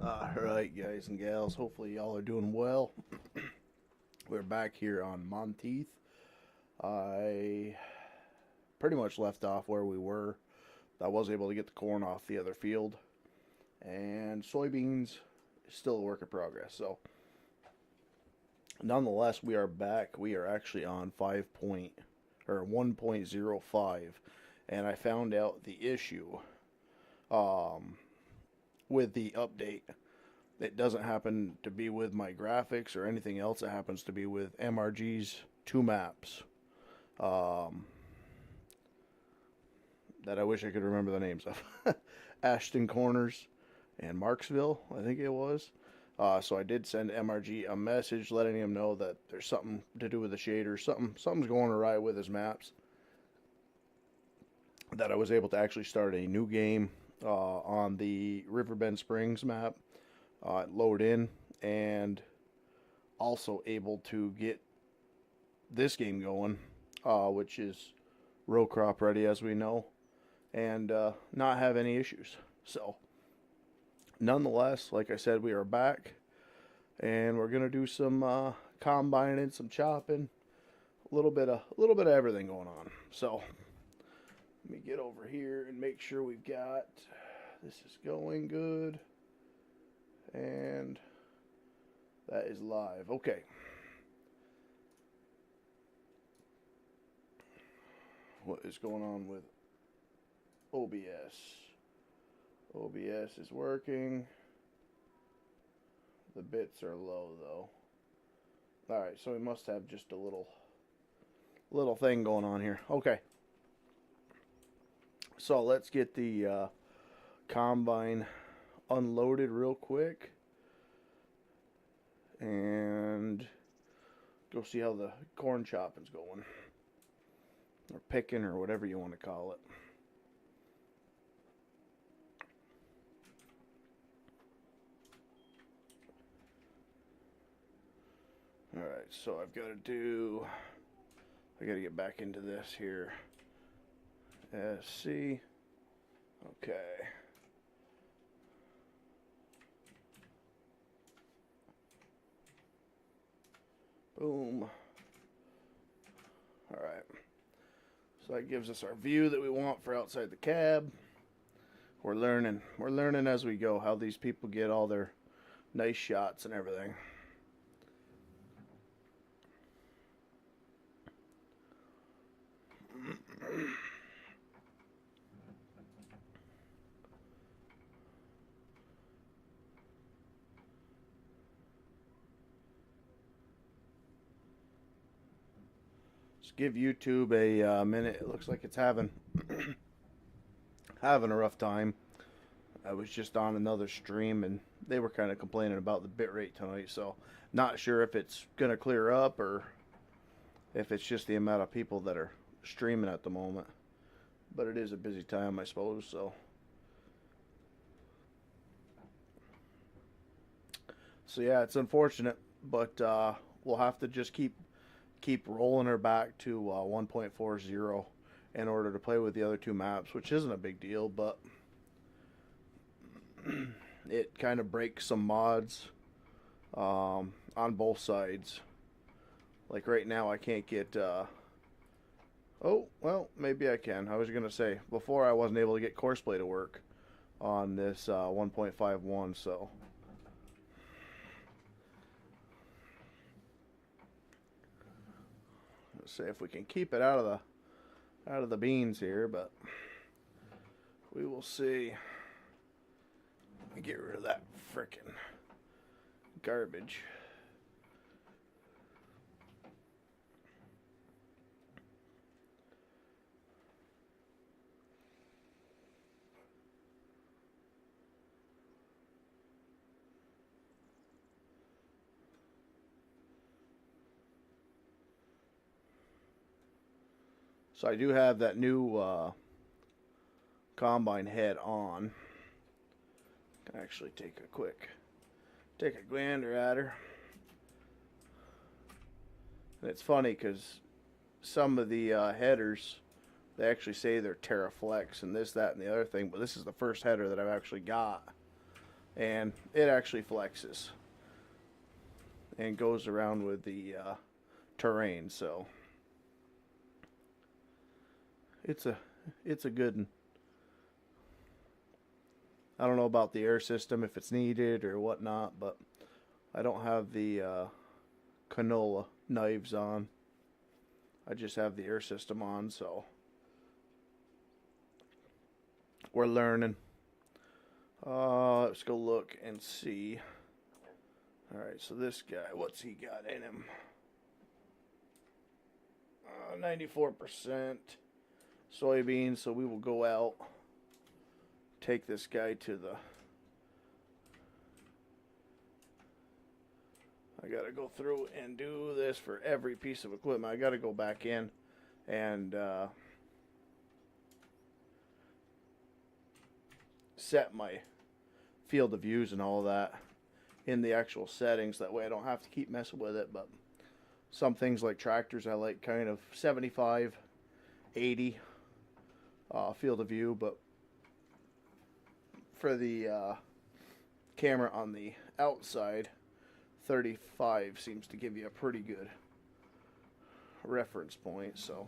Alright, guys and gals, hopefully y'all are doing well. We're back here on Monteith. I pretty much left off where we were. I was able to get the corn off the other field, and soybeans is still a work in progress. So, nonetheless, we are back. We are actually on 1.05, and I found out the issue um, with the update. It doesn't happen to be with my graphics or anything else. It happens to be with MRG's two maps that I wish I could remember the names of. Ashton Corners and Marksville, I think it was. So I did send MRG a message letting him know that there's something to do with the shader. Something's going awry with his maps. That I was able to actually start a new game on the Riverbend Springs map. Load in, and also able to get this game going, which is row crop ready, as we know, and not have any issues. So, nonetheless, like I said, we are back, and we're gonna do some combining, some chopping, a little bit of everything going on. So, let me get over here and make sure we've got this is going good. And that is live. Okay. What is going on with OBS? OBS is working. The bits are low though. Alright, so we must have just a little thing going on here. Okay. So let's get the combine unloaded real quick and go see how the corn chopping's going, or picking, or whatever you want to call it. Alright, so I gotta get back into this here. SC. Okay. Boom. Alright. So that gives us our view that we want for outside the cab. We're learning as we go how these people get all their nice shots and everything. Give YouTube a minute. It looks like it's having a rough time. I was just on another stream and they were kind of complaining about the bitrate tonight, so not sure if it's gonna clear up or if it's just the amount of people that are streaming at the moment. But it is a busy time, I suppose. So yeah, it's unfortunate, but we'll have to just keep rolling her back to 1.40 in order to play with the other two maps, which isn't a big deal, but it kind of breaks some mods on both sides. Like right now, I can't get. Oh, well, maybe I can. I was going to say, before I wasn't able to get Courseplay to work on this 1.51, so. Let's see if we can keep it out of the beans here, but we will see. Let me get rid of that frickin' garbage. So I do have that new combine head on. Can actually take a gander at her. And it's funny because some of the headers, they actually say they're Terraflex and this, that, and the other thing, but this is the first header that I've actually got and it actually flexes and goes around with the terrain. So it's a good one. I don't know about the air system if it's needed or whatnot, but I don't have the canola knives on. I just have the air system on, so we're learning. Let's go look and see. Alright, so this guy, what's he got in him? 94% soybeans, so we will go out, take this guy to the... I gotta go through and do this for every piece of equipment. I gotta go back in and set my field of views and all that in the actual settings. That way I don't have to keep messing with it. But some things like tractors I like kind of 75, 80 field of view. But for the camera on the outside, 35 seems to give you a pretty good reference point. So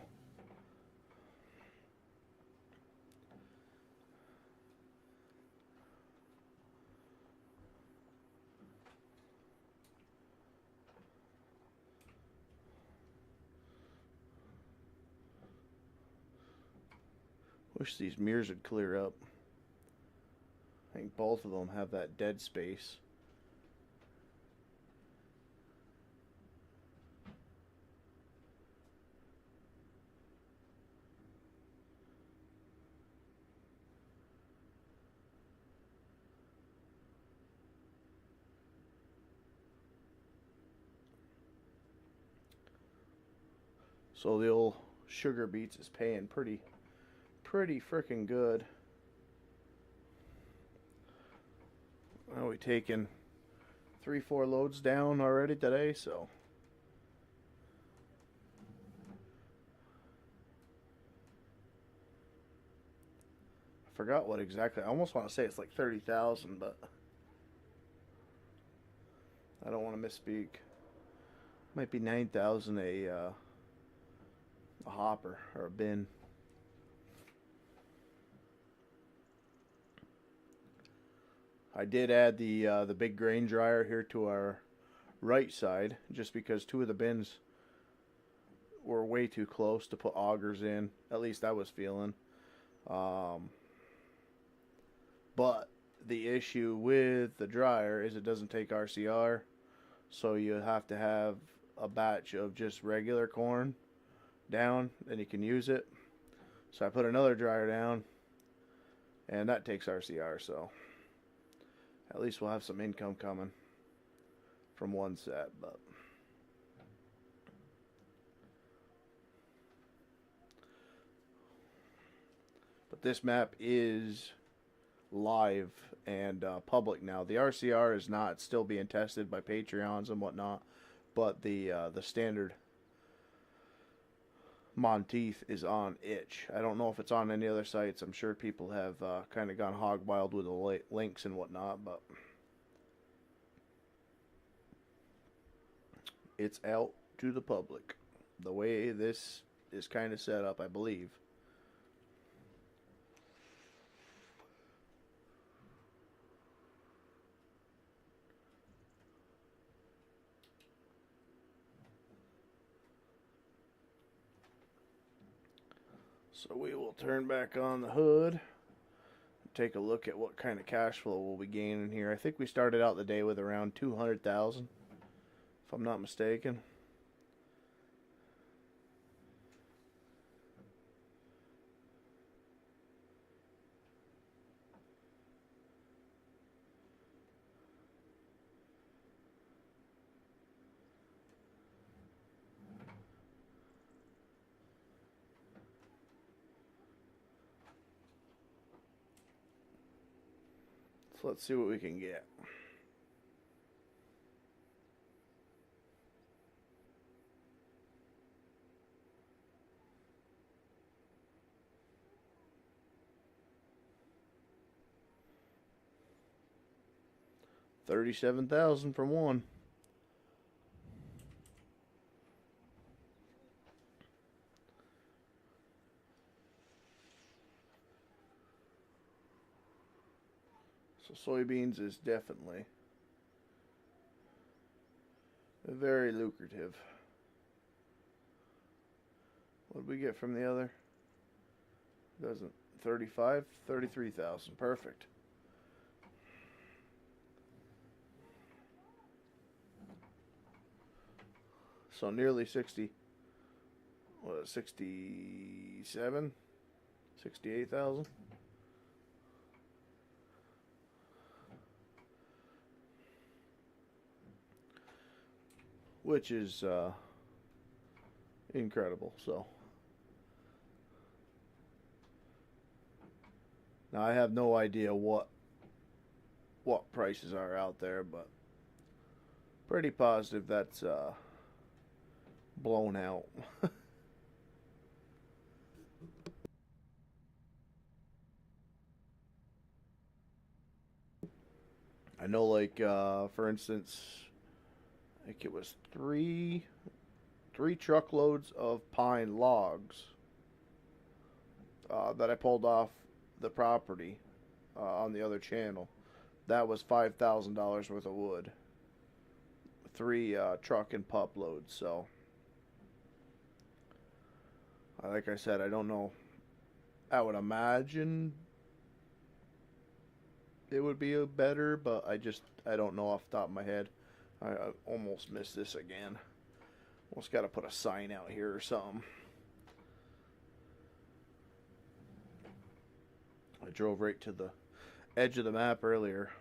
wish these mirrors would clear up. I think both of them have that dead space. So the old sugar beets is paying pretty freaking good. Well, we taken 3-4 loads down already today, so I forgot what exactly. I almost want to say it's like 30,000, but I don't want to misspeak. Might be 9,000 a hopper or a bin. I did add the big grain dryer here to our right side just because two of the bins were way too close to put augers in. At least I was feeling. But the issue with the dryer is it doesn't take RCR, so you have to have a batch of just regular corn down, then you can use it. So I put another dryer down, and that takes RCR, so at least we'll have some income coming from one set. But this map is live and public now. The RCR is not, it's still being tested by Patreons and whatnot, but the standard Monteith is on itch. I don't know if it's on any other sites. I'm sure people have kind of gone hog wild with the links and whatnot, but it's out to the public the way this is kind of set up, I believe. So we will turn back on the hood and take a look at what kind of cash flow we'll be gaining here. I think we started out the day with around 200,000, if I'm not mistaken. So let's see what we can get. $37,000 for one. So soybeans is definitely very lucrative. What did we get from the other? Doesn't 35, 33,000. Perfect. So nearly 60. What, 67? 68,000? Which is incredible. So now I have no idea what prices are out there, but pretty positive that's blown out. I know, like for instance, I think it was three truckloads of pine logs that I pulled off the property on the other channel. That was $5,000 worth of wood. Three truck and pup loads. So, like I said, I don't know. I would imagine it would be a better, but I don't know off the top of my head. I almost missed this again. Almost got to put a sign out here or something. I drove right to the edge of the map earlier.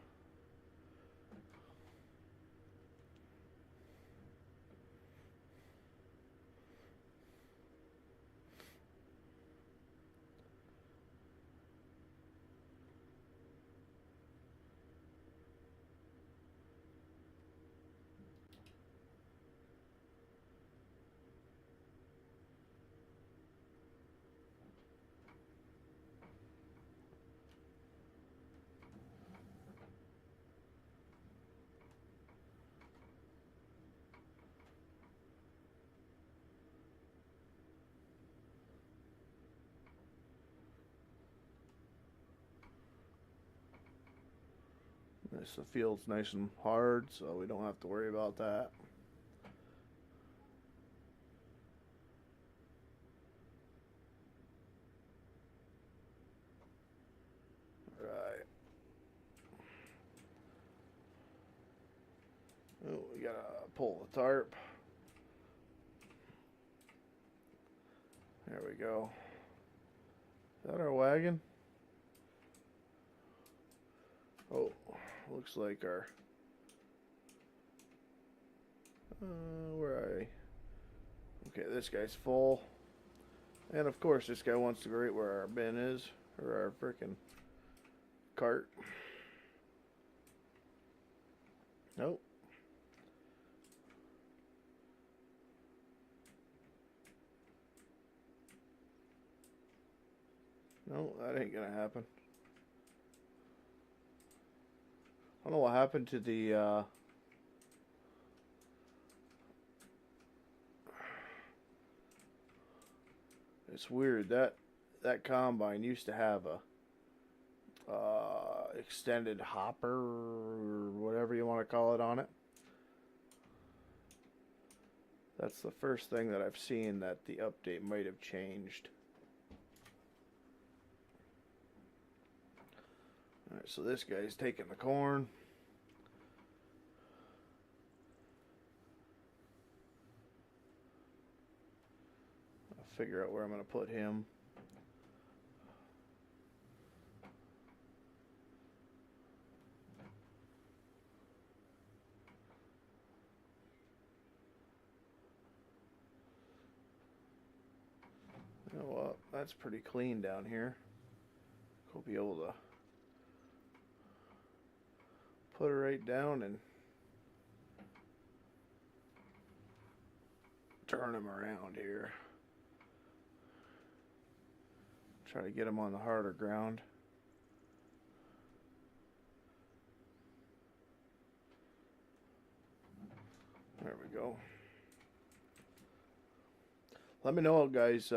The field's nice and hard, so we don't have to worry about that. Right. Oh, we gotta pull the tarp. There we go. Is that our wagon? Oh, looks like our... where are we? Okay, this guy's full. And of course, this guy wants to go right where our bin is. Or our frickin' cart. Nope. No, that ain't gonna happen. I don't know what happened to the it's weird that combine used to have a extended hopper or whatever you want to call it on it. That's the first thing that I've seen that the update might have changed. Alright, so this guy's taking the corn. I'll figure out where I'm going to put him. You know what? That's pretty clean down here. We'll be able to put it right down and turn him around here. Try to get him on the harder ground. we go. Let me know, guys.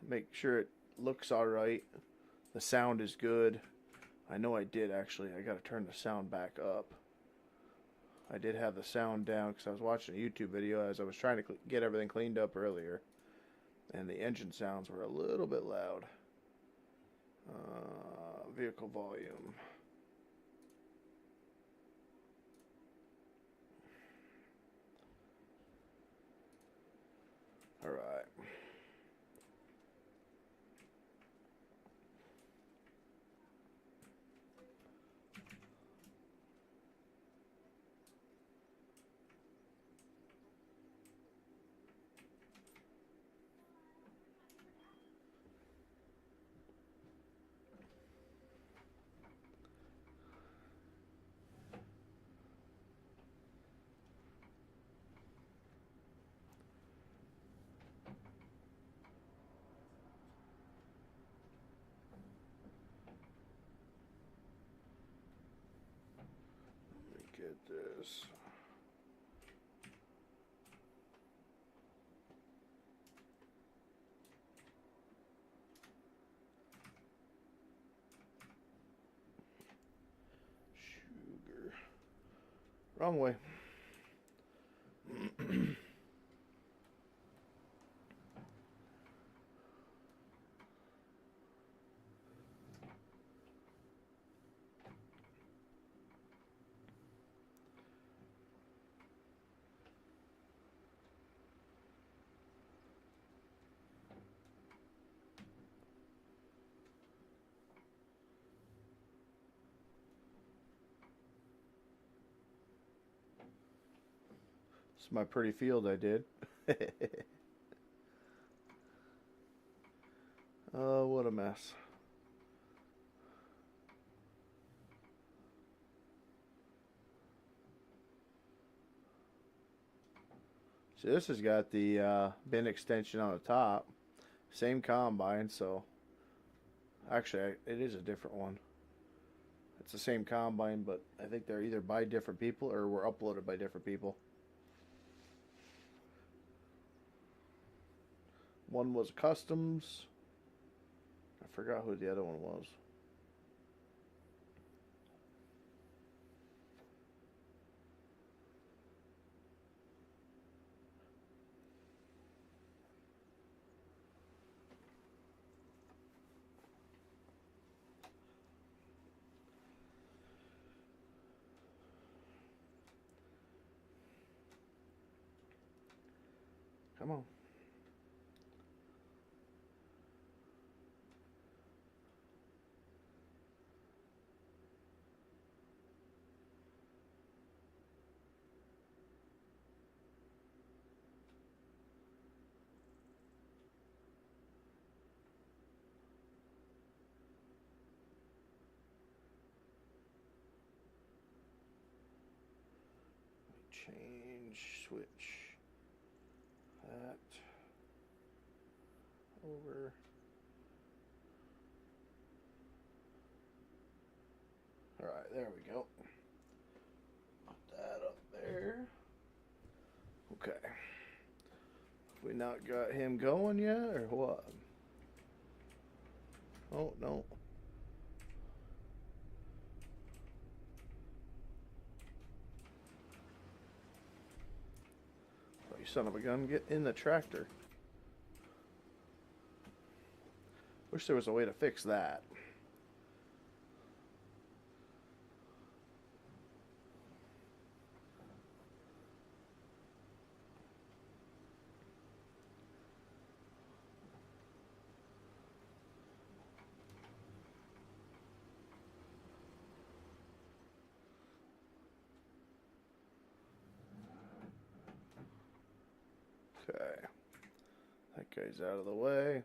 Make sure it looks all right. The sound is good. I know I did, actually. I got to turn the sound back up. I did have the sound down because I was watching a YouTube video as I was trying to get everything cleaned up earlier. And the engine sounds were a little bit loud. Vehicle volume. All right. Get this. Sugar. Wrong way. It's my pretty field I did. Oh, what a mess. So this has got the bin extension on the top. Same combine, so actually it is a different one. It's the same combine, but I think they're either by different people or were uploaded by different people. One was customs. I forgot who the other one was. Come on. Change, switch that over. All right, there we go. Put that up there. Okay. Have we not got him going yet, or what? Oh, no. Oh, you son of a gun, get in the tractor. Wish there was a way to fix that. Okay. That guy's out of the way.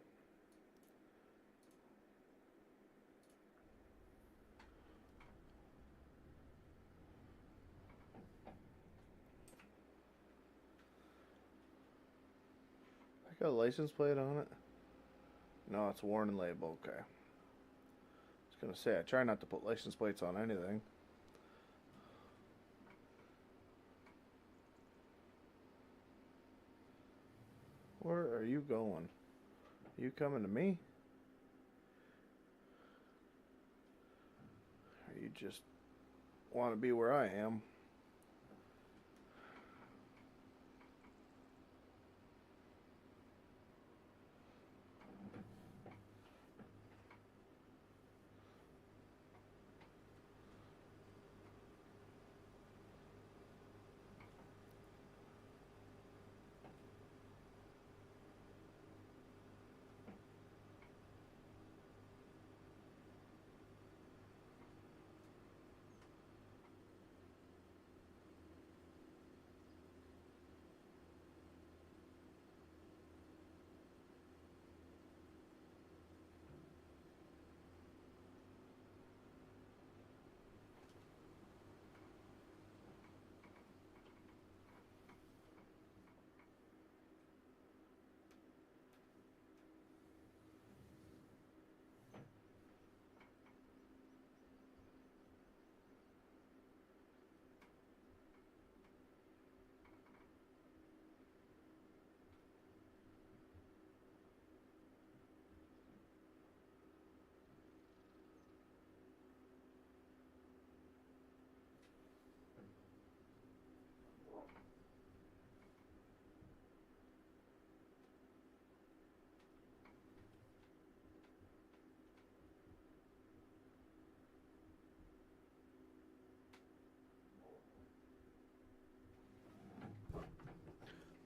I got a license plate on it. No, it's warning label. Okay. I was gonna say I try not to put license plates on anything. you going? Are you coming to me? Or you just want to be where I am?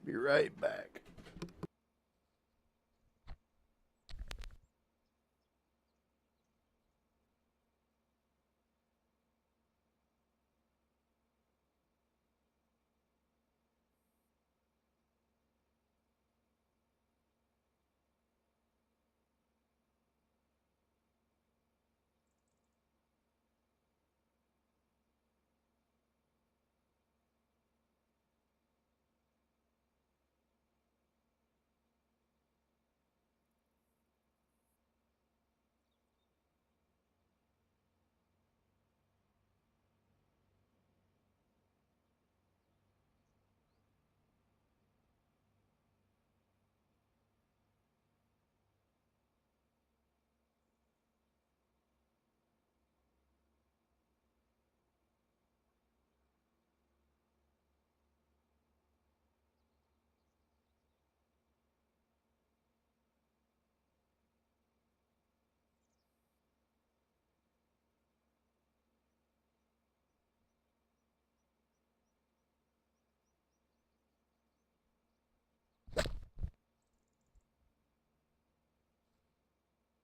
Be right back.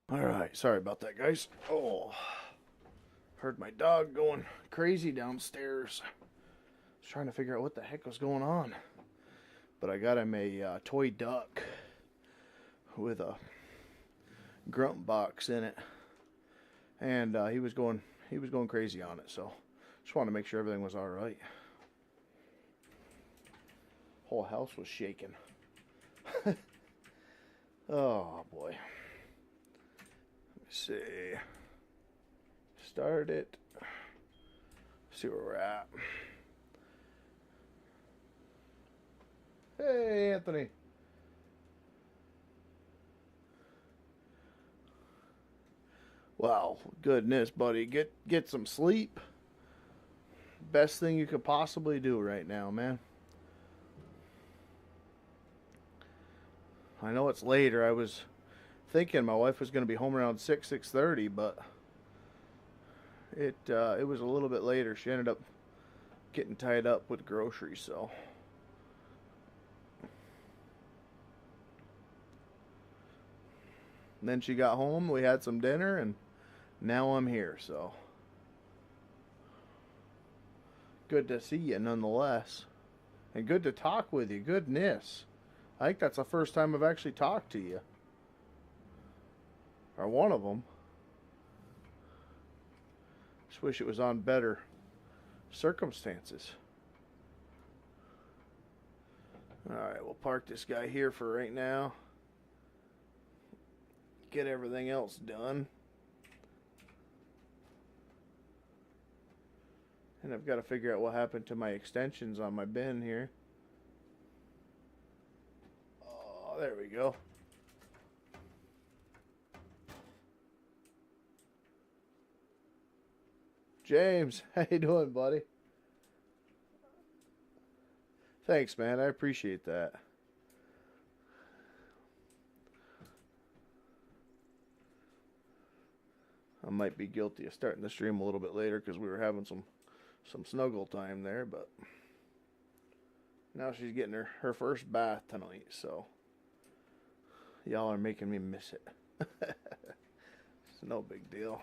All right, sorry about that, guys. Oh, heard my dog going crazy downstairs. I was trying to figure out what the heck was going on. But I got him a toy duck with a grunt box in it, and he was going crazy on it. So just wanted to make sure everything was all right. Whole house was shaking. Oh boy. Let me see. Start it. See where we're at. Hey, Anthony. Wow, goodness, buddy. Get some sleep. Best thing you could possibly do right now, man. I know it's later. I was thinking my wife was going to be home around 6:30, but it was a little bit later. She ended up getting tied up with groceries, so. And then she got home, we had some dinner, and now I'm here, so. Good to see you nonetheless. And good to talk with you. Goodness. I think that's the first time I've actually talked to you. Or one of them. Just wish it was on better circumstances. Alright, we'll park this guy here for right now. Get everything else done. And I've got to figure out what happened to my extensions on my bin here. there we go. James, how you doing, buddy? Thanks, man. I appreciate that. I might be guilty of starting the stream a little bit later because we were having some snuggle time there, but now she's getting her first bath tonight, so y'all are making me miss it. It's no big deal.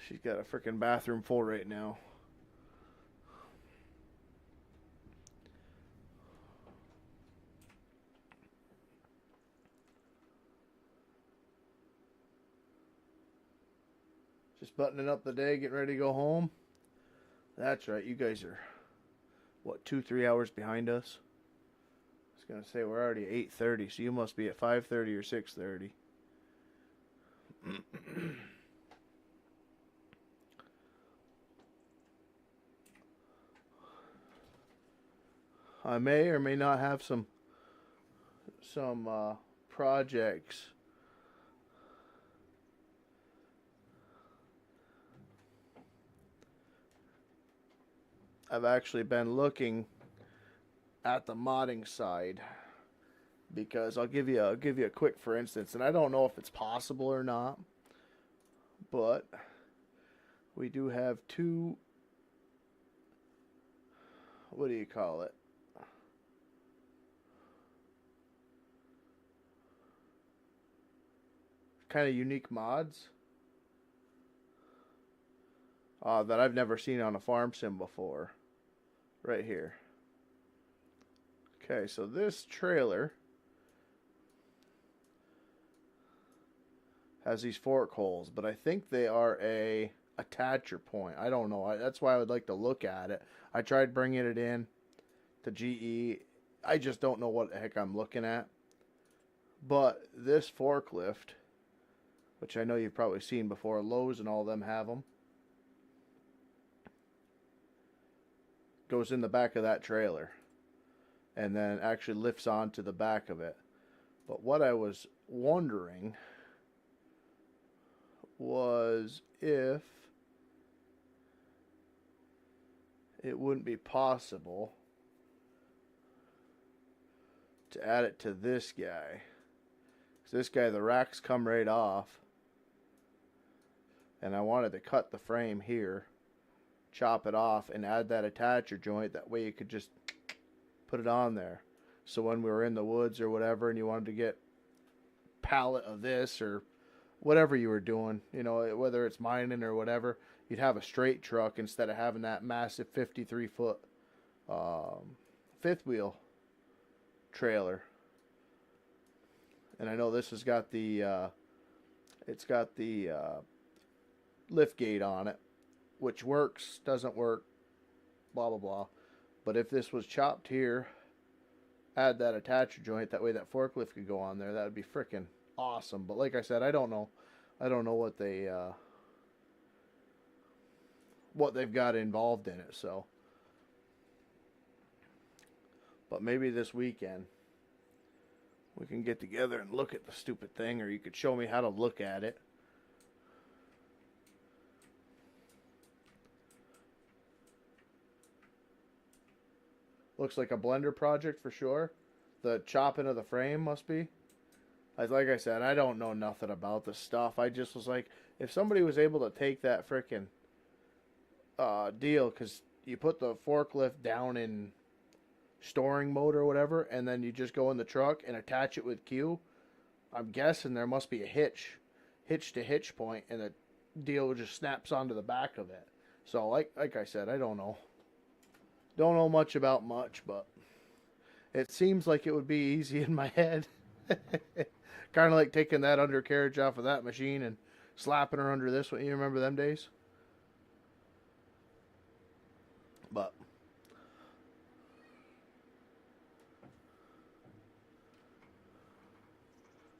She's got a freaking bathroom full right now. Just buttoning up the day, getting ready to go home. That's right, you guys are, what, 2-3 hours behind us? I was going to say, we're already at 8:30, so you must be at 5:30 or 6:30. I may or may not have some projects I've actually been looking at the modding side, because I'll give you a quick for instance, and I don't know if it's possible or not, but we do have two, what do you call it? Kind of unique mods that I've never seen on a farm sim before. Right here. Okay, so this trailer has these fork holes, but I think they are a attacher point. I don't know. That's why I would like to look at it. I tried bringing it in to GE. I just don't know what the heck I'm looking at. But this forklift, which I know you've probably seen before, Lowe's and all of them have them, goes in the back of that trailer and then actually lifts onto the back of it. But what I was wondering was if it wouldn't be possible to add it to this guy. So this guy, the racks come right off, and I wanted to cut the frame here, chop it off, and add that attacher joint. That way you could just put it on there. So when we were in the woods or whatever and you wanted to get a pallet of this or whatever you were doing, you know, whether it's mining or whatever, you'd have a straight truck instead of having that massive 53-foot fifth wheel trailer. And I know this has got the lift gate on it, which works, doesn't work, blah, blah, blah. But if this was chopped here, add that attacher joint, that way that forklift could go on there, that would be freaking awesome. But like I said, I don't know what they've got involved in it, so. But maybe this weekend we can get together and look at the stupid thing, or you could show me how to look at it. Looks like a blender project for sure. The chopping of the frame must be. Like I said, I don't know nothing about this stuff. I just was like, if somebody was able to take that frickin' deal, because you put the forklift down in storing mode or whatever, and then you just go in the truck and attach it with Q, I'm guessing there must be a hitch to hitch point, and the deal just snaps onto the back of it. So like I said, I don't know. Don't know much about much, but it seems like it would be easy in my head. Kind of like taking that undercarriage off of that machine and slapping her under this one. You remember them days? But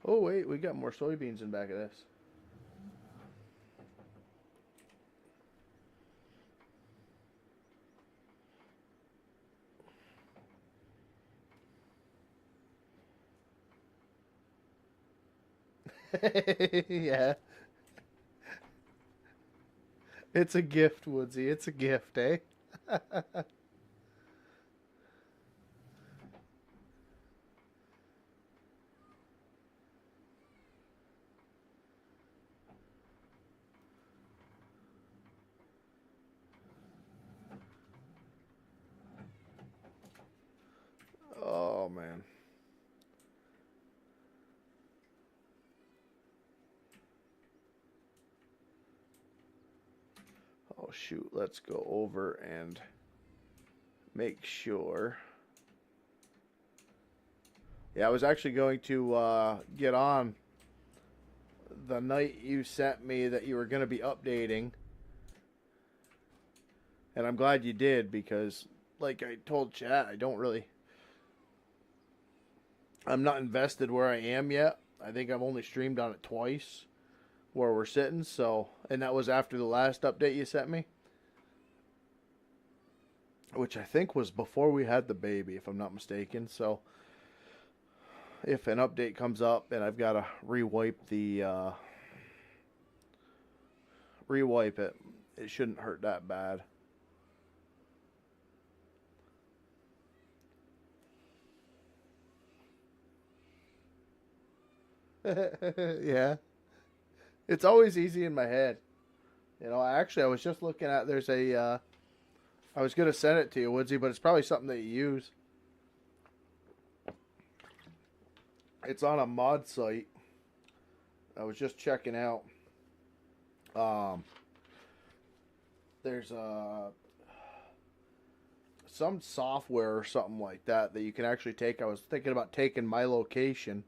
oh wait, we got more soybeans in back of this. Yeah. It's a gift, Woodsy. It's a gift, eh? Oh, man. Oh, shoot. Let's go over and make sure. Yeah, I was actually going to get on the night you sent me that you were going to be updating. And I'm glad you did because, like I told chat, I'm not invested where I am yet. I think I've only streamed on it twice where we're sitting. So, and that was after the last update you sent me, which I think was before we had the baby, if I'm not mistaken. So, if an update comes up and I've got to rewipe it, it shouldn't hurt that bad. Yeah, it's always easy in my head. I was just looking at I was gonna send it to you, Woodsy, but it's probably something that you use. It's on a mod site. I was just checking out. Um, there's some software or something like that that you can actually take. I was thinking about taking my location,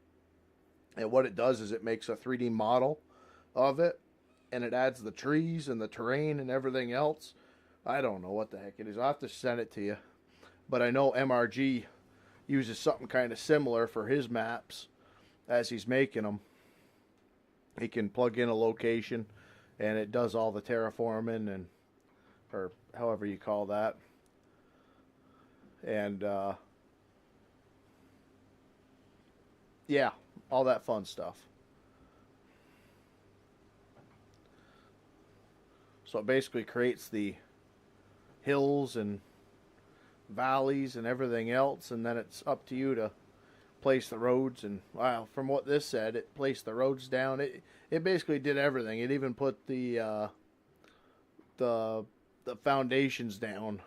and what it does is it makes a 3D model of it, and it adds the trees and the terrain and everything else. I don't know what the heck it is. I'll have to send it to you. But I know MRG uses something kind of similar for his maps as he's making them. He can plug in a location and it does all the terraforming and or however you call that. And yeah, all that fun stuff. So it basically creates the hills and valleys and everything else, and then it's up to you to place the roads. And wow, from what this said, it placed the roads down. It basically did everything. It even put the foundations down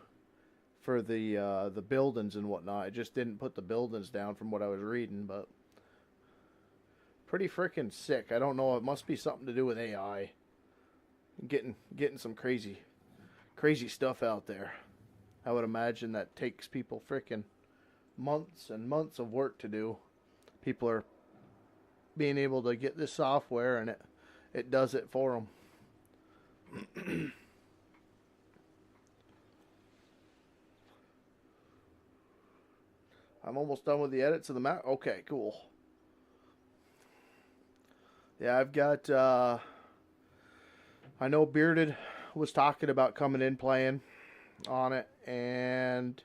for the buildings and whatnot. It just didn't put the buildings down from what I was reading, but pretty freaking sick. I don't know. It must be something to do with AI. Getting some crazy stuff out there. I would imagine that takes people freaking months and months of work to do. People are being able to get this software and it does it for them. I'm almost done with the edits of the map. Okay, cool. Yeah, I've got I know Bearded was talking about coming in playing on it, and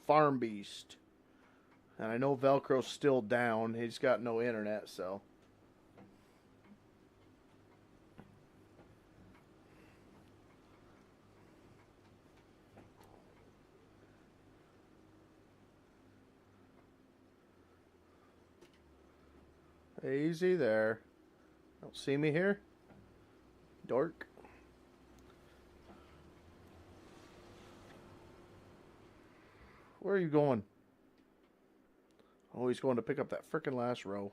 Farm Beast. And I know Velcro's still down. He's got no internet, so. Easy there. Don't see me here? Dork. Where are you going? Oh, he's going to pick up that frickin' last row.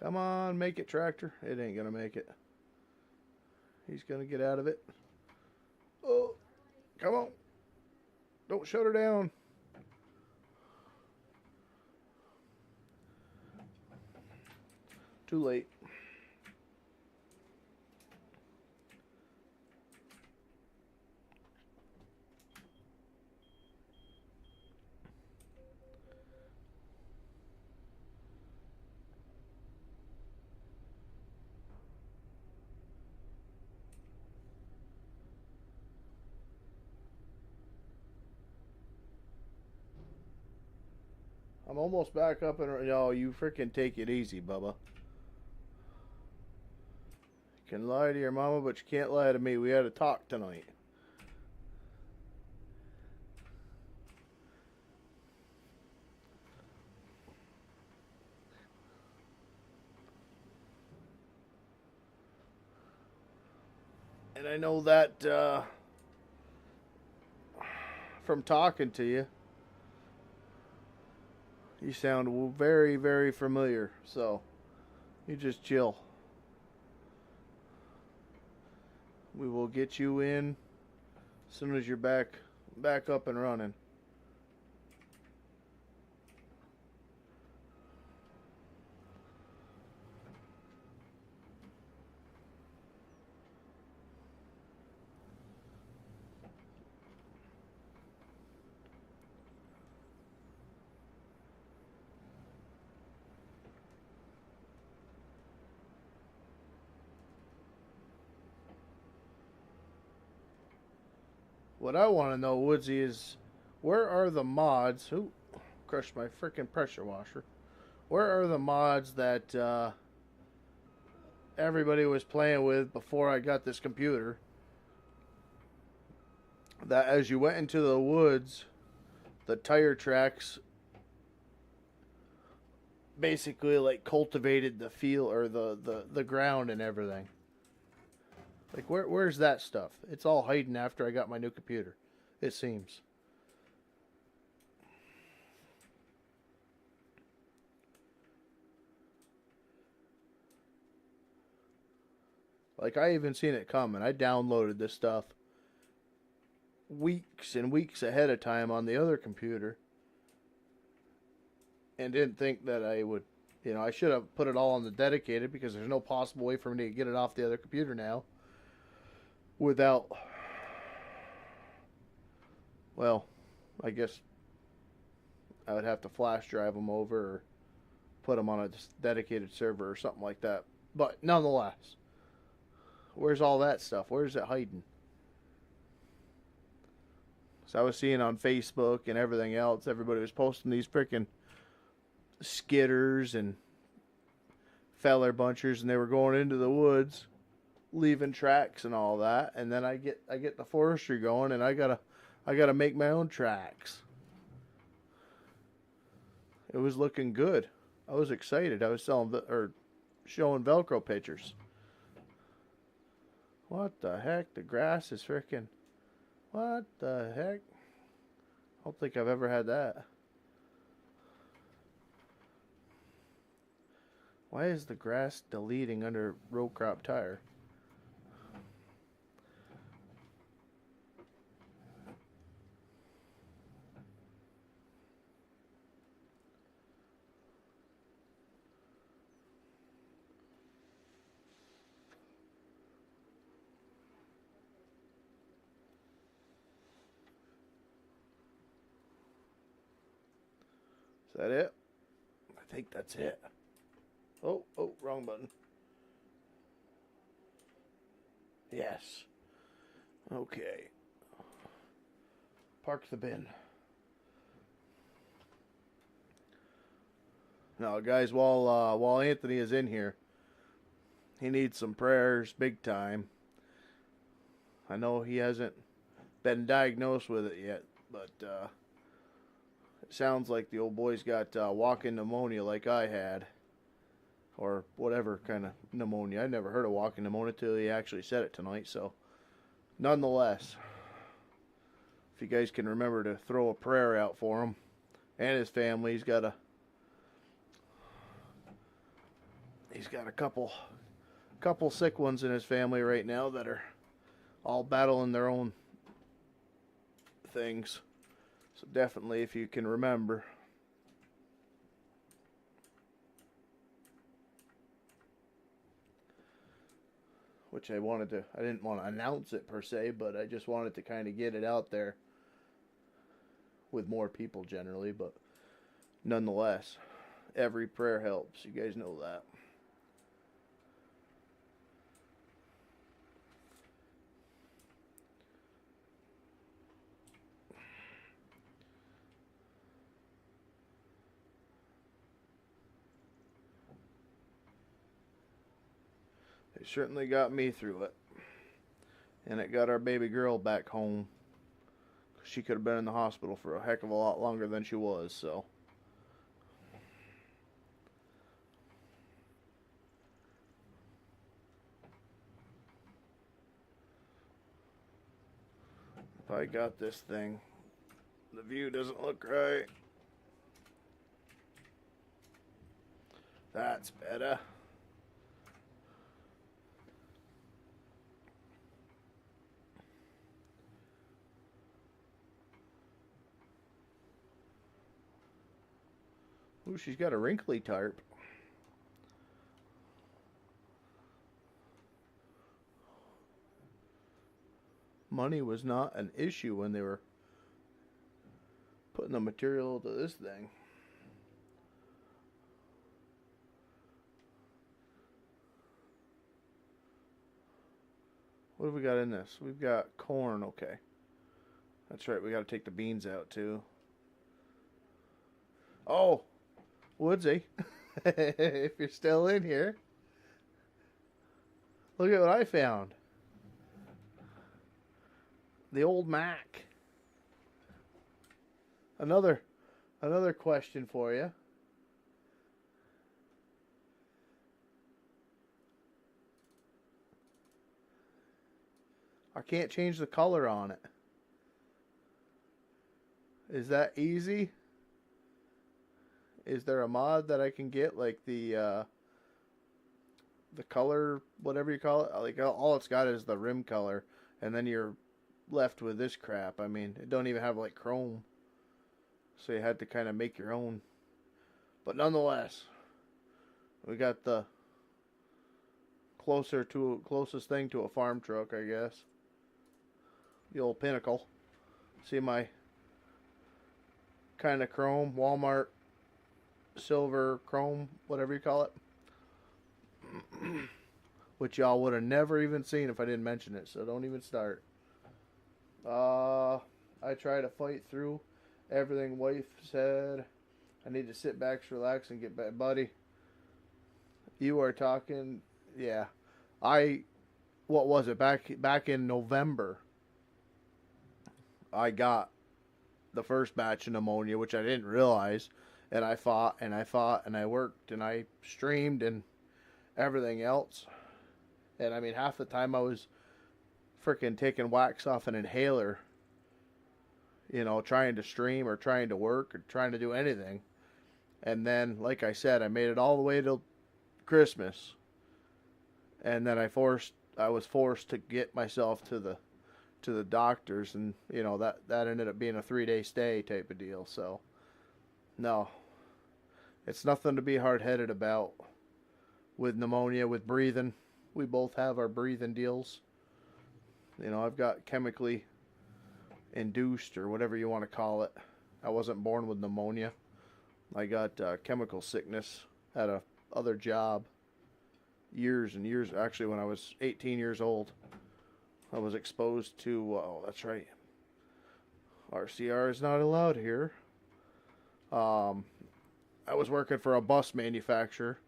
Come on, make it, tractor. It ain't gonna make it. He's gonna get out of it. Oh, come on. Don't shut her down. Too late. I'm almost back up and... No, you freaking take it easy, Bubba. You can lie to your mama, but you can't lie to me. We had a talk tonight. And I know that from talking to you, you sound very, very familiar. So you just chill. We will get you in as soon as you're back up and running. What I want to know, Woodsy, is where are the mods? Who crushed my freaking pressure washer? Where are the mods that everybody was playing with before I got this computer? That as you went into the woods, the tire tracks basically like cultivated the feel or the ground and everything. Like, where's that stuff? It's all hiding after I got my new computer, it seems. Like, I even seen it coming. I downloaded this stuff weeks and weeks ahead of time on the other computer and didn't think that I would, I should have put it all on the dedicated because there's no possible way for me to get it off the other computer now. Without, well, I guess I would have to flash drive them over or put them on a dedicated server or something like that. But nonetheless, where's all that stuff? Where's it hiding? So I was seeing on Facebook and everything else, everybody was posting these freaking skidders and feller bunchers, and they were going into the woods, leaving tracks and all that. And then I get the forestry going, and I gotta make my own tracks. It was looking good. I was excited. I was showing Velcro pictures. What the heck? The grass is freaking... What the heck? I don't think I've ever had that. Why is the grass deleting under row crop tire? Is that it? I think that's it. Oh, wrong button. Yes. Okay. Park the bin. Now, guys, while Anthony is in here, he needs some prayers big time. I know he hasn't been diagnosed with it yet, but it sounds like the old boy's got walking pneumonia like I had. Or whatever kind of pneumonia. I never heard of walking pneumonia until he actually said it tonight. So, nonetheless, if you guys can remember to throw a prayer out for him and his family. He's got a couple sick ones in his family right now that are all battling their own things. So definitely, if you can remember. Which I didn't want to announce it per se, but I just wanted to kind of get it out there with more people generally. But nonetheless, every prayer helps. You guys know that. It certainly got me through it. And it got our baby girl back home. She could have been in the hospital for a heck of a lot longer than she was, so. If I got this thing, the view doesn't look right. That's better. Ooh, she's got a wrinkly tarp. Money was not an issue when they were putting the material to this thing. What have we got in this? We've got corn, okay. That's right, we got to take the beans out too. Oh, Woodsy, if you're still in here, look at what I found. The old Mac. Another question for you. I can't change the color on it. Is that easy? Is there a mod that I can get, like the color, whatever you call it? Like all it's got is the rim color, and then you're left with this crap. I mean, it don't even have like chrome, so you had to kind of make your own. But nonetheless, we got the closest thing to a farm truck, I guess. The old Pinnacle. See my kind of chrome, Walmart silver chrome, whatever you call it. Which y'all would have never even seen if I didn't mention it, so don't even start. I try to fight through everything wife said. I need to sit back, relax, and get back. Buddy, you are talking, yeah. What was it, back in November, I got the first batch of pneumonia, which I didn't realize, and I fought, and I worked, and I streamed, and everything else. And I mean, half the time I was freaking taking wax off an inhaler, you know, trying to stream or trying to work or trying to do anything. And then, like I said, I made it all the way till Christmas. And then I was forced to get myself to the doctors, and you know, that ended up being a 3-day stay type of deal. So no, it's nothing to be hard-headed about with pneumonia, with breathing. We both have our breathing deals. You know, I've got chemically induced, or whatever you want to call it. I wasn't born with pneumonia. I got chemical sickness at a other job years and years. Actually, when I was 18 years old, I was exposed to, oh, that's right, RCR is not allowed here. I was working for a bus manufacturer,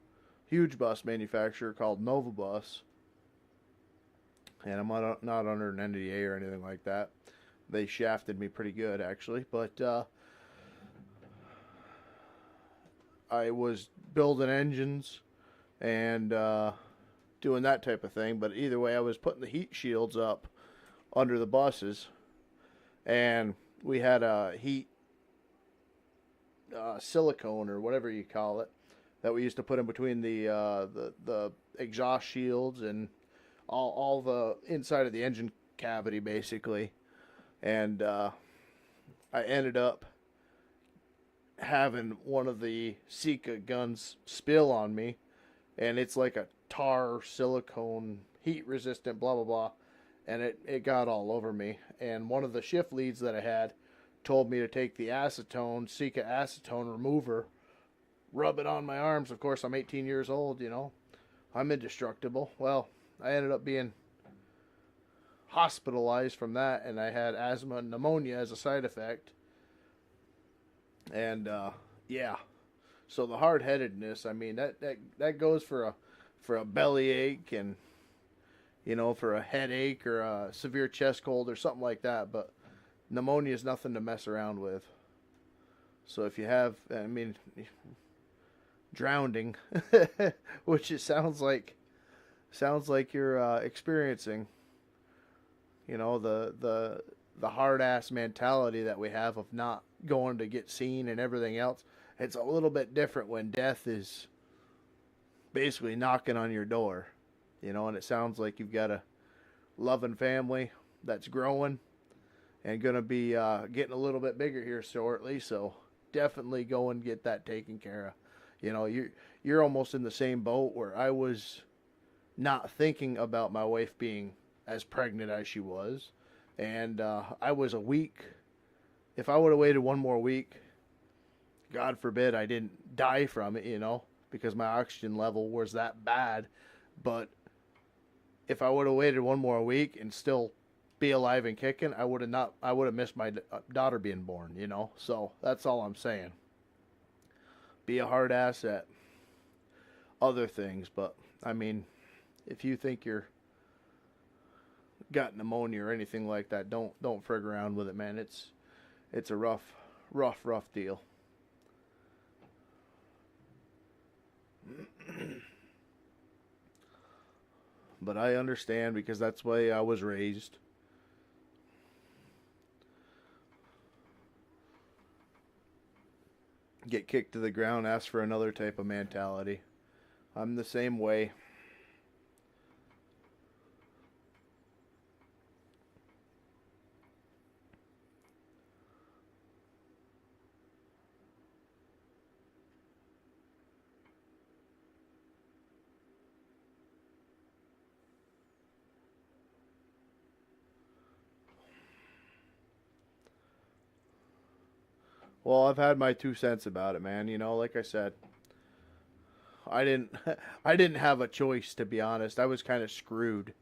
huge bus manufacturer called Nova Bus. And I'm not under an NDA or anything like that. They shafted me pretty good, actually. But I was building engines and doing that type of thing. But either way, I was putting the heat shields up under the buses. And we had a heat silicone, or whatever you call it, that we used to put in between the exhaust shields and all the inside of the engine cavity, basically. And I ended up having one of the Sika guns spill on me, and it's like a tar silicone, heat resistant, blah blah blah, and it got all over me. And one of the shift leads that I had told me to take the acetone, Sika acetone remover, rub it on my arms. Of course, I'm 18 years old, you know, I'm indestructible. Well, I ended up being hospitalized from that, and I had asthma and pneumonia as a side effect. And yeah, so the hard-headedness, I mean, that goes for a bellyache and for a headache or a severe chest cold or something like that. But pneumonia is nothing to mess around with. So if you have, drowning, which it sounds like you're experiencing, the hard ass mentality that we have of not going to get seen and everything else. It's a little bit different when death is basically knocking on your door, and it sounds like you've got a loving family that's growing and going to be getting a little bit bigger here shortly. So definitely go and get that taken care of. You're almost in the same boat where I was not thinking about my wife being as pregnant as she was, and I was a week. If I would have waited one more week, God forbid I didn't die from it, because my oxygen level was that bad. But if I would have waited one more week and still be alive and kicking, I would have missed my daughter being born, So that's all I'm saying. Be a hard ass at other things, but if you think you're got pneumonia or anything like that, don't frig around with it, man. It's a rough deal. But I understand because that's the way I was raised. Get kicked to the ground, ask for another type of mentality. I'm the same way. Well, I've had my 2 cents about it, man. Like I said, I didn't I didn't have a choice, to be honest. I was kind of screwed,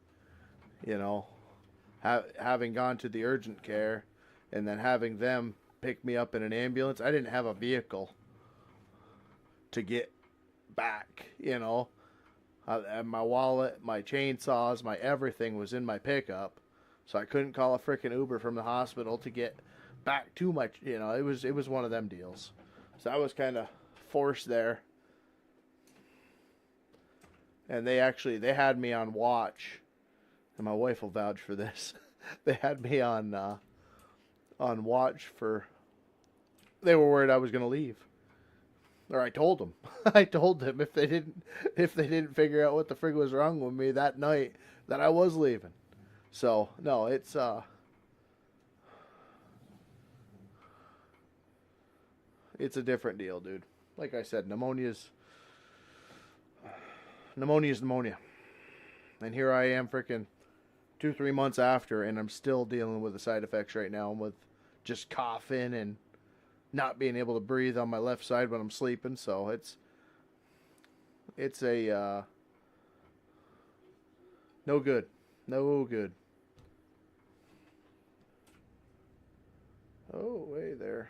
you know, having gone to the urgent care and then having them pick me up in an ambulance. I didn't have a vehicle to get back. My wallet, my chainsaws, my everything was in my pickup, so I couldn't call a freaking Uber from the hospital to get back to my. It was one of them deals. So I was kind of forced there, and they had me on watch, and my wife will vouch for this. They had me on watch for. They were worried I was going to leave. Or I told them. I told them if they didn't figure out what the frig was wrong with me that night, that I was leaving. So no, it's a different deal, dude. Like I said, pneumonia's pneumonia, and here I am, freaking 2-3 months after, and I'm still dealing with the side effects right now. I'm with just coughing and not being able to breathe on my left side when I'm sleeping. So it's a no good. Oh, hey there.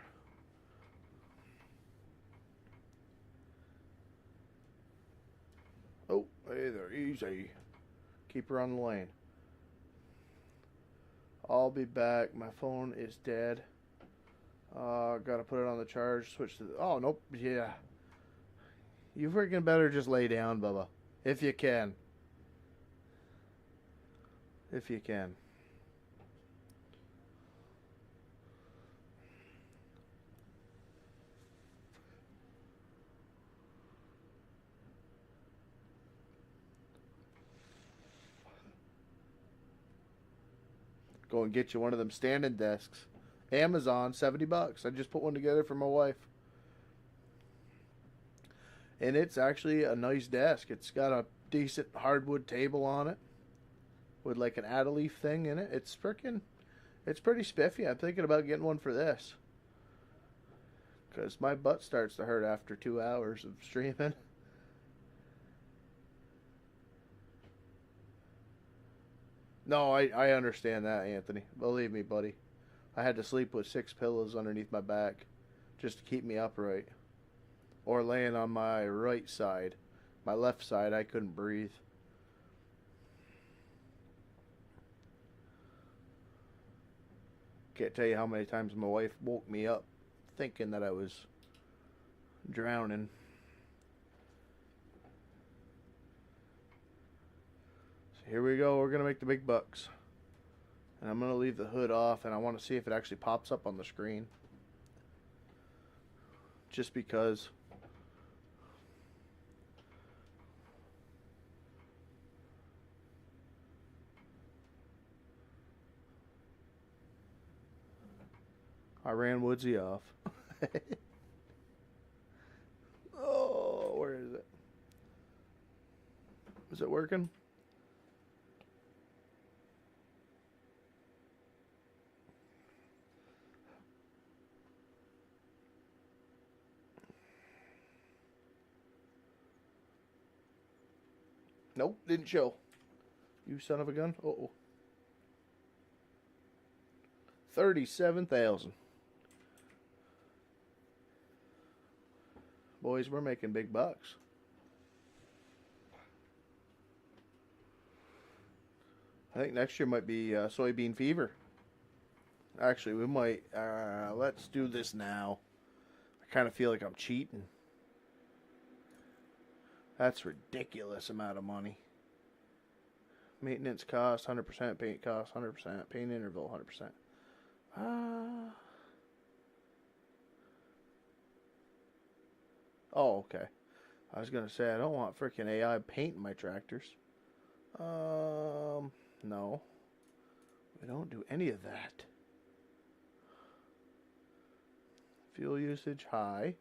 Oh, hey there. Easy. Keep her on the lane. I'll be back. My phone is dead. Gotta put it on the charge. Switch to the... Oh, nope. Yeah. You freaking better just lay down, Bubba. If you can. If you can. Go and get you one of them standing desks. Amazon, $70. I just put one together for my wife. And it's actually a nice desk. It's got a decent hardwood table on it with like an Adeleaf thing in it. It's pretty spiffy. I'm thinking about getting one for this, because my butt starts to hurt after 2 hours of streaming. No, I understand that, Anthony. Believe me, buddy. I had to sleep with 6 pillows underneath my back just to keep me upright. Or laying on my right side. My left side, I couldn't breathe. Can't tell you how many times my wife woke me up thinking that I was drowning. So here we go. We're going to make the big bucks. And I'm going to leave the hood off, and I want to see if it actually pops up on the screen. Just because. I ran Woodsy off. Oh, where is it? Is it working? Nope, didn't show. You son of a gun. Uh-oh. 37,000. Boys, we're making big bucks. I think next year might be soybean fever. Actually, we might. Let's do this now. I kind of feel like I'm cheating. That's ridiculous amount of money. Maintenance cost 100%, paint cost 100%, paint interval 100%. Oh, okay. I was gonna say I don't want freaking AI painting my tractors. No, we don't do any of that. Fuel usage high.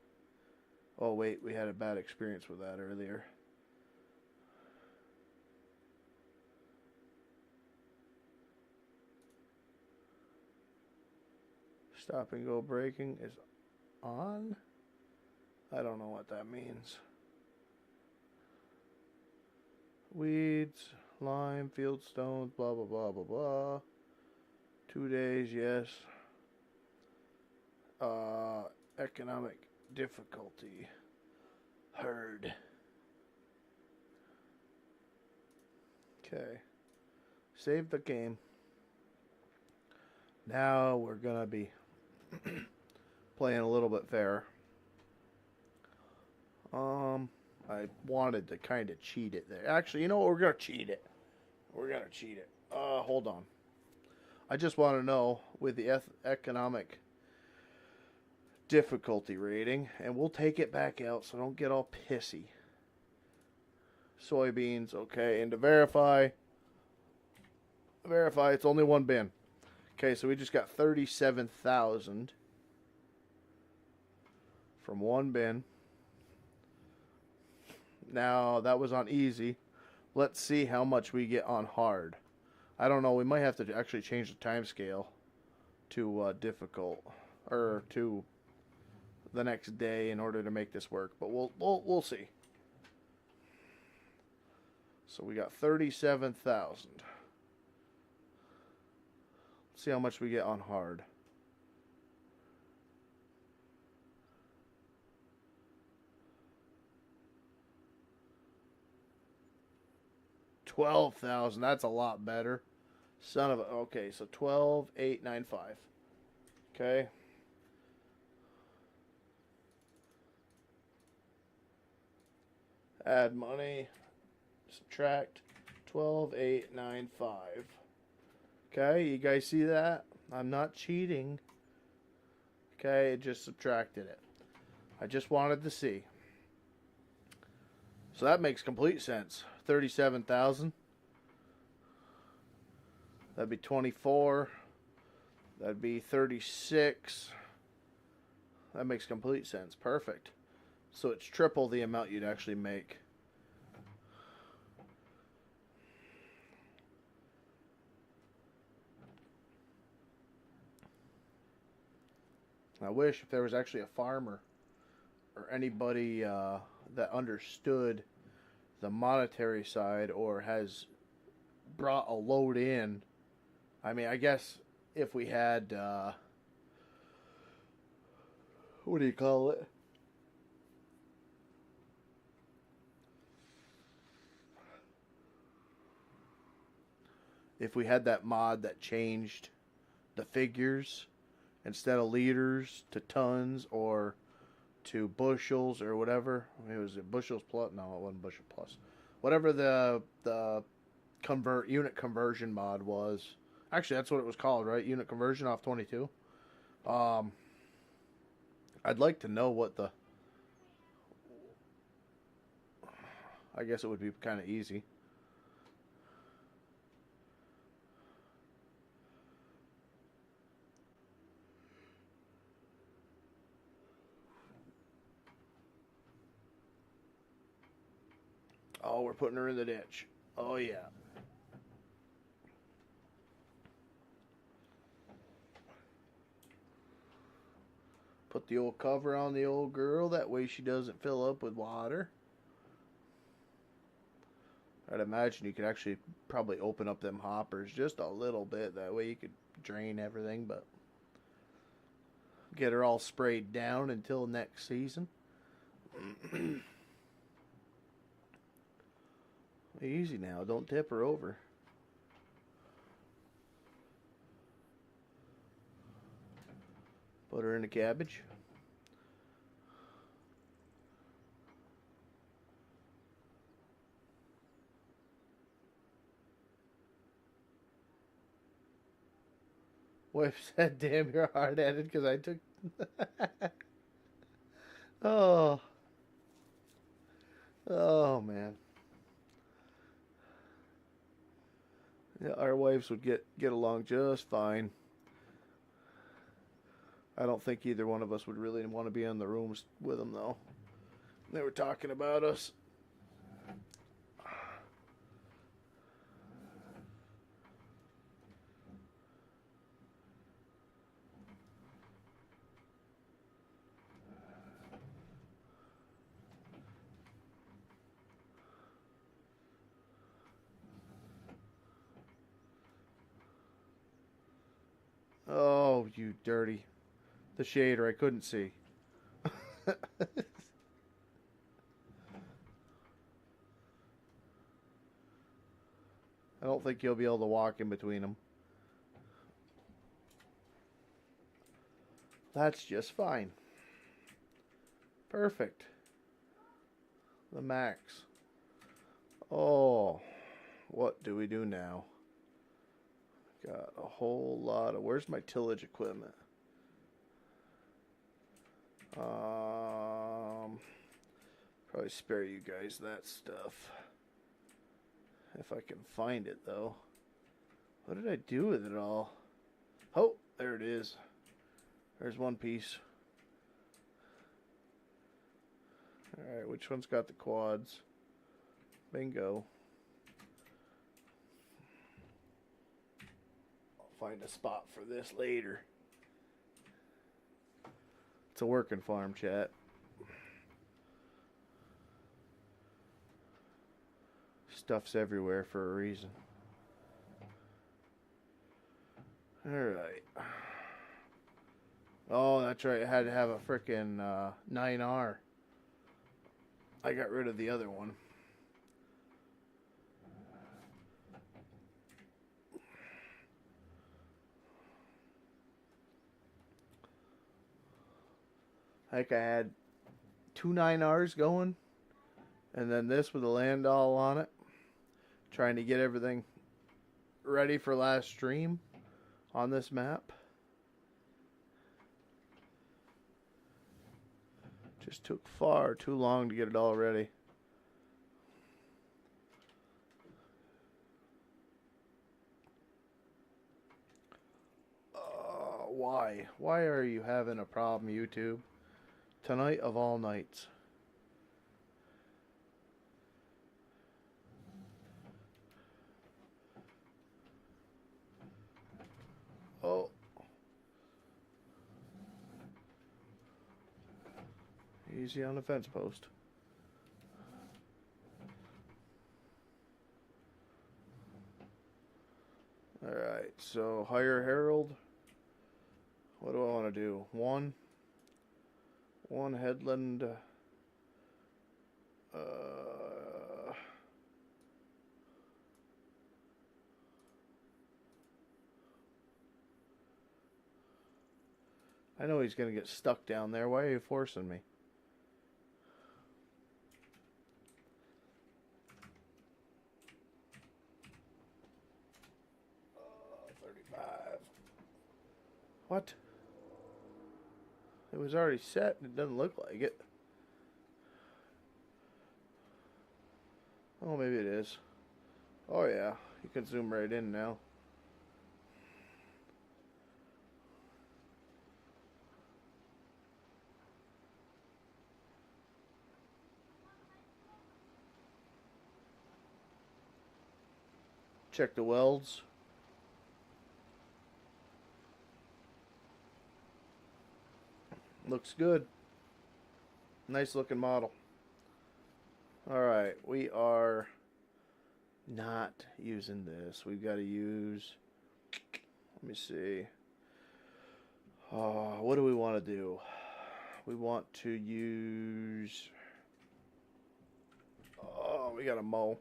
Oh wait, we had a bad experience with that earlier. Stop and go braking is on. I don't know what that means. Weeds, lime, field stones, blah, blah, blah, blah, blah. 2 days, yes. Economic difficulty. Herd. Okay. Save the game. Now we're going to be playing a little bit fair. I wanted to kind of cheat it there. Actually, you know what? We're going to cheat it. We're going to cheat it. Hold on. I just want to know with the economic difficulty rating, and we'll take it back out so don't get all pissy. Soybeans, okay, and to verify, it's only one bin. Okay, so we just got 37,000 from one bin. Now, that was on easy. Let's see how much we get on hard. I don't know, we might have to actually change the time scale to difficult, or to the next day in order to make this work, but we'll see. So we got 37,000. Let's see how much we get on hard. $12,000. That's a lot better. Son of a. Okay, so 12,895. Okay. Add money. Subtract 12,895. Okay, you guys see that? I'm not cheating. Okay, it just subtracted it. I just wanted to see. So that makes complete sense. 37,000. That'd be 24. That'd be 36. That makes complete sense. Perfect. So it's triple the amount you'd actually make. I wish if there was actually a farmer or anybody that understood the monetary side or has brought a load in. I mean, I guess if we had, what do you call it? If we had that mod that changed the figures instead of liters to tons or to bushels or whatever. It was it bushels plus? No, it wasn't bushel plus. Whatever the convert unit conversion mod was. Actually, that's what it was called, right? Unit conversion off 22. I'd like to know what the. I guess it would be kind of easy. Oh, we're putting her in the ditch. Oh, yeah. Put the old cover on the old girl. That way she doesn't fill up with water. I'd imagine you could actually probably open up them hoppers just a little bit. That way you could drain everything, but get her all sprayed down until next season. Easy now. Don't tip her over. Put her in the cabbage. Wife said, damn, you're hard-headed because I took... Oh. Oh, man. Yeah, our wives would get along just fine. I don't think either one of us would really want to be in the rooms with them, though. They were talking about us. Oh, you dirty. The shader, I couldn't see. I don't think you'll be able to walk in between them. That's just fine. Perfect. The max. Oh, what do we do now? Got a whole lot of... Where's my tillage equipment? Probably spare you guys that stuff. If I can find it, though. What did I do with it all? Oh, there it is. There's one piece. Alright, which one's got the quads? Bingo. I'll find a spot for this later. It's a working farm, chat. Stuff's everywhere for a reason. Alright. Oh, that's right. I had to have a frickin' 9R. I got rid of the other one. Like I had two 9Rs going, and then this with a Landau on it. Trying to get everything ready for last stream on this map. Just took far too long to get it all ready. Why? Why are you having a problem, YouTube? Tonight of all nights. Oh. Easy on the fence post. Alright, so hire Herald. What do I want to do? One headland. I know he's going to get stuck down there. Why are you forcing me? 35. What? It was already set. It doesn't look like it. Oh, maybe it is. Oh, yeah. You can zoom right in now. Check the welds. Looks good. Nice looking model. Alright, we are not using this. We've got to use, let me see. What do we want to do? We want to use, we got to mow.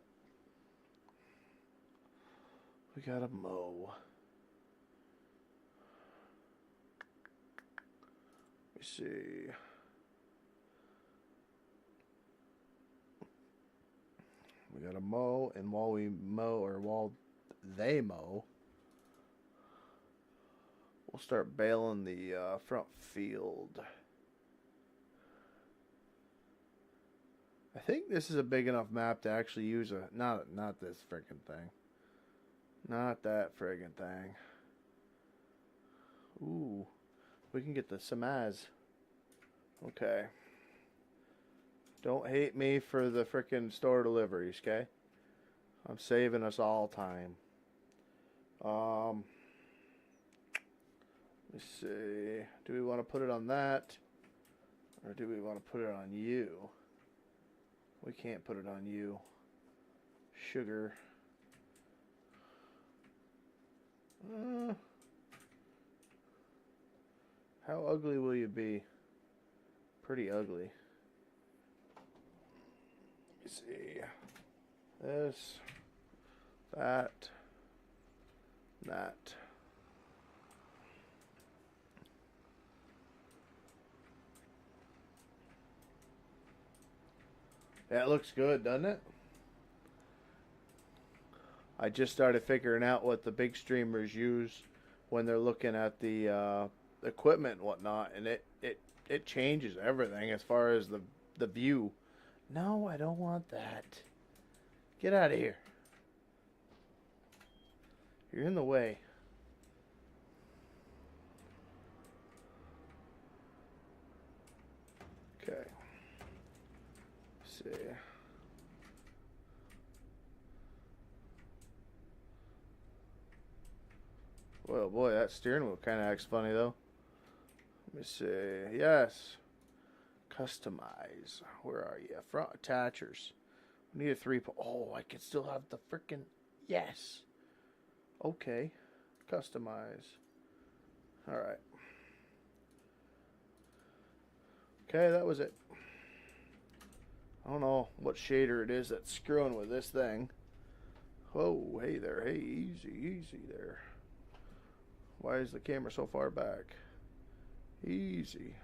We got to mow. Let me see. We got to mow, and while we mow, or while they mow, we'll start baling the front field. I think this is a big enough map to actually use a, not this friggin' thing. Not that friggin' thing. Ooh, we can get the Samaz. Okay. Don't hate me for the frickin' store deliveries, okay? I'm saving us all time. Let me see. Do we want to put it on that? Or do we want to put it on you? We can't put it on you. Sugar. How ugly will you be? Pretty ugly. Let me see. This. That. That. Yeah, it looks good, doesn't it? I just started figuring out what the big streamers use when they're looking at the equipment and whatnot, and it changes everything as far as the view. No, I don't want that. Get out of here. You're in the way. Okay. Let's see. Well, boy, that steering wheel kind of acts funny, though. Let me see. Yes. Customize. Where are you? Front attachers. We need a 3. Oh, I can still have the frickin'. Yes. Okay. Customize. Alright. Okay, that was it. I don't know what shader it is that's screwing with this thing. Whoa, hey there. Hey, easy, easy there. Why is the camera so far back? Easy.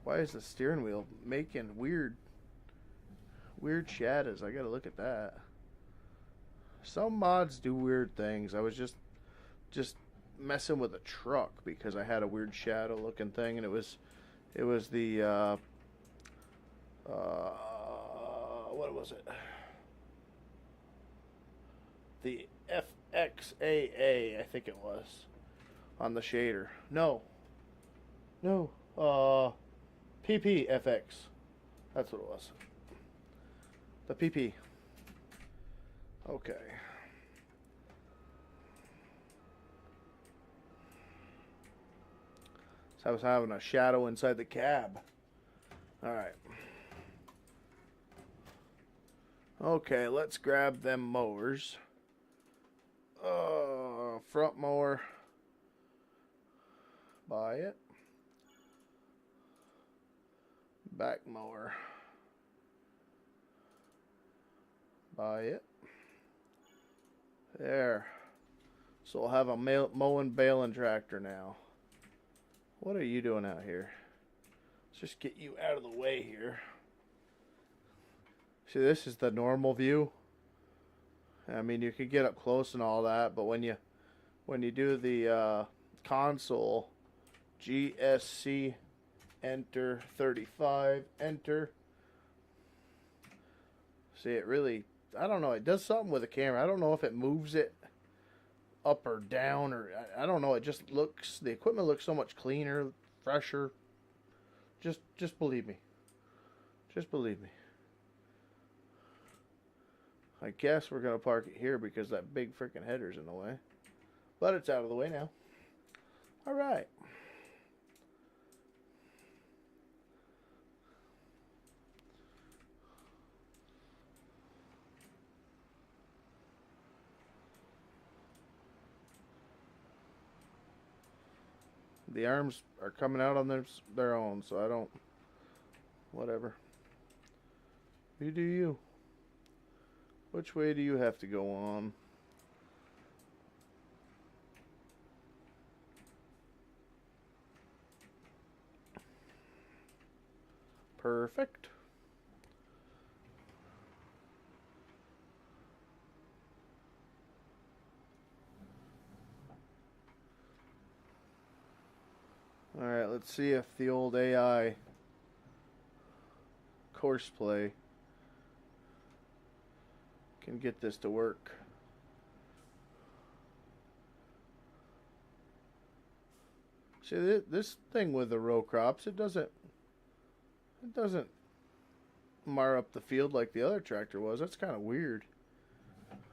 Why is the steering wheel making weird shadows? I gotta look at that. Some mods do weird things. I was just messing with a truck because I had a weird shadow looking thing, and it was the what was it? The FXAA, I think it was, on the shader. No, PPFX. That's what it was. The PP. Okay. So I was having a shadow inside the cab. Alright. Okay, let's grab them mowers. Front mower. Buy it. Back mower. Buy it. There. So we'll have a mowing baling tractor now. What are you doing out here? Let's just get you out of the way here. See, this is the normal view. I mean, you could get up close and all that, but when you do the console, GSC, enter 35, enter. See, it really, I don't know, it does something with the camera. I don't know if it moves it up or down, or I don't know. It just looks, the equipment looks so much cleaner, fresher. Just believe me. Just believe me. I guess we're going to park it here because that big freaking header's in the way. But it's out of the way now. All right. The arms are coming out on their own, so I don't, whatever. You do you. Which way do you have to go on? Perfect. Alright, let's see if the old AI course play can get this to work. See, this thing with the row crops, it doesn't mar up the field like the other tractor was. That's kind of weird.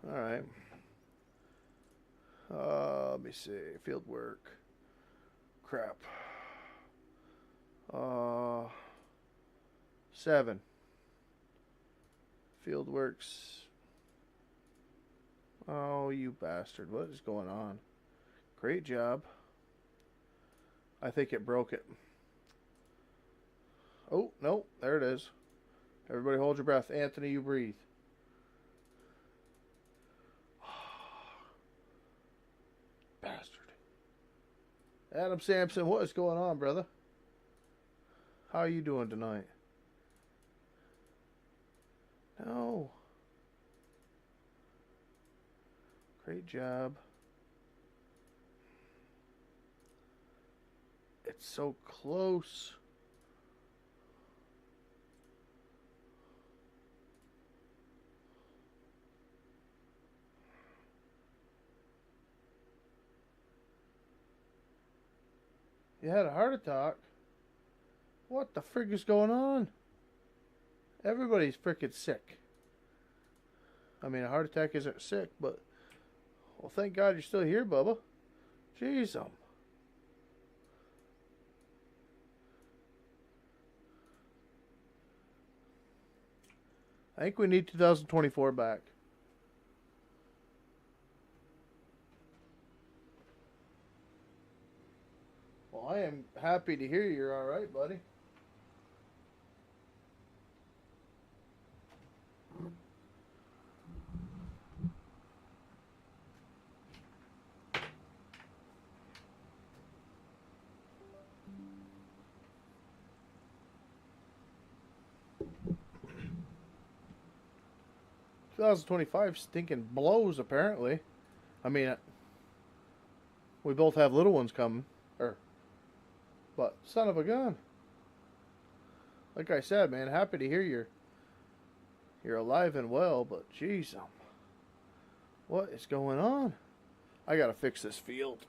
Alright. Let me see. Field work. Crap. 7. Field works. Oh, you bastard. What is going on? Great job. I think it broke it. Oh, no. There it is. Everybody hold your breath. Anthony, you breathe. Bastard. Adam Sampson, what is going on, brother? How are you doing tonight? No. Great job. It's so close. You had a heart attack? What the frig is going on? Everybody's freaking sick. I mean, a heart attack isn't sick, but... Well, thank God you're still here, Bubba. Jeez, I think we need 2024 back. Well, I am happy to hear you're all right, buddy. $2025 stinking blows, apparently. I mean, we both have little ones coming. But, son of a gun. Like I said, man, happy to hear you're alive and well, but jeez, what is going on? I gotta fix this field.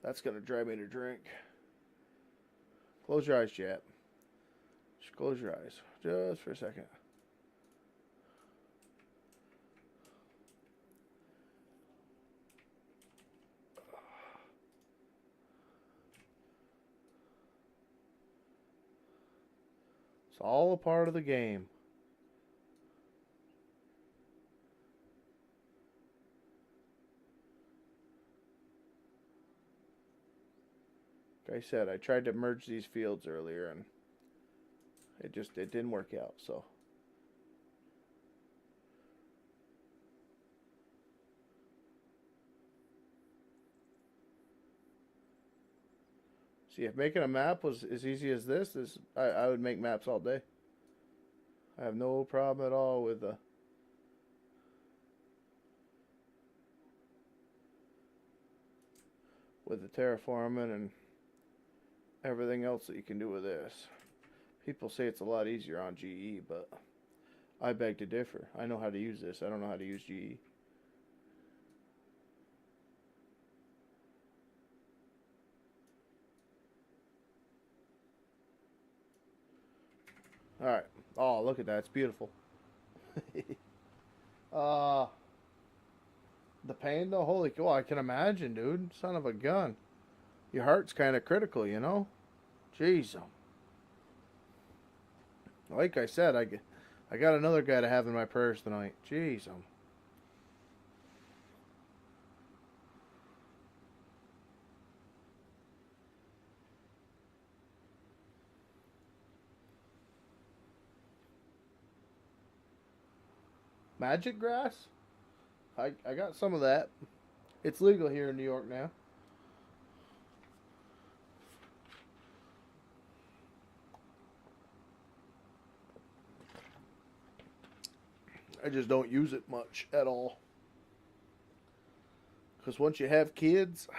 That's gonna drive me to drink. Close your eyes, chat. Just close your eyes. Just for a second. It's all a part of the game. Like I said, I tried to merge these fields earlier and it didn't work out, so. See, if making a map was as easy as this, I would make maps all day. I have no problem at all with the terraforming and everything else that you can do with this. People say it's a lot easier on GE, but I beg to differ. I know how to use this. I don't know how to use GE. Alright. Oh, look at that. It's beautiful. uh, the pain, though? Holy cow. I can imagine, dude. Son of a gun. Your heart's kind of critical, you know? Jeez. Like I said, I got another guy to have in my prayers tonight. Jeez. Magic grass? I got some of that. It's legal here in New York now. I just don't use it much at all. Because once you have kids,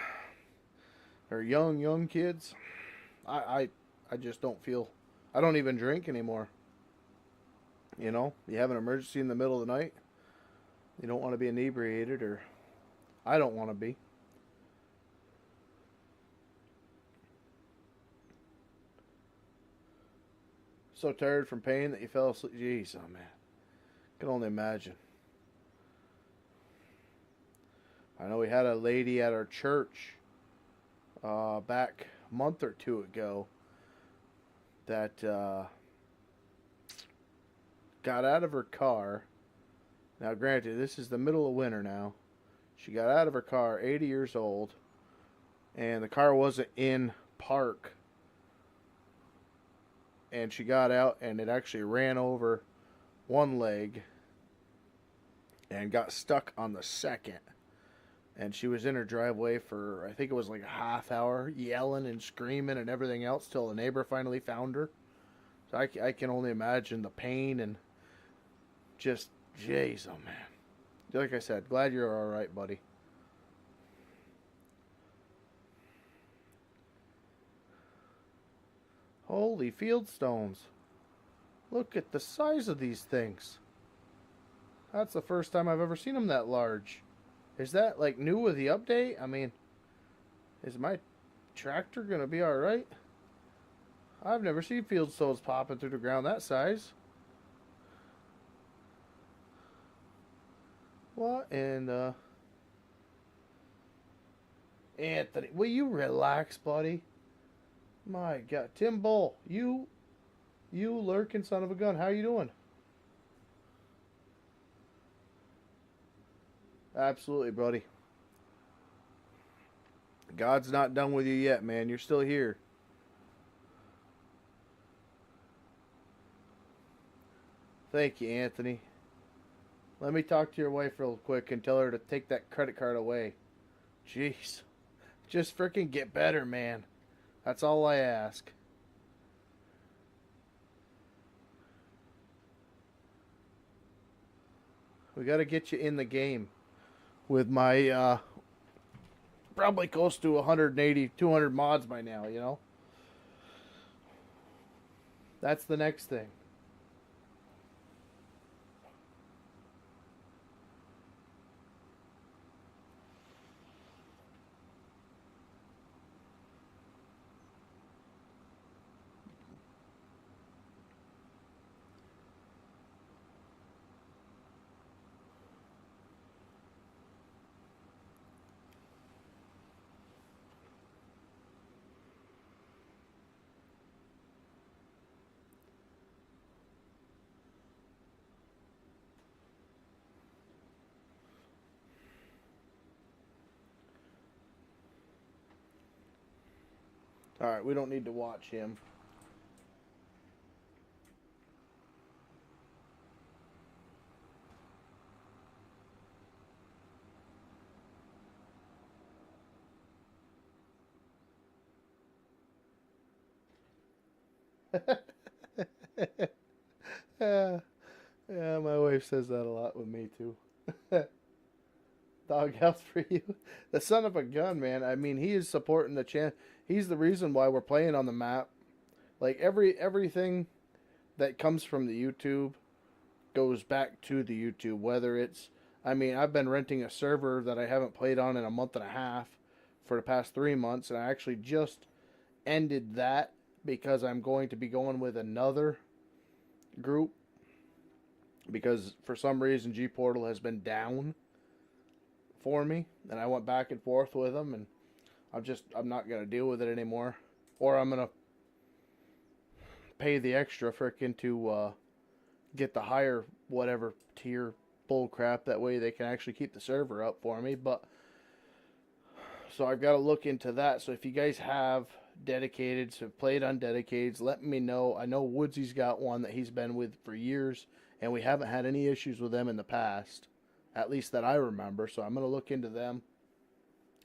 or young kids, I just don't feel, I don't even drink anymore. You know, you have an emergency in the middle of the night. You don't want to be inebriated, or I don't want to be. So tired from pain that you fell asleep. Jeez, oh man. Can only imagine. I know we had a lady at our church back a month or two ago that got out of her car. Now, granted, this is the middle of winter now. She got out of her car, 80 years old, and the car wasn't in park. And she got out, and it actually ran over one leg and got stuck on the second. And she was in her driveway for, I think it was like a half hour, yelling and screaming and everything else till the neighbor finally found her. So I can only imagine the pain and just, jeez, oh man. Like I said, glad you're all right, buddy. Holy fieldstones. Look at the size of these things. That's the first time I've ever seen them that large. Is that like new with the update? I mean, is my tractor going to be all right? I've never seen fieldstones popping through the ground that size. What in the... Anthony, will you relax, buddy? My God. Tim Bull, you lurking son of a gun. How you doing? Absolutely, buddy. God's not done with you yet, man. You're still here. Thank you, Anthony. Let me talk to your wife real quick and tell her to take that credit card away. Jeez. Just freaking get better, man. That's all I ask. We got to get you in the game with my probably close to 180, 200 mods by now, you know? That's the next thing. Alright, we don't need to watch him. Yeah, yeah, my wife says that a lot with me too. Doghouse for you. The son of a gun, man. I mean, he is supporting the channel. He's the reason why we're playing on the map. Like everything that comes from the YouTube goes back to the YouTube. Whether it's, I mean, I've been renting a server that I haven't played on in a month and a half for the past 3 months, and I actually just ended that because I'm going to be going with another group because for some reason G Portal has been down for me, and I went back and forth with them, and I'm not gonna deal with it anymore, or I'm gonna pay the extra frickin' to get the higher whatever tier bull crap. That way they can actually keep the server up for me. But so I've got to look into that. So if you guys have dedicateds, have played on dedicateds, let me know. I know Woodsy's got one that he's been with for years, and we haven't had any issues with them in the past, at least that I remember. So I'm gonna look into them.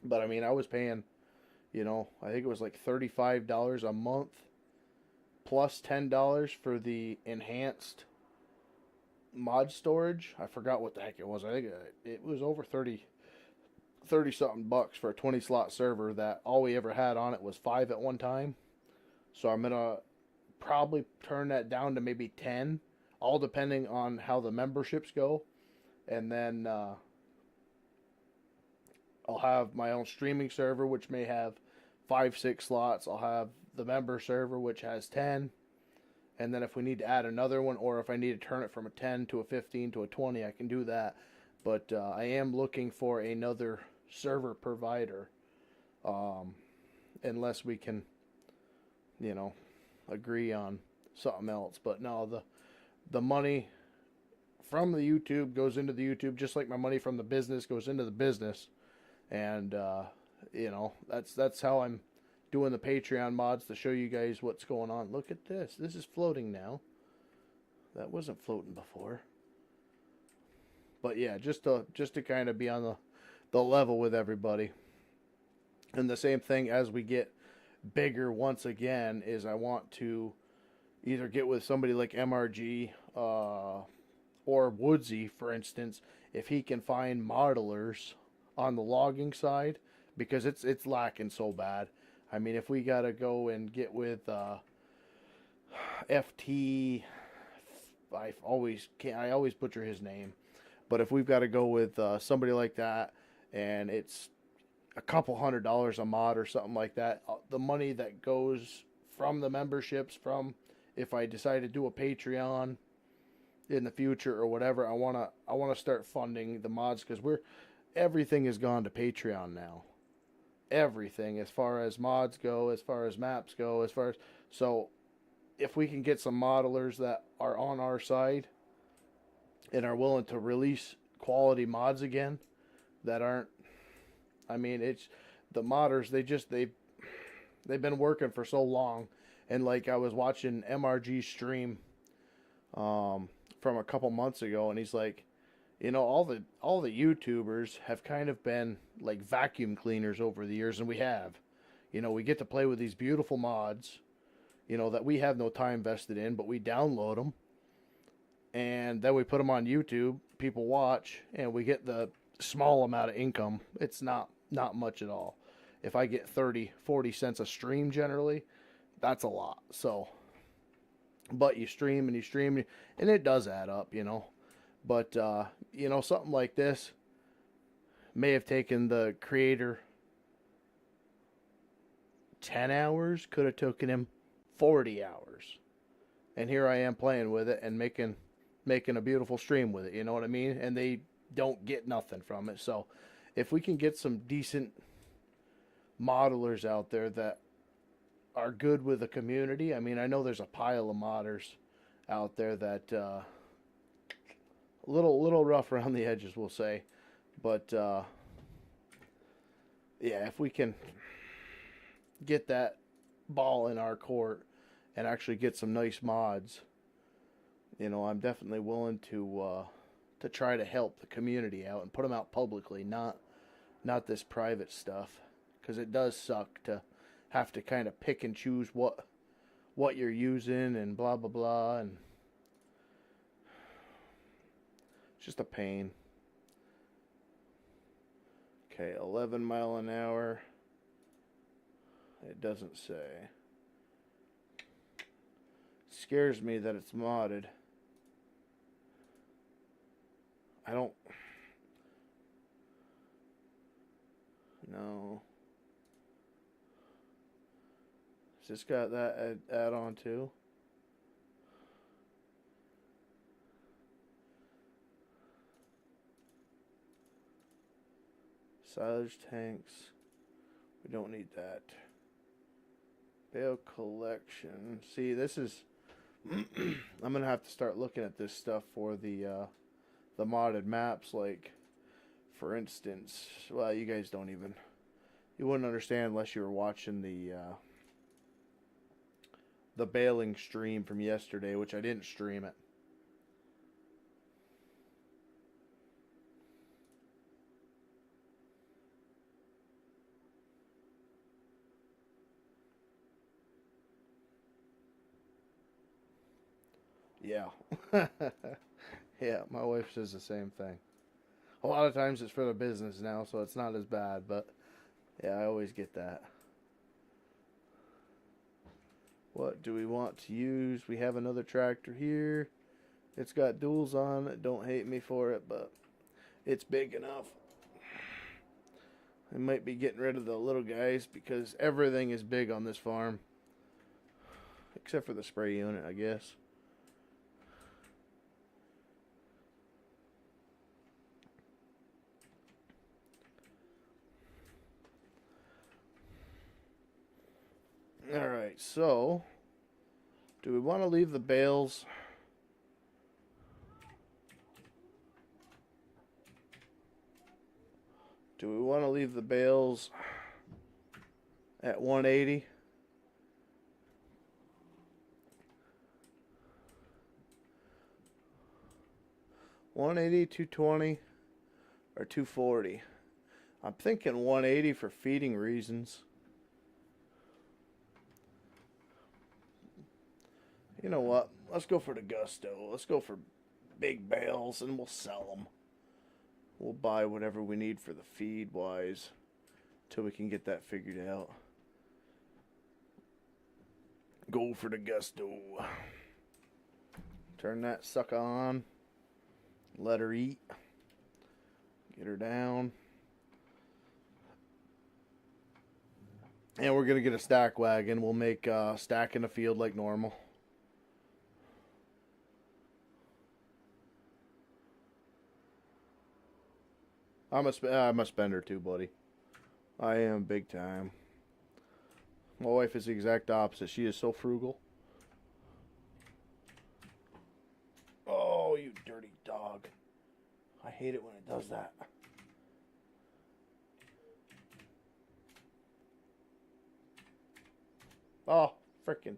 But I mean, I was paying, I think it was like $35 a month plus $10 for the enhanced mod storage. I forgot what the heck it was. I think it was over 30 something bucks for a 20 slot server that all we ever had on it was 5 at one time. So I'm going to probably turn that down to maybe 10, all depending on how the memberships go. And then I'll have my own streaming server, which may have 5-6 slots. I'll have the member server, which has 10. And then if we need to add another one, or if I need to turn it from a 10 to a 15 to a 20, I can do that. But I am looking for another server provider, unless we can, agree on something else. But no, the money from the YouTube goes into the YouTube, just like my money from the business goes into the business. And that's how I'm doing the Patreon mods, to show you guys what's going on. Look at this. This is floating now. That wasn't floating before. But yeah, just to kind of be on the level with everybody. And the same thing as we get bigger once again is I want to either get with somebody like MRG or Woodsy, for instance, if he can find modelers on the logging side, because it's lacking so bad. I mean, if we gotta go and get with FT, I always butcher his name, but if we've got to go with somebody like that, and it's a couple $100 a mod or something like that, the money that goes from the memberships, from if I decide to do a Patreon in the future or whatever, I wanna start funding the mods, because everything has gone to Patreon now. Everything, as far as mods go, as far as maps go, so if we can get some modelers that are on our side and are willing to release quality mods again, that aren't, I mean, it's the modders, they've been working for so long. And like, I was watching MRG stream from a couple months ago, and he's like, all the YouTubers have kind of been like vacuum cleaners over the years, and we have. We get to play with these beautiful mods, that we have no time vested in, but we download them, and then we put them on YouTube, people watch, and we get the small amount of income. It's not much at all. If I get 30-40 cents a stream generally, that's a lot. So, but you stream and you stream, and it does add up, But, something like this may have taken the creator 10 hours, could have taken him 40 hours. And here I am playing with it and making a beautiful stream with it, you know what I mean? And they don't get nothing from it. So if we can get some decent modelers out there that are good with the community, I mean, I know there's a pile of modders out there that little rough around the edges, we'll say, but yeah, if we can get that ball in our court and actually get some nice mods, I'm definitely willing to try to help the community out and put them out publicly, not this private stuff, because it does suck to have to kind of pick and choose what what you're using and blah blah blah, and it's just a pain. Okay, 11 mile an hour. It doesn't say. Scares me that it's modded. I don't. No. Has this got that add-on too? Silage tanks. We don't need that. Bale collection. See, this is. I'm gonna have to start looking at this stuff for the modded maps. Like, for instance, well, you guys don't even. You wouldn't understand unless you were watching the baling stream from yesterday, which I didn't stream it. Yeah. Yeah, my wife says the same thing. A lot of times it's for the business now, so it's not as bad, but yeah, I always get that. What do we want to use? We have another tractor here. It's got duals on it. Don't hate me for it, but it's big enough. I might be getting rid of the little guys because everything is big on this farm. Except for the spray unit, I guess. Alright, so do we want to leave the bales? Do we want to leave the bales at 180? $180, $220, or $240? I'm thinking $180 for feeding reasons. You know what? Let's go for the gusto. Let's go for big bales and we'll sell them. We'll buy whatever we need for the feed wise till we can get that figured out. Go for the gusto. Turn that sucker on. Let her eat. Get her down. And we're going to get a stack wagon. We'll make stacking the field like normal. I'm a spender too, buddy. I am big time. My wife is the exact opposite. She is so frugal. Oh, you dirty dog. I hate it when it does that. Oh, frickin'.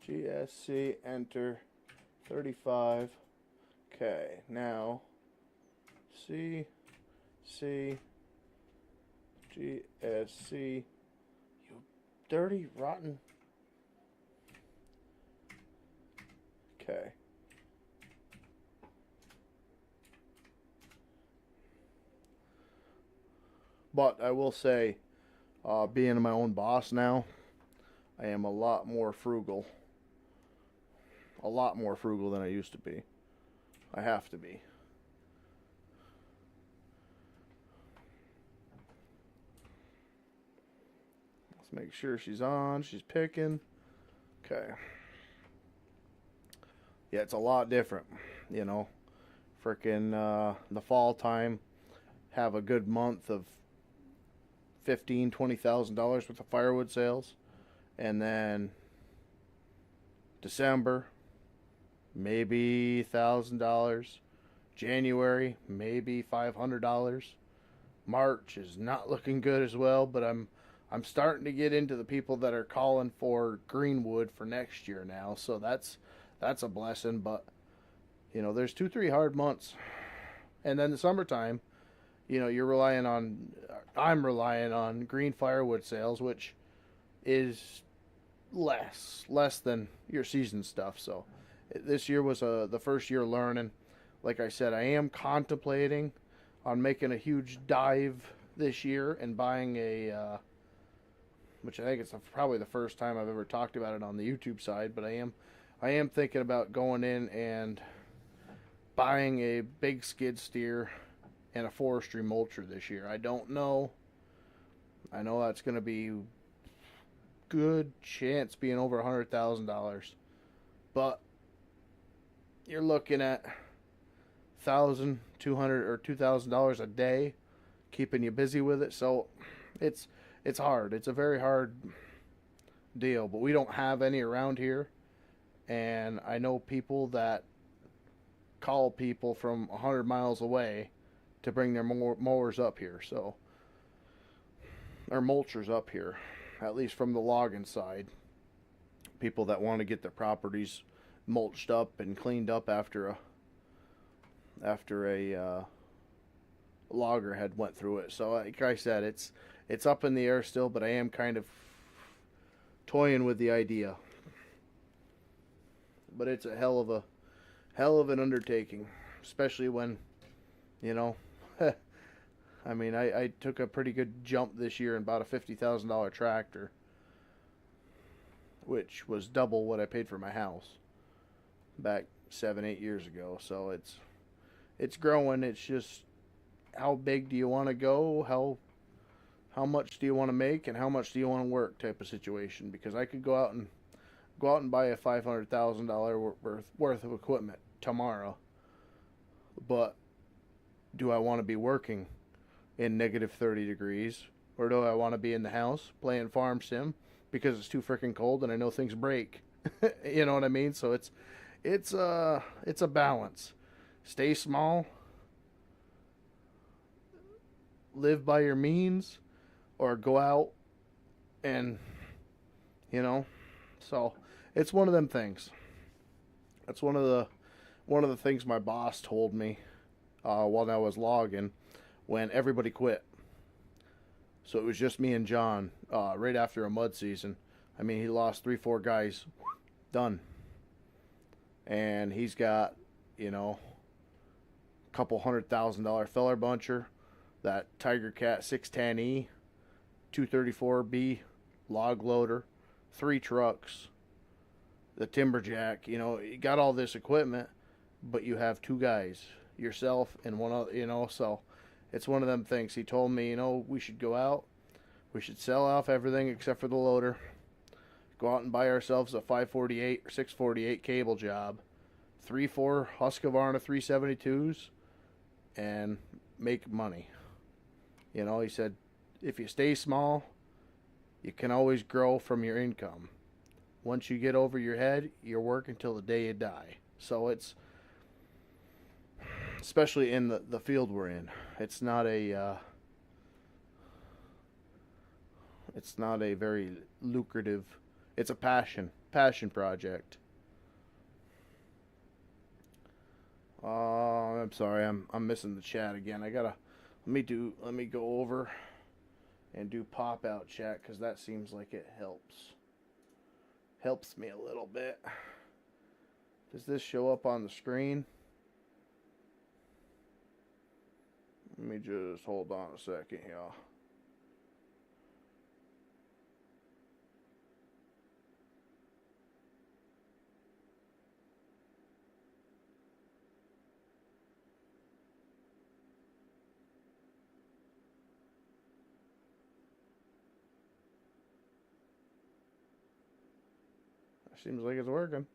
GSC, enter, 35. Okay, now, C, GSC, you dirty, rotten. Okay. But I will say, being my own boss now, I am a lot more frugal. A lot more frugal than I used to be. I have to be. Let's make sure she's on. She's picking. Okay. Yeah, it's a lot different. You know, freaking the fall time, have a good month of $15,000-$20,000 worth of firewood sales, and then December, maybe $1,000. January, maybe $500. March is not looking good as well, but I'm starting to get into the people that are calling for greenwood for next year now, so that's a blessing. But you know, there's 2-3 hard months, and then the summertime, you know, I'm relying on green firewood sales, which is less than your season stuff. So this year was the first year learning. Like I said, I am contemplating on making a huge dive this year and buying which I think it's probably the first time I've ever talked about it on the YouTube side, but I am thinking about going in and buying a big skid steer and a forestry mulcher this year. I don't know. I know that's going to be good chance being over $100,000, but you're looking at $1,200 or $2,000 a day keeping you busy with it. So it's hard. It's a very hard deal, but we don't have any around here, and I know people that call people from 100 miles away to bring their mowers up here. So or mulchers up here, at least from the logging side. People that want to get their properties mulched up and cleaned up after a logger had went through it. So like I said, it's up in the air still, but I am kind of toying with the idea. But it's a hell of an undertaking, especially when, you know, I mean, I took a pretty good jump this year and bought a $50,000 tractor, which was double what I paid for my house back 7-8 years ago. So it's growing. It's just, how big do you want to go? How much do you want to make, and how much do you want to work type of situation? Because I could go out and buy a $500,000 worth of equipment tomorrow, but do I want to be working in negative 30 degrees, or do I want to be in the house playing farm sim because it's too freaking cold and I know things break? You know what I mean? So it's a balance. Stay small, live by your means, or go out and, you know, so it's one of them things. That's one of the things my boss told me while I was logging when everybody quit. So it was just me and John right after a mud season. I mean, he lost 3-4 guys, done. And he's got, you know, a couple $100,000 feller buncher, that Tiger Cat 610E, 234B log loader, 3 trucks, the timberjack. You know, you got all this equipment, but you have 2 guys, yourself and one other, you know. So it's one of them things. He told me, you know, we should go out, we should sell off everything except for the loader, go out and buy ourselves a 548 or 648 cable job, 3-4 Husqvarna 372s, and make money. You know, he said, if you stay small, you can always grow from your income. Once you get over your head, you're working till the day you die. So it's, especially in the field we're in, it's not a very lucrative, it's a passion project. I'm sorry, I'm missing the chat again. Let me go over and do pop out chat, because that seems like it helps me a little bit. Does this show up on the screen? Let me just hold on a second here. Seems like it's working.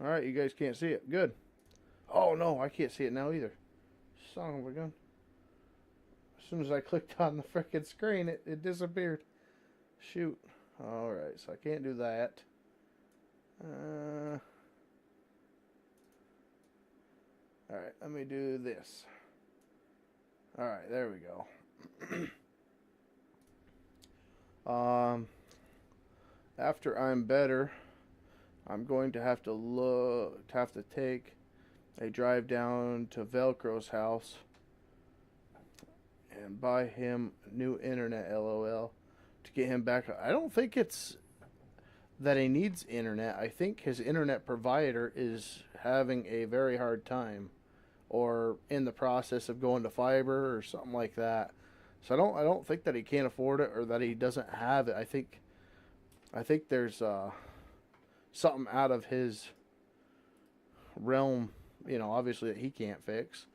Alright, you guys can't see it. Good. Oh no, I can't see it now either. Son of a gun. As soon as I clicked on the frickin' screen, it disappeared. Shoot. Alright, so I can't do that. Alright, let me do this. Alright, there we go. After I'm better, I'm going to have to take a drive down to Velcro's house and buy him new internet, LOL, to get him back. I don't think it's that he needs internet. I think his internet provider is having a very hard time, or in the process of going to fiber or something like that. So I don't think that he can't afford it or that he doesn't have it. I think there's something out of his realm, obviously that he can't fix.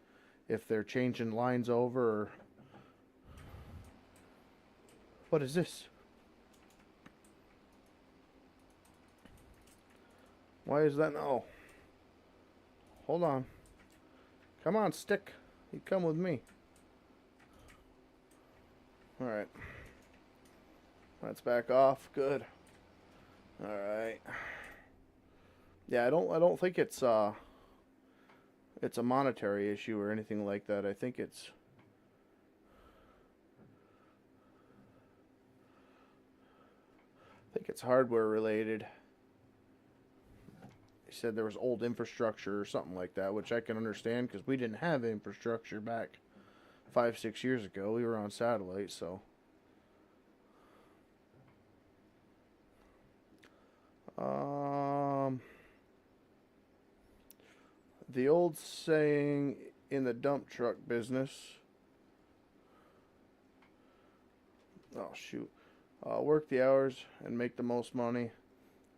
If they're changing lines over, or what is this? Why is that? No. Hold on. Come on, stick. You come with me. Alright. Let's back off. Good. Alright. Yeah, I don't think it's a monetary issue or anything like that. I think it's hardware related. He said there was old infrastructure or something like that, which I can understand because we didn't have infrastructure back 5-6 years ago. We were on satellite, so. The old saying in the dump truck business. Oh, shoot. Work the hours and make the most money,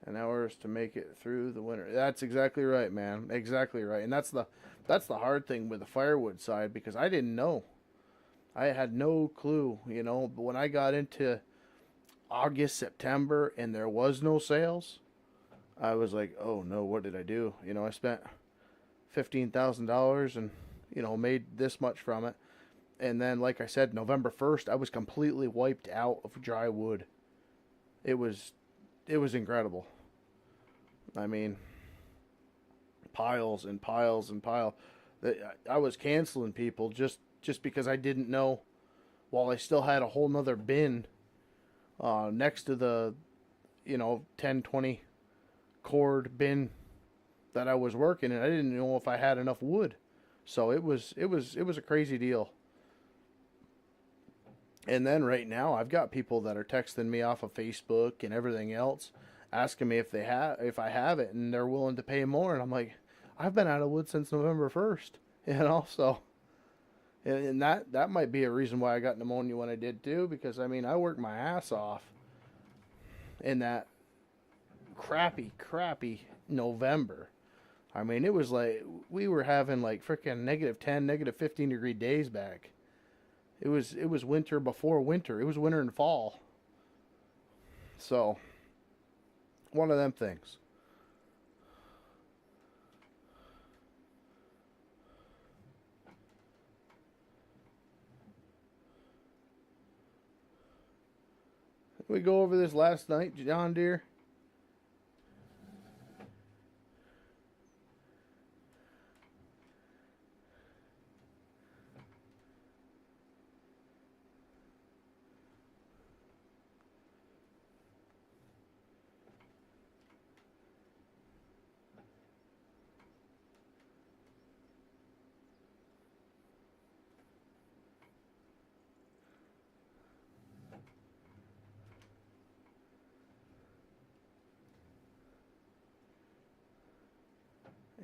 and hours to make it through the winter. That's exactly right, man. Exactly right. And that's the hard thing with the firewood side, because I didn't know. I had no clue, But when I got into August, September, and there was no sales, I was like, oh no, what did I do? I spent $15,000 and, made this much from it. And then, like I said, November 1st, I was completely wiped out of dry wood. It was incredible. I mean, piles and piles and piles. I was canceling people just because I didn't know, while I still had a whole nother bin next to the, 10, 20 cord bin that I was working, and I didn't know if I had enough wood. So it was a crazy deal. And then right now, I've got people that are texting me off of Facebook and everything else, asking me if I have it, and they're willing to pay more. And I'm like, I've been out of wood since November 1st, So, and that might be a reason why I got pneumonia when I did too, because I worked my ass off in that crappy November. It was like we were having like freaking -10, -15 degree days back. It was winter before winter. It was winter and fall. So, one of them things. Did we go over this last night, John Deere?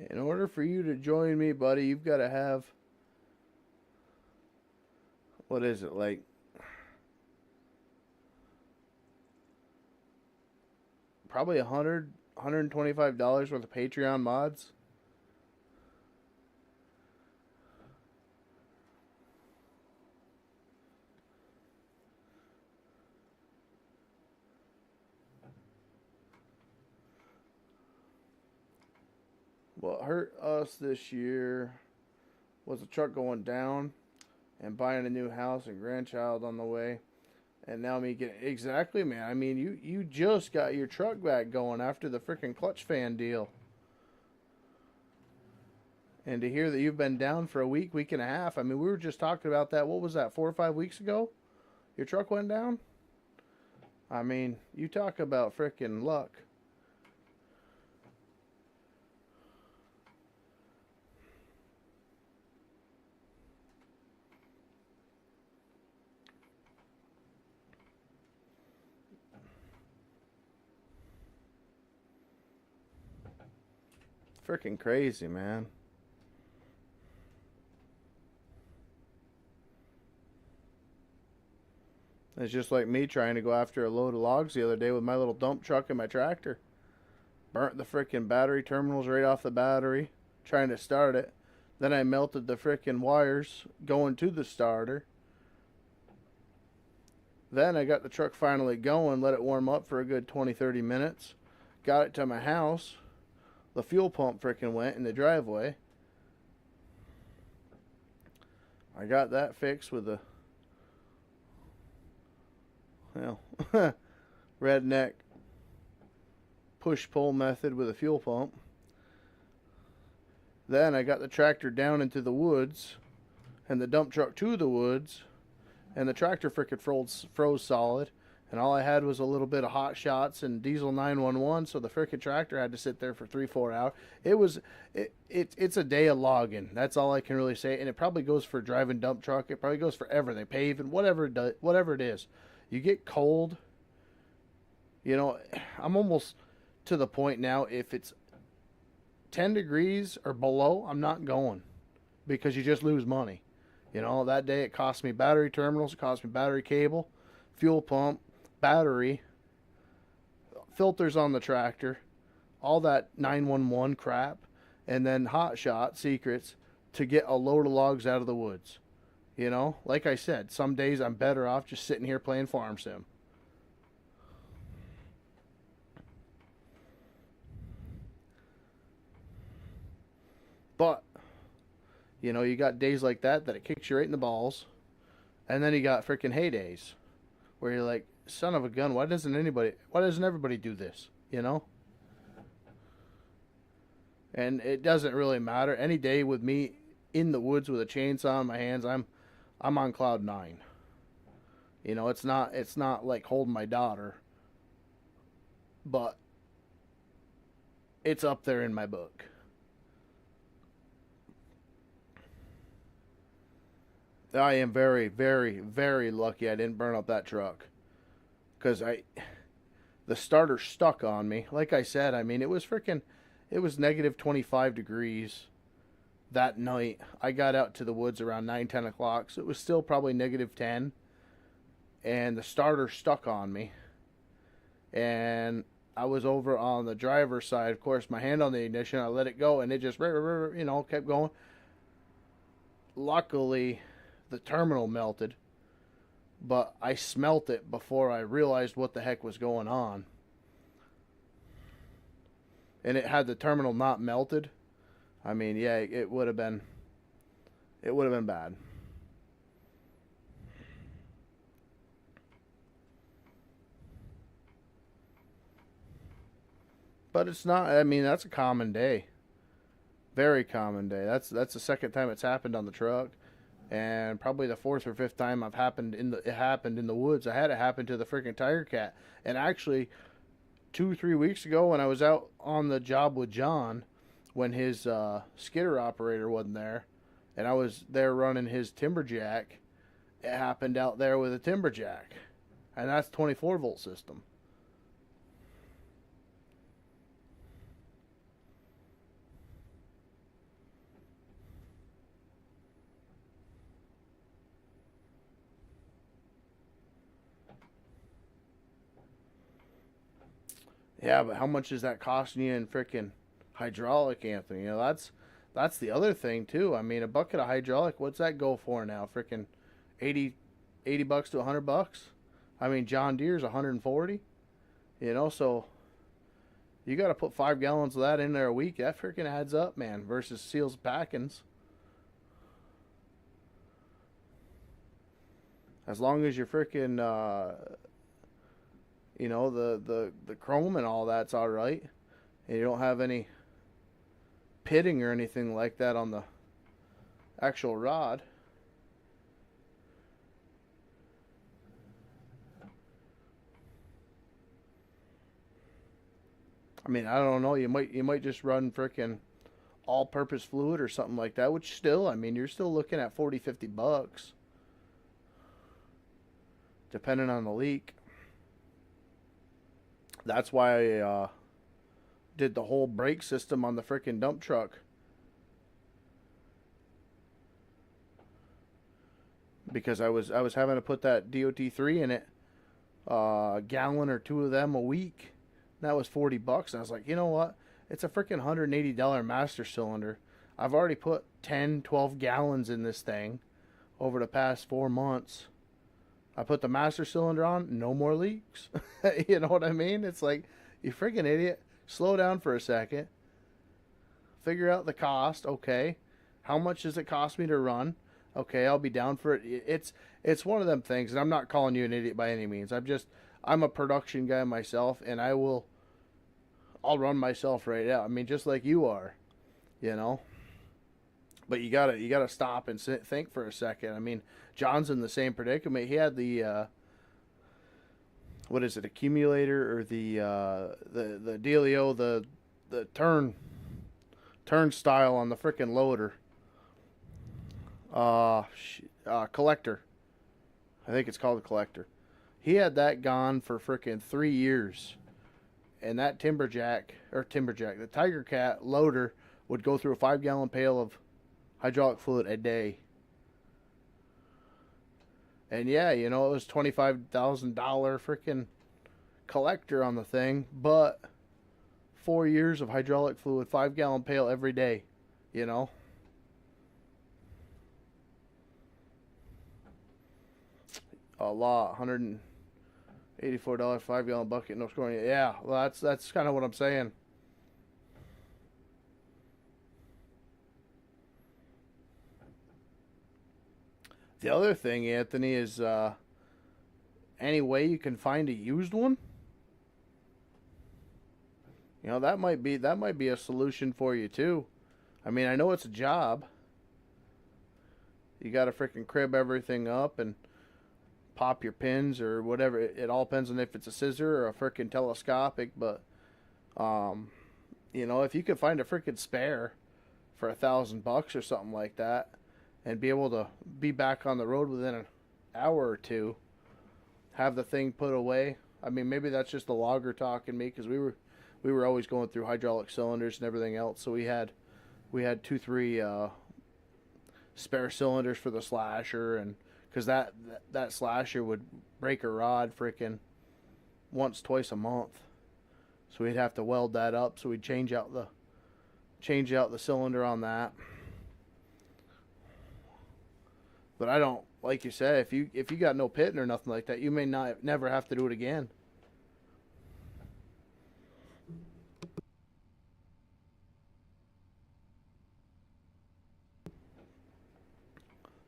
In order for you to join me, buddy, you've got to have, what is it, like probably $125 worth of Patreon mods. What hurt us this year was the truck going down and buying a new house and grandchild on the way. And now me getting, exactly, man. You just got your truck back going after the freaking clutch fan deal. And to hear that you've been down for a week and a half. We were just talking about that. What was that, 4 or 5 weeks ago? Your truck went down? You talk about freaking luck. Freaking crazy, man. It's just like me trying to go after a load of logs the other day with my little dump truck and my tractor. Burnt the frickin' battery terminals right off the battery, trying to start it. Then I melted the frickin' wires going to the starter. Then I got the truck finally going, let it warm up for a good 20-30 minutes. Got it to my house. The fuel pump frickin' went in the driveway. I got that fixed with a, well, redneck push-pull method with a fuel pump. Then I got the tractor down into the woods and the dump truck to the woods, and the tractor frickin' froze solid, and all I had was a little bit of hot shots and diesel 911, so the frickin' tractor had to sit there for 3-4 hours. It's a day of logging. That's all I can really say, and it probably goes for driving dump truck. It probably goes for everything, paving, whatever it is. You get cold. You know, I'm almost to the point now, if it's 10 degrees or below, I'm not going, because you just lose money. You know, that day it cost me battery terminals, it cost me battery cable, fuel pump, battery, filters on the tractor, all that 911 crap, and then hot shot secrets to get a load of logs out of the woods. You know, like I said, some days I'm better off just sitting here playing farm sim. But, you know, you got days like that it kicks you right in the balls. And then you got freaking heydays where you're like, son of a gun, why doesn't everybody do this? You know? And it doesn't really matter. Any day with me in the woods with a chainsaw in my hands, I'm on cloud 9. You know, it's not like holding my daughter, but it's up there in my book. I am very, very, very lucky I didn't burn up that truck, because the starter stuck on me. Like I said, I mean, it was negative 25 degrees that night. I got out to the woods around 9-10 o'clock, so it was still probably negative 10, and the starter stuck on me, and I was over on the driver's side. Of course, my hand on the ignition, I let it go, and it just, you know, kept going. Luckily, the terminal melted, but I smelt it before I realized what the heck was going on. And it had the terminal not melted, I mean, yeah, it would have been bad. But it's not, I mean, that's a common day. Very common day. That's the second time it's happened on the truck, and probably the fourth or fifth time it happened in the woods. I had it happen to the freaking Tiger Cat. And actually 2-3 weeks ago, when I was out on the job with John, when his skidder operator wasn't there, and I was there running his timberjack, it happened out there with a timberjack, and that's 24-volt system. Yeah, but how much is that costing you in frickin' hydraulic, Anthony? You know, that's the other thing too. I mean, a bucket of hydraulic, what's that go for now? Frickin' 80 bucks to $100. I mean, John Deere's 140. You know, so you got to put 5 gallons of that in there a week. That frickin' adds up, man. Versus Seals Packins. As long as you're frickin' you know, the chrome and all that's all right, and you don't have any pitting or anything like that on the actual rod. I mean, I don't know. You might just run frickin' all-purpose fluid or something like that, which still, I mean, you're still looking at 40-50 bucks, depending on the leak. That's why did the whole brake system on the frickin' dump truck because I was having to put that DOT3 in it, a gallon or two of them a week. That was $40. And I was like, you know what? It's a freaking $180 master cylinder. I've already put 10, 12 gallons in this thing over the past 4 months. I put the master cylinder on, no more leaks. You know what I mean? It's like, you freaking idiot. Slow down for a second. Figure out the cost. Okay. How much does it cost me to run? Okay, I'll be down for it. It's one of them things, and I'm not calling you an idiot by any means. I'm a production guy myself, and I'll run myself right out. I mean, just like you are, you know. But you gotta stop and think for a second. I mean, John's in the same predicament. He had the what is it, accumulator or the dealio, the turnstile on the frickin' loader. Collector. I think it's called a collector. He had that gone for frickin' 3 years. And that the Tiger Cat loader would go through a 5-gallon pail of hydraulic fluid a day. And yeah, you know, it was $25,000 frickin' collector on the thing, but 4 years of hydraulic fluid, 5-gallon pail every day, you know. A lot, $184 5-gallon bucket, no scoring. Yeah, well, that's kind of what I'm saying. The other thing, Anthony, is any way you can find a used one. You know, that might be a solution for you too. I mean, I know it's a job. You got to freaking crib everything up and pop your pins or whatever. It all depends on if it's a scissor or a freaking telescopic. But you know, if you could find a freaking spare for $1,000 or something like that, and be able to be back on the road within an hour or two, have the thing put away. I mean, maybe that's just the logger talking me, because we were always going through hydraulic cylinders and everything else. So we had 2-3 spare cylinders for the slasher, and because that slasher would break a rod freaking once, twice a month. So we'd have to weld that up. So we'd change out the cylinder on that. But I don't, like you said, if you got no pitting or nothing like that, you may never have to do it again.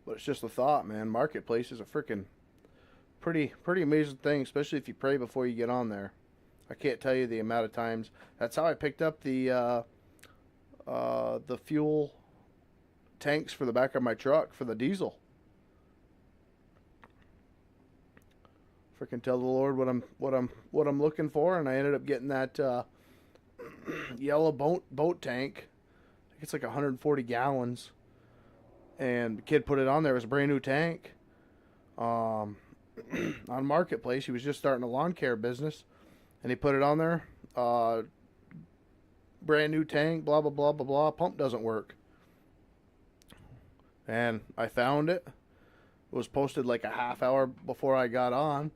But it's just a thought, man. Marketplace is a freaking pretty amazing thing, especially if you pray before you get on there. I can't tell you the amount of times. That's how I picked up the fuel tanks for the back of my truck for the diesel. Freaking tell the Lord what I'm looking for, and I ended up getting that yellow boat tank. I think it's like 140 gallons. And the kid put it on there. It was a brand new tank. On Marketplace, he was just starting a lawn care business, and he put it on there. Brand new tank, blah blah blah blah blah. Pump doesn't work. And I found it. It was posted like a half hour before I got on.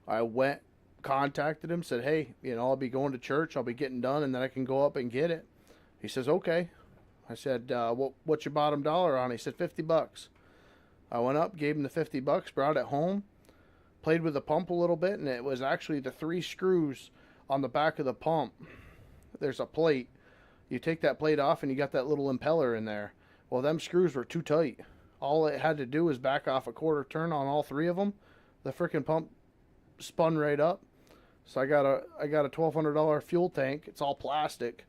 I went, contacted him, said, hey, you know, I'll be going to church. I'll be getting done, and then I can go up and get it. He says, okay. I said, what's your bottom dollar on? He said, $50. I went up, gave him the $50, brought it home, played with the pump a little bit, and it was actually the 3 screws on the back of the pump. There's a plate. You take that plate off, and you got that little impeller in there. Well, them screws were too tight. All it had to do was back off a quarter turn on all 3 of them. The frickin' pump spun right up. So I got a $1,200 fuel tank. It's all plastic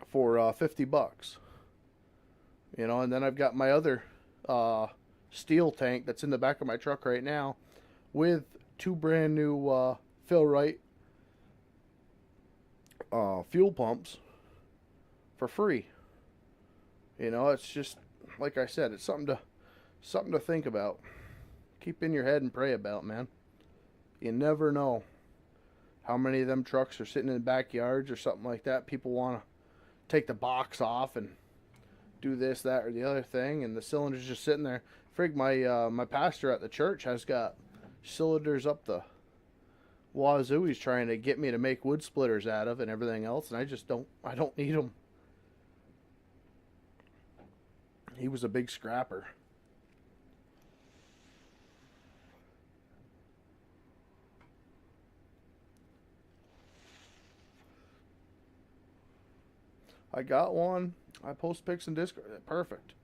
for $50. You know, and then I've got my other steel tank that's in the back of my truck right now with 2 brand new Fill-Rite fuel pumps for free. You know, it's just, like I said, it's something to think about. Keep in your head and pray about, man. You never know how many of them trucks are sitting in the backyards or something like that. People want to take the box off and do this, that, or the other thing, and the cylinder's just sitting there. Frig, my pastor at the church has got cylinders up the wazoo. He's trying to get me to make wood splitters out of and everything else, and I don't need them. He was a big scrapper. I got one. I post pics in Discord. Perfect.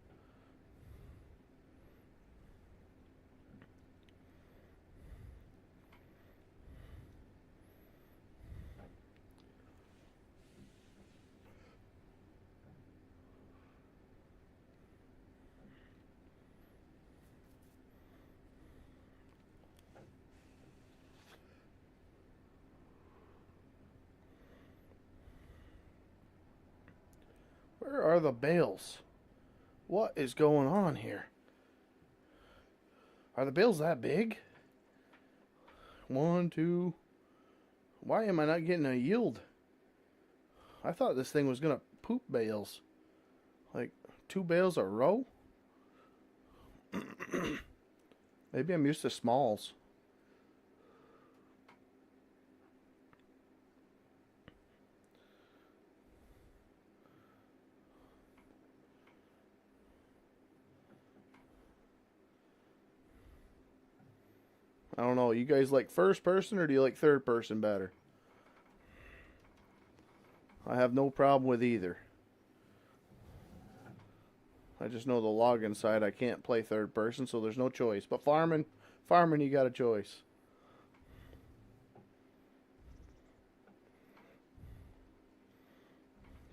Where are the bales? What is going on here? Are the bales that big? 1, 2. Why am I not getting a yield? I thought this thing was gonna poop bales. Like 2 bales a row? Maybe I'm used to smalls. I don't know. You guys like first person or do you like third person better? I have no problem with either. I just know the login side I can't play third person, so there's no choice. But farming, you got a choice.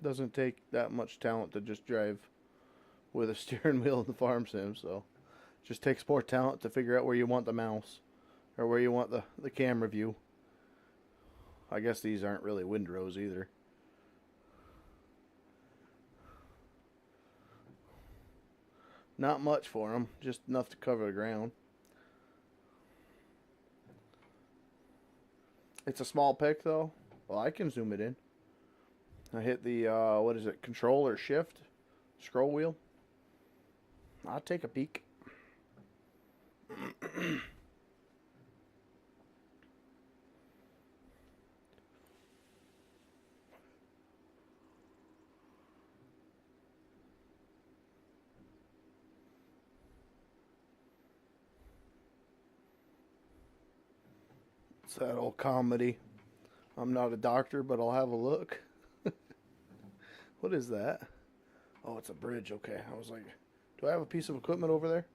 Doesn't take that much talent to just drive with a steering wheel in the farm sim, so it just takes more talent to figure out where you want the mouse or where you want the camera view. I guess these aren't really windrows either. Not much for them, just enough to cover the ground. It's a small pick though. Well, I can zoom it in. I hit the, what is it, control or shift? Scroll wheel. I'll take a peek. It's that old comedy. I'm not a doctor, but I'll have a look. What is that? Oh, it's a bridge. Okay. I was like, do I have a piece of equipment over there?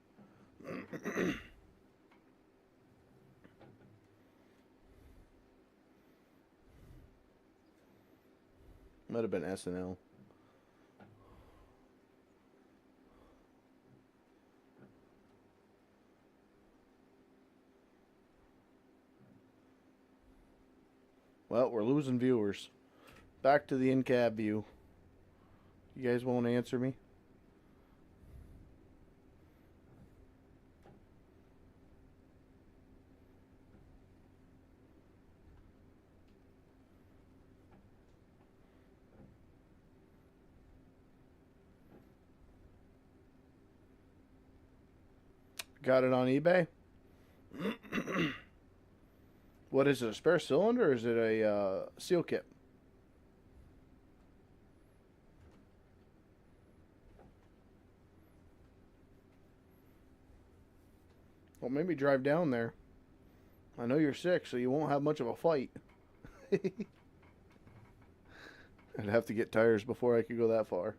Might have been SNL. Well, we're losing viewers. Back to the in-cab view. You guys won't answer me? Got it on eBay? What is it, a spare cylinder or is it a seal kit? Well, maybe drive down there. I know you're sick, so you won't have much of a fight. I'd have to get tires before I could go that far.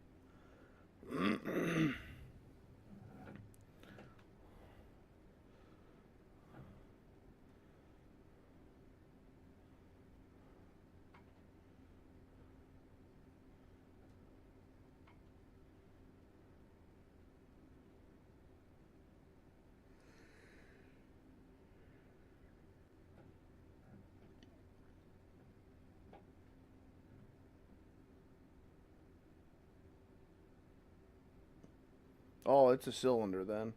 Oh, it's a cylinder then.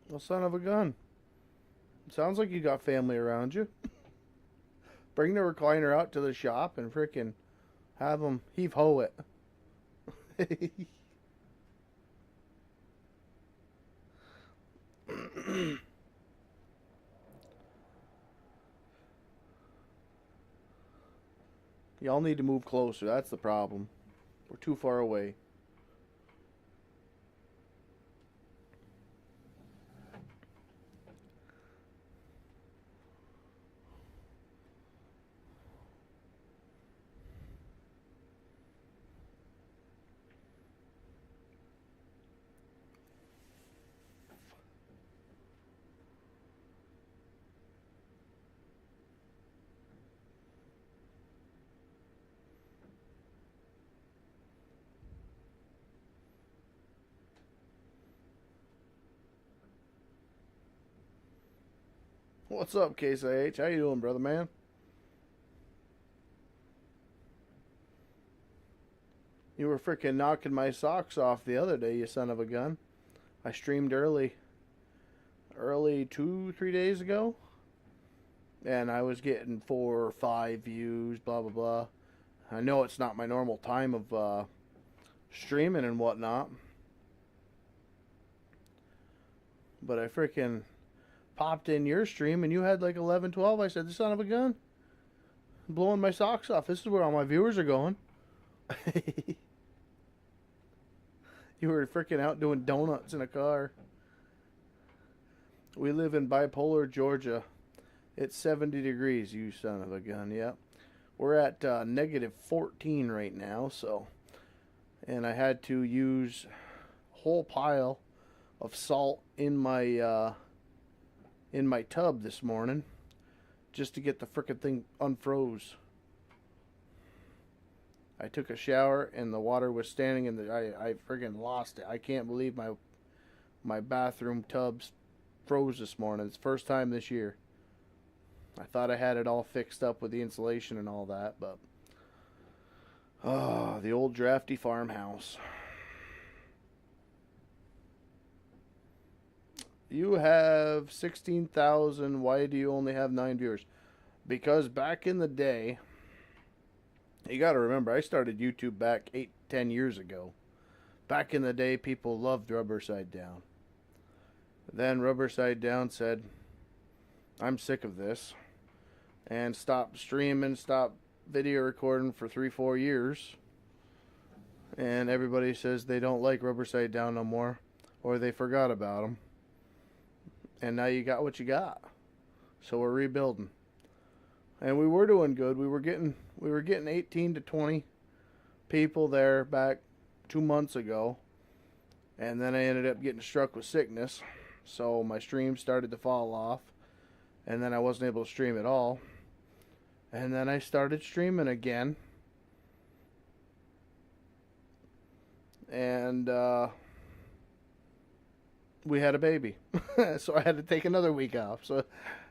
Well, son of a gun. Sounds like you got family around you. Bring the recliner out to the shop and frickin' have them heave ho it. Y'all need to move closer. That's the problem. We're too far away. What's up, Case IH? How you doing, brother man? You were frickin' knocking my socks off the other day, you son of a gun. I streamed early 2, 3 days ago, and I was getting 4 or 5 views, blah blah blah. I know it's not my normal time of streaming and whatnot, but I frickin' popped in your stream and you had like 11, 12. I said, "The son of a gun, blowing my socks off. This is where all my viewers are going." You were freaking out doing donuts in a car. We live in bipolar Georgia. It's 70 degrees, you son of a gun. Yep. We're at -14 right now, so. And I had to use a whole pile of salt in my tub this morning just to get the frickin' thing unfroze. I took a shower and the water was standing in the. I friggin' lost it. I can't believe my bathroom tubs froze this morning. It's the first time this year. I thought I had it all fixed up with the insulation and all that, but the old drafty farmhouse. You have 16,000. Why do you only have 9 viewers? Because back in the day, you got to remember, I started YouTube back 8, 10 years ago. Back in the day, people loved Rubber Side Down. Then Rubber Side Down said, "I'm sick of this," and stopped streaming, stopped video recording for 3, 4 years. And everybody says they don't like Rubber Side Down no more, or they forgot about them. And now you got what you got. So we're rebuilding. And we were doing good. We were getting 18 to 20 people there back 2 months ago. And then I ended up getting struck with sickness. So my stream started to fall off. And then I wasn't able to stream at all. And then I started streaming again. And we had a baby. So I had to take another week off. So,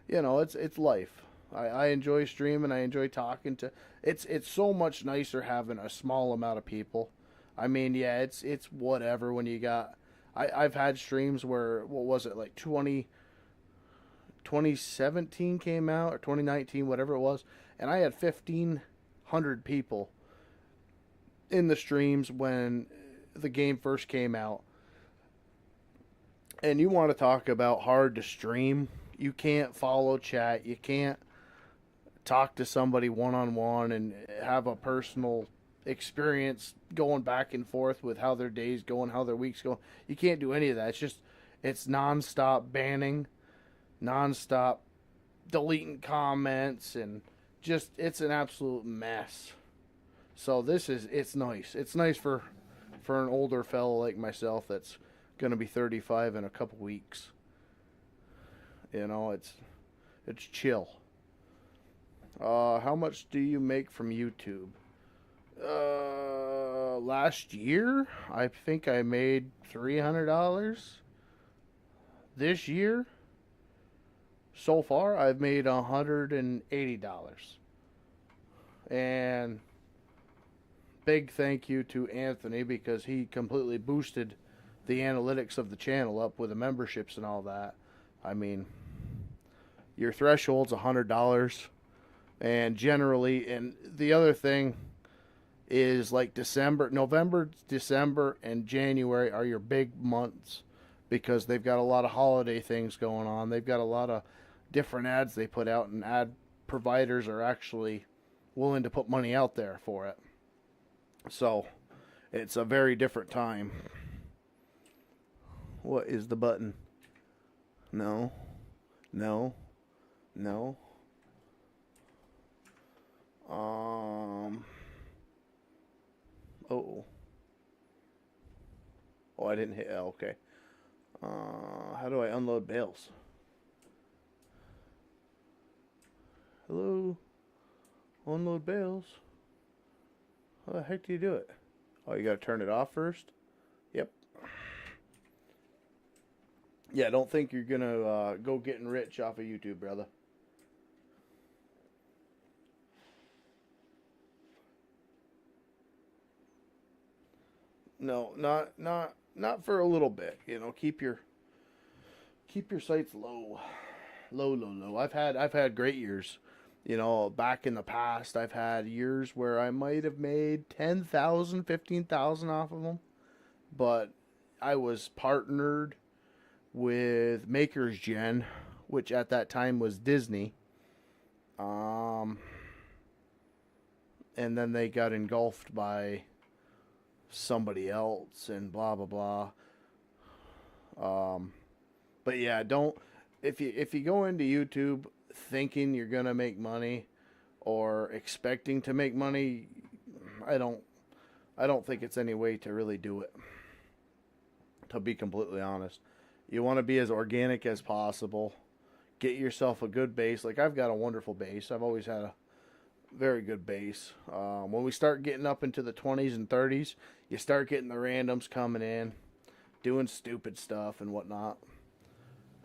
it's life. I enjoy streaming. I enjoy talking to. It's so much nicer having a small amount of people. I mean, yeah, it's whatever when you got. I've had streams where, what was it, like 2017 came out, or 2019, whatever it was, and I had 1,500 people in the streams when the game first came out. And you want to talk about hard to stream? You can't follow chat. You can't talk to somebody one-on-one and have a personal experience going back and forth with how their day's going, how their week's going. You can't do any of that. It's non-stop banning, non-stop deleting comments, and it's an absolute mess. So it's nice. It's nice for an older fellow like myself that's going to be 35 in a couple weeks. It's chill. How much do you make from YouTube? Last year, I think I made $300. This year, so far, I've made $180. And big thank you to Anthony, because he completely boosted the analytics of the channel up with the memberships and all that. I mean, your threshold's $100, and generally, and the other thing is like November, December, and January are your big months because they've got a lot of holiday things going on. They've got a lot of different ads they put out, and ad providers are actually willing to put money out there for it. So it's a very different time. What is the button? No. No. No. Oh. Oh, I didn't hit L. Okay. How do I unload bales? Hello? Unload bales? How the heck do you do it? Oh, you gotta turn it off first? Yep. Yeah, don't think you're gonna go getting rich off of YouTube, brother. No, not for a little bit. You know, keep your sights low. Low. I've had great years. You know, back in the past, I've had years where I might have made 10,000, 15,000 off of them, but I was partnered with Maker's Gen, which at that time was Disney. And then they got engulfed by somebody else and blah blah blah. But yeah, don't if you go into YouTube thinking you're gonna make money or expecting to make money, I don't think it's any way to really do it. To be completely honest, you want to be as organic as possible. Get yourself a good base. Like I've got a wonderful base. I've always had a very good base. When we start getting up into the 20s and 30s, you start getting the randoms coming in, doing stupid stuff and whatnot.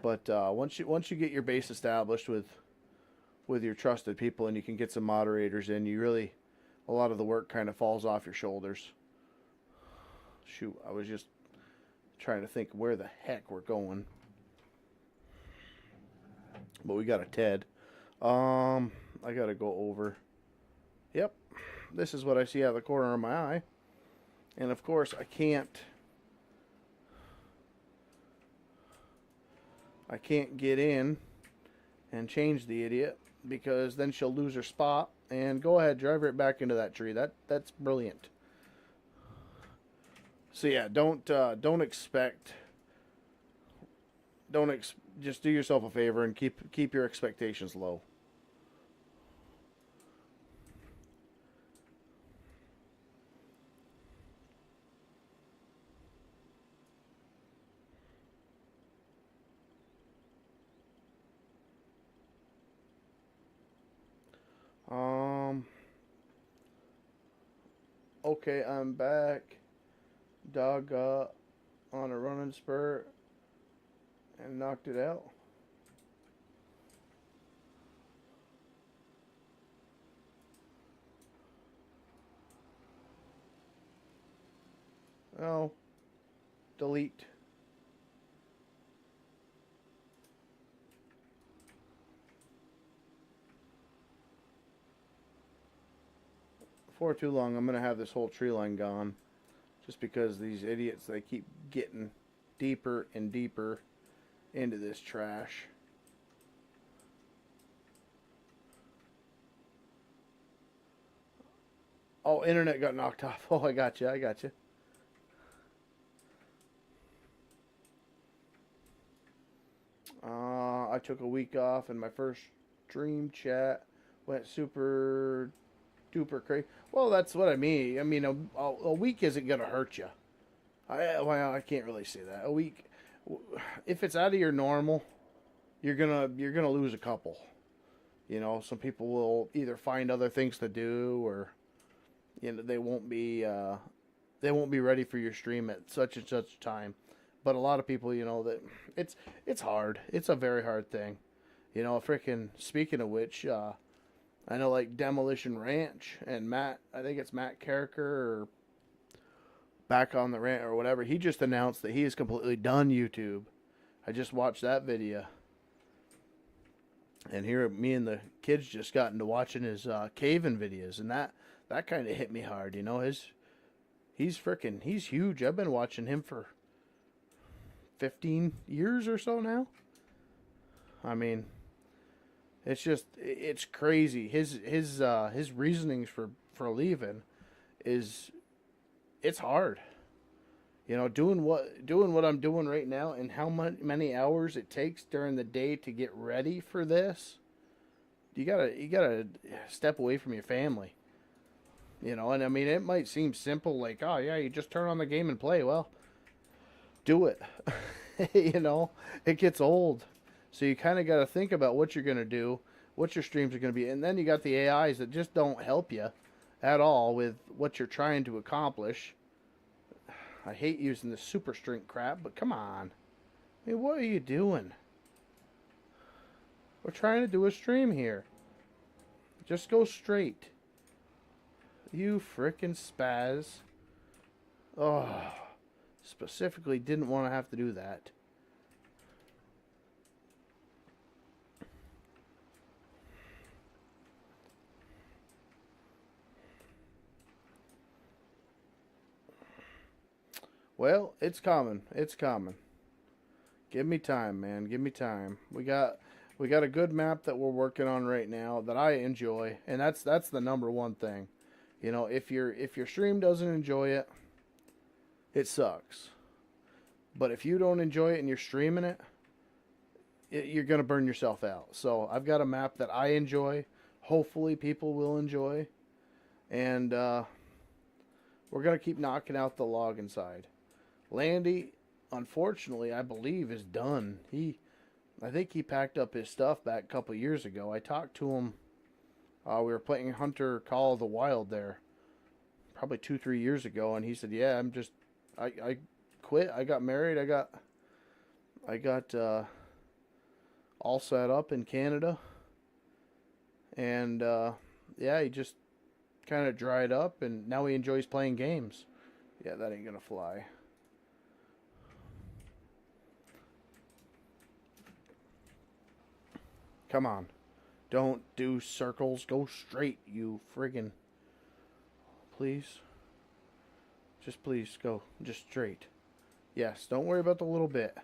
But once you get your base established with your trusted people and you can get some moderators in, a lot of the work kind of falls off your shoulders. Shoot, I was just trying to think where the heck we're going. But we got a TED. I gotta go over. Yep, this is what I see out of the corner of my eye. And of course, I can't get in and change the idiot because then she'll lose her spot. And go ahead, drive right back into that tree. That's brilliant. So yeah, just do yourself a favor and keep your expectations low. Okay, I'm back. Dog got on a running spurt and knocked it out. Oh, delete. Before too long, I'm going to have this whole tree line gone. Just because these idiots, they keep getting deeper and deeper into this trash. Oh, internet got knocked off. Oh, I got you. I took a week off and my first stream chat went super duper crazy. Well, that's what I mean. I mean, a week isn't going to hurt you. I can't really say that. A week, if it's out of your normal, you're gonna lose a couple. You know, some people will either find other things to do, or you know, they won't be ready for your stream at such and such time. But a lot of people, you know, that it's hard. It's a very hard thing. You know, speaking of which, I know like Demolition Ranch and Matt, I think it's Matt Carricker or back on the rant or whatever. He just announced that he is completely done YouTube. I just watched that video. And here, me and the kids just got into watching his caving videos, and that kind of hit me hard. You know, he's huge. I've been watching him for 15 years or so now. I mean, it's crazy. His reasonings for leaving it's hard. You know, doing what I'm doing right now, and how many hours it takes during the day to get ready for this. You gotta step away from your family. You know, and I mean, it might seem simple, like, oh yeah, you just turn on the game and play. Well, do it. You know, it gets old. So you kind of got to think about what you're going to do, what your streams are going to be. And then you got the AIs that just don't help you at all with what you're trying to accomplish. I hate using the super strength crap, but come on. I mean, what are you doing? We're trying to do a stream here. Just go straight. You frickin' spaz. Oh, specifically didn't want to have to do that. Well, it's coming. It's coming. Give me time, man. Give me time. We got a good map that we're working on right now that I enjoy, and that's the number one thing. You know, if your stream doesn't enjoy it, it sucks. But if you don't enjoy it and you're streaming it, you're going to burn yourself out. So I've got a map that I enjoy. Hopefully people will enjoy. And we're going to keep knocking out the log inside. Landy, unfortunately, I believe is done. I think he packed up his stuff back a couple years ago. I talked to him. We were playing Hunter Call of the Wild there probably 2-3 years ago, and he said, yeah, I quit. I got married. I got all set up in Canada. And yeah, he just kind of dried up, and now he enjoys playing games. Yeah, that ain't gonna fly. Come on. Don't do circles. Go straight, you friggin'. Please. Just please go. Just straight. Yes, don't worry about the little bit.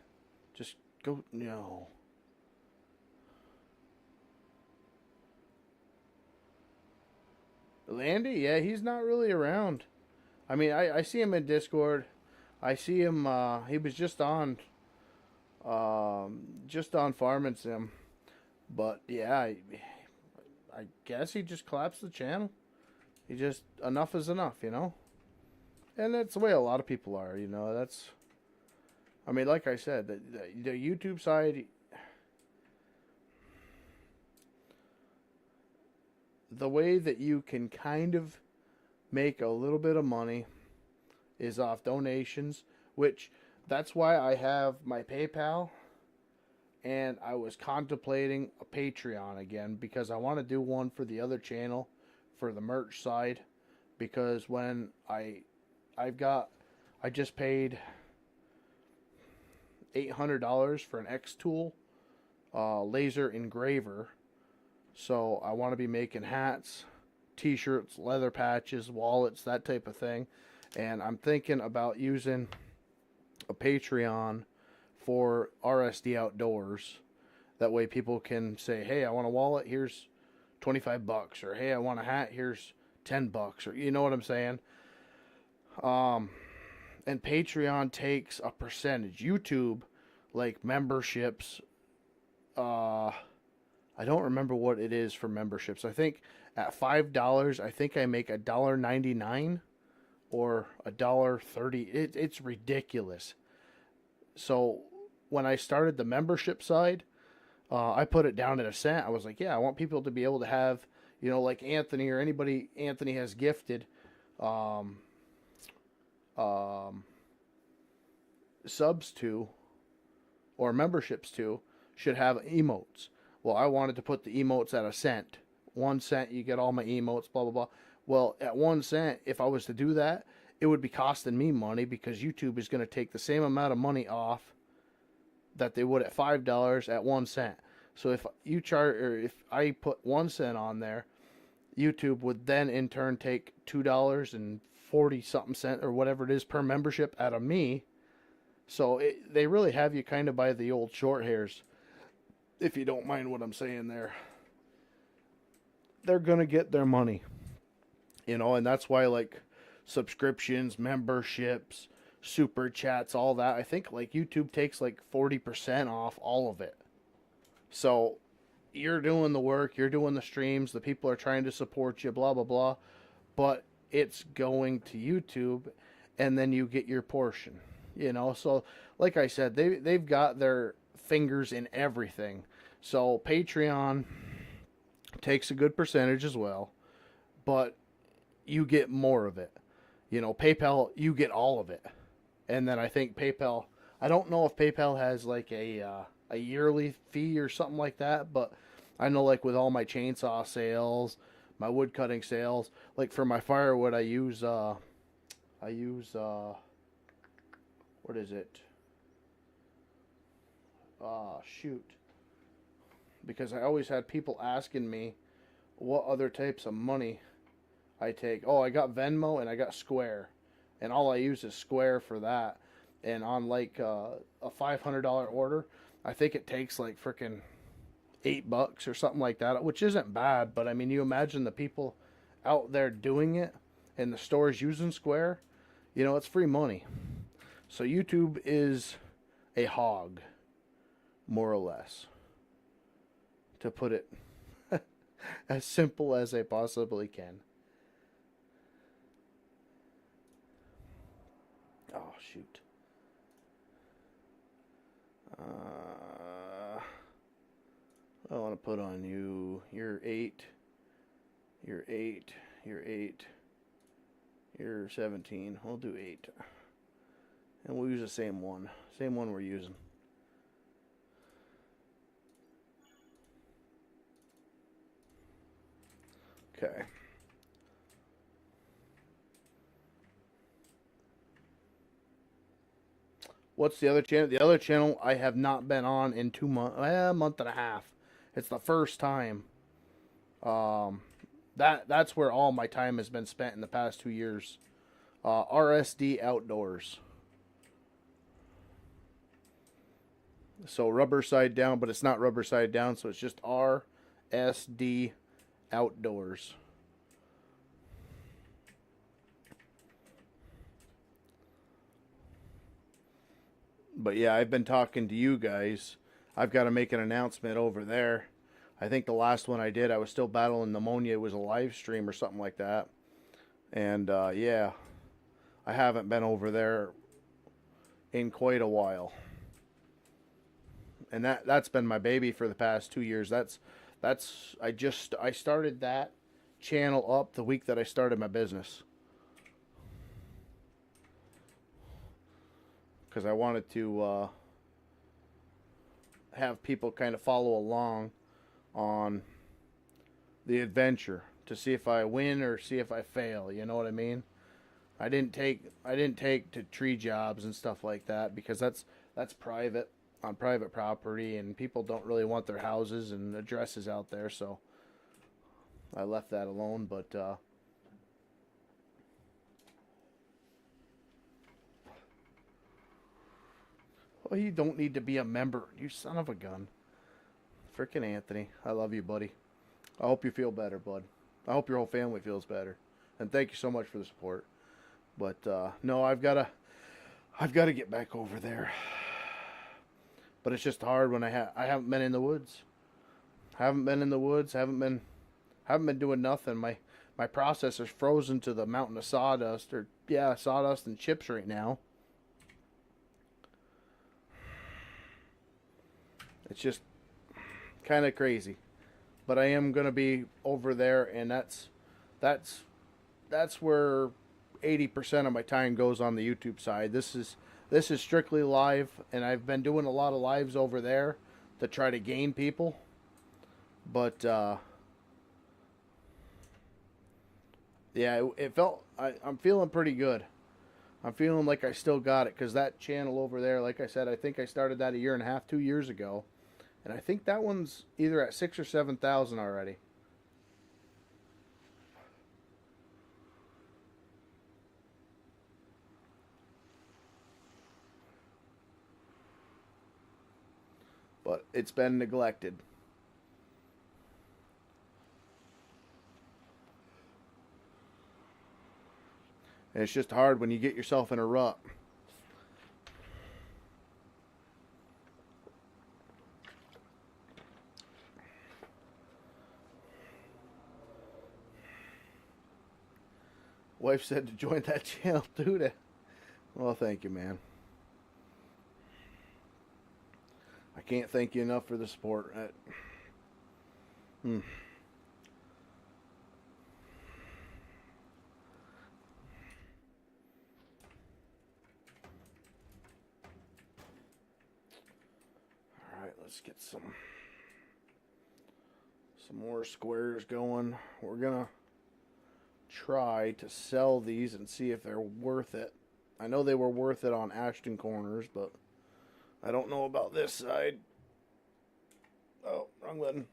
Just go. No. Landy? Yeah, he's not really around. I mean, I see him in Discord. I see him, he was just on Farming Sim. But yeah, I guess he just collapsed the channel. He just, enough is enough, you know? And that's the way a lot of people are, you know? That's, I mean, like I said, the YouTube side, the way that you can kind of make a little bit of money is off donations, which that's why I have my PayPal. And I was contemplating a Patreon again because I want to do one for the other channel for the merch side. Because when I just paid $800 for an X-Tool laser engraver. So I want to be making hats, t-shirts, leather patches, wallets, that type of thing. And I'm thinking about using a Patreon for RSD Outdoors. That way people can say, hey, I want a wallet, here's $25, or hey, I want a hat, here's $10, or you know what I'm saying? And Patreon takes a percentage. YouTube, like memberships, I don't remember what it is for memberships. I think at $5, I think I make $1.99 or $1.30. It's ridiculous. So when I started the membership side, I put it down at $0.01. I was like, yeah, I want people to be able to have, you know, like Anthony or anybody Anthony has gifted subs to or memberships to should have emotes. Well, I wanted to put the emotes at $0.01. 1 cent, you get all my emotes, blah, blah, blah. Well, at $0.01, if I was to do that, it would be costing me money because YouTube is going to take the same amount of money off that they would at $5 at 1 cent. So if you charge, or if I put 1 cent on there, YouTube would then in turn take $2.40 something cent or whatever it is per membership out of me. So they really have you kind of by the old short hairs, if you don't mind what I'm saying there. They're gonna get their money, and that's why like subscriptions, memberships, super chats, all that. I think like YouTube takes like 40% off all of it. So you're doing the work, you're doing the streams, the people are trying to support you, blah, blah, blah. But it's going to YouTube, and then you get your portion, So like I said, they've got their fingers in everything. So Patreon takes a good percentage as well, but you get more of it. PayPal, you get all of it. And then I think PayPal, I don't know if PayPal has like a yearly fee or something like that, but I know like with all my chainsaw sales, my wood cutting sales, like for my firewood, I use what is it? Shoot. Because I always had people asking me what other types of money I take. Oh, I got Venmo and I got Square. And all I use is Square for that. And on like a $500 order, I think it takes like freaking $8 or something like that, which isn't bad. But I mean, you imagine the people out there doing it and the stores using Square, it's free money. So YouTube is a hog, more or less, to put it as simple as I possibly can. Oh, shoot. I want to put on you. You're 8. You're 8. You're 8. You're 17. We'll do 8. And we'll use the same one. Same one we're using. Okay. What's the other channel? The other channel I have not been on in 2 months, a month and a half. It's the first time. That's where all my time has been spent in the past 2 years. RSD Outdoors. So rubber side down, but it's not rubber side down, so it's just RSD Outdoors. But yeah, I've been talking to you guys. I've got to make an announcement over there. I think the last one I did, I was still battling pneumonia. It was a live stream or something like that. And yeah, I haven't been over there in quite a while. And that's been my baby for the past 2 years. I started that channel up the week that I started my business. Because I wanted to have people kind of follow along on the adventure to see if I win or see if I fail. You know what I mean? I didn't take to tree jobs and stuff like that because that's private, on private property, and people don't really want their houses and addresses out there, so I left that alone. But well, you don't need to be a member, you son of a gun. Frickin' Anthony, I love you, buddy. I hope you feel better, bud. I hope your whole family feels better. And thank you so much for the support. But no, I've got to get back over there. But it's just hard when I haven't been in the woods. Haven't been doing nothing. My processor's frozen to the mountain of sawdust, sawdust and chips right now. It's just kind of crazy. But I am going to be over there, and that's where 80% of my time goes on the YouTube side. This is strictly live, and I've been doing a lot of lives over there to try to gain people. But yeah, it felt I'm feeling pretty good. I'm feeling like I still got it because that channel over there, like I said, I think I started that a year and a half, 2 years ago. And I think that one's either at 6,000 or 7,000 already. But it's been neglected. And it's just hard when you get yourself in a rut. Wife said to join that channel too. Well, thank you, man. I can't thank you enough for the support. Hmm. All right, let's get some more squares going. We're gonna try to sell these and see if they're worth it. I know they were worth it on Ashton Corners, but I don't know about this side. Oh, wrong button.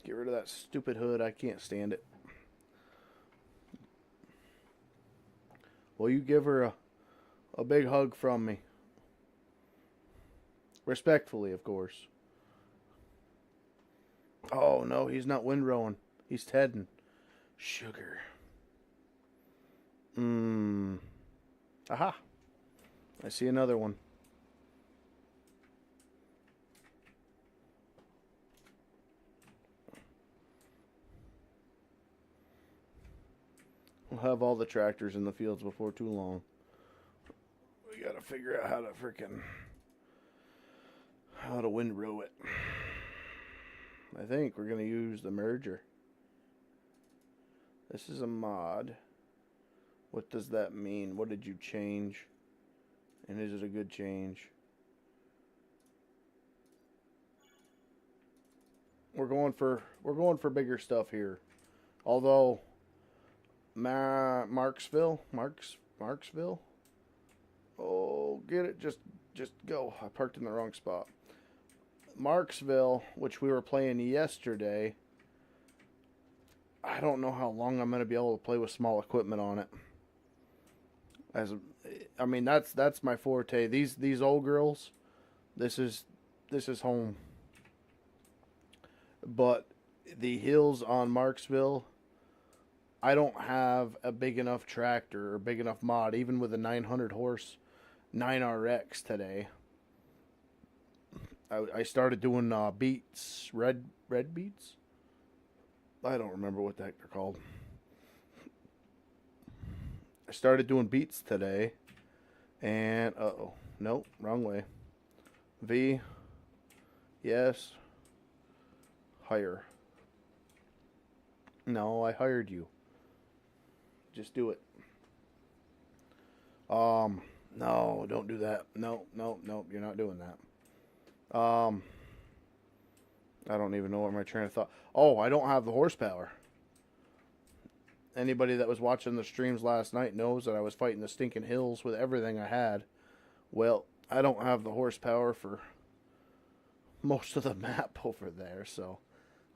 Get rid of that stupid hood. I can't stand it. Will you give her a big hug from me? Respectfully, of course. Oh, no, he's not windrowing. He's tedding. Sugar. Aha. I see another one. We'll have all the tractors in the fields before too long. We gotta figure out how to windrow it. I think we're gonna use the merger. This is a mod. What does that mean? What did you change? And is it a good change? We're going for bigger stuff here. Although Marksville. Oh, get it. Just go. I parked in the wrong spot. Marksville, which we were playing yesterday. I don't know how long I'm going to be able to play with small equipment on it. I mean, that's my forte. These old girls, this is home. But the hills on Marksville, I don't have a big enough tractor or big enough mod, even with a 900 horse 9RX today. I started doing beats, red beats. I don't remember what the heck they're called. I started doing beats today, and nope, wrong way. V, yes, hire. No, I hired you. Just do it. No, don't do that. No, you're not doing that. I don't even know what my train of thought. Oh, I don't have the horsepower. Anybody that was watching the streams last night knows that I was fighting the stinking hills with everything I had. Well, I don't have the horsepower for most of the map over there, so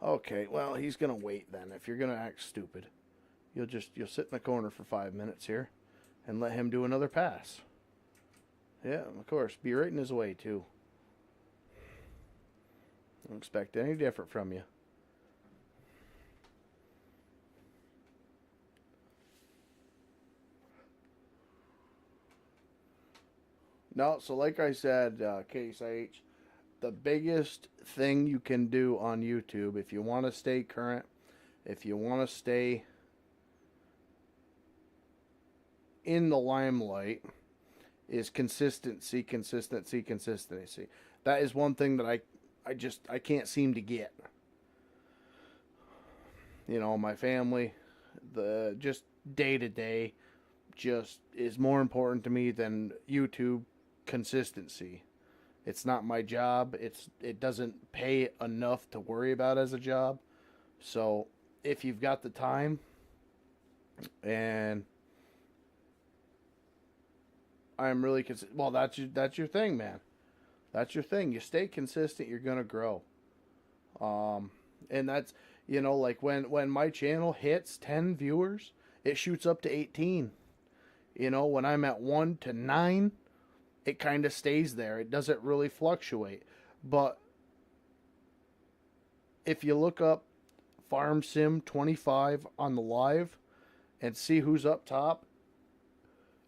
okay, well, he's gonna wait then. If you're gonna act stupid, you'll sit in the corner for 5 minutes here and let him do another pass. Yeah, of course. Be right in his way too. Don't expect any different from you. No, so like I said, Case IH, the biggest thing you can do on YouTube, if you want to stay current, if you want to stay in the limelight, is consistency. That is one thing that I can't seem to get. You know, my family, the just day to day, just is more important to me than YouTube consistency. It's not my job. It doesn't pay enough to worry about as a job. So if you've got the time and I'm really well. That's your thing, man. That's your thing. You stay consistent, you're gonna grow. Um, and that's like when my channel hits 10 viewers, it shoots up to 18. When I'm at 1 to 9, it kind of stays there. It doesn't really fluctuate. But if you look up Farm Sim 25 on the live and see who's up top,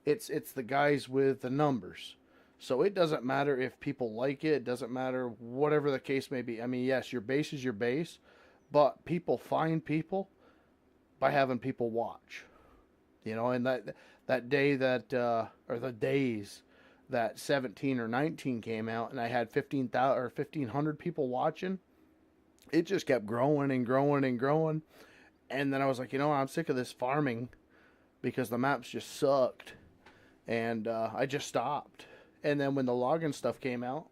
it's the guys with the numbers. So it doesn't matter if people like it. It doesn't matter whatever the case may be. I mean, yes, your base is your base, but people find people by having people watch. And that day that or the days that 17 or 19 came out, and I had 15,000 or 1,500 people watching. It just kept growing and growing and growing, and then I was like, I'm sick of this farming because the maps just sucked, and I just stopped. And then when the login stuff came out,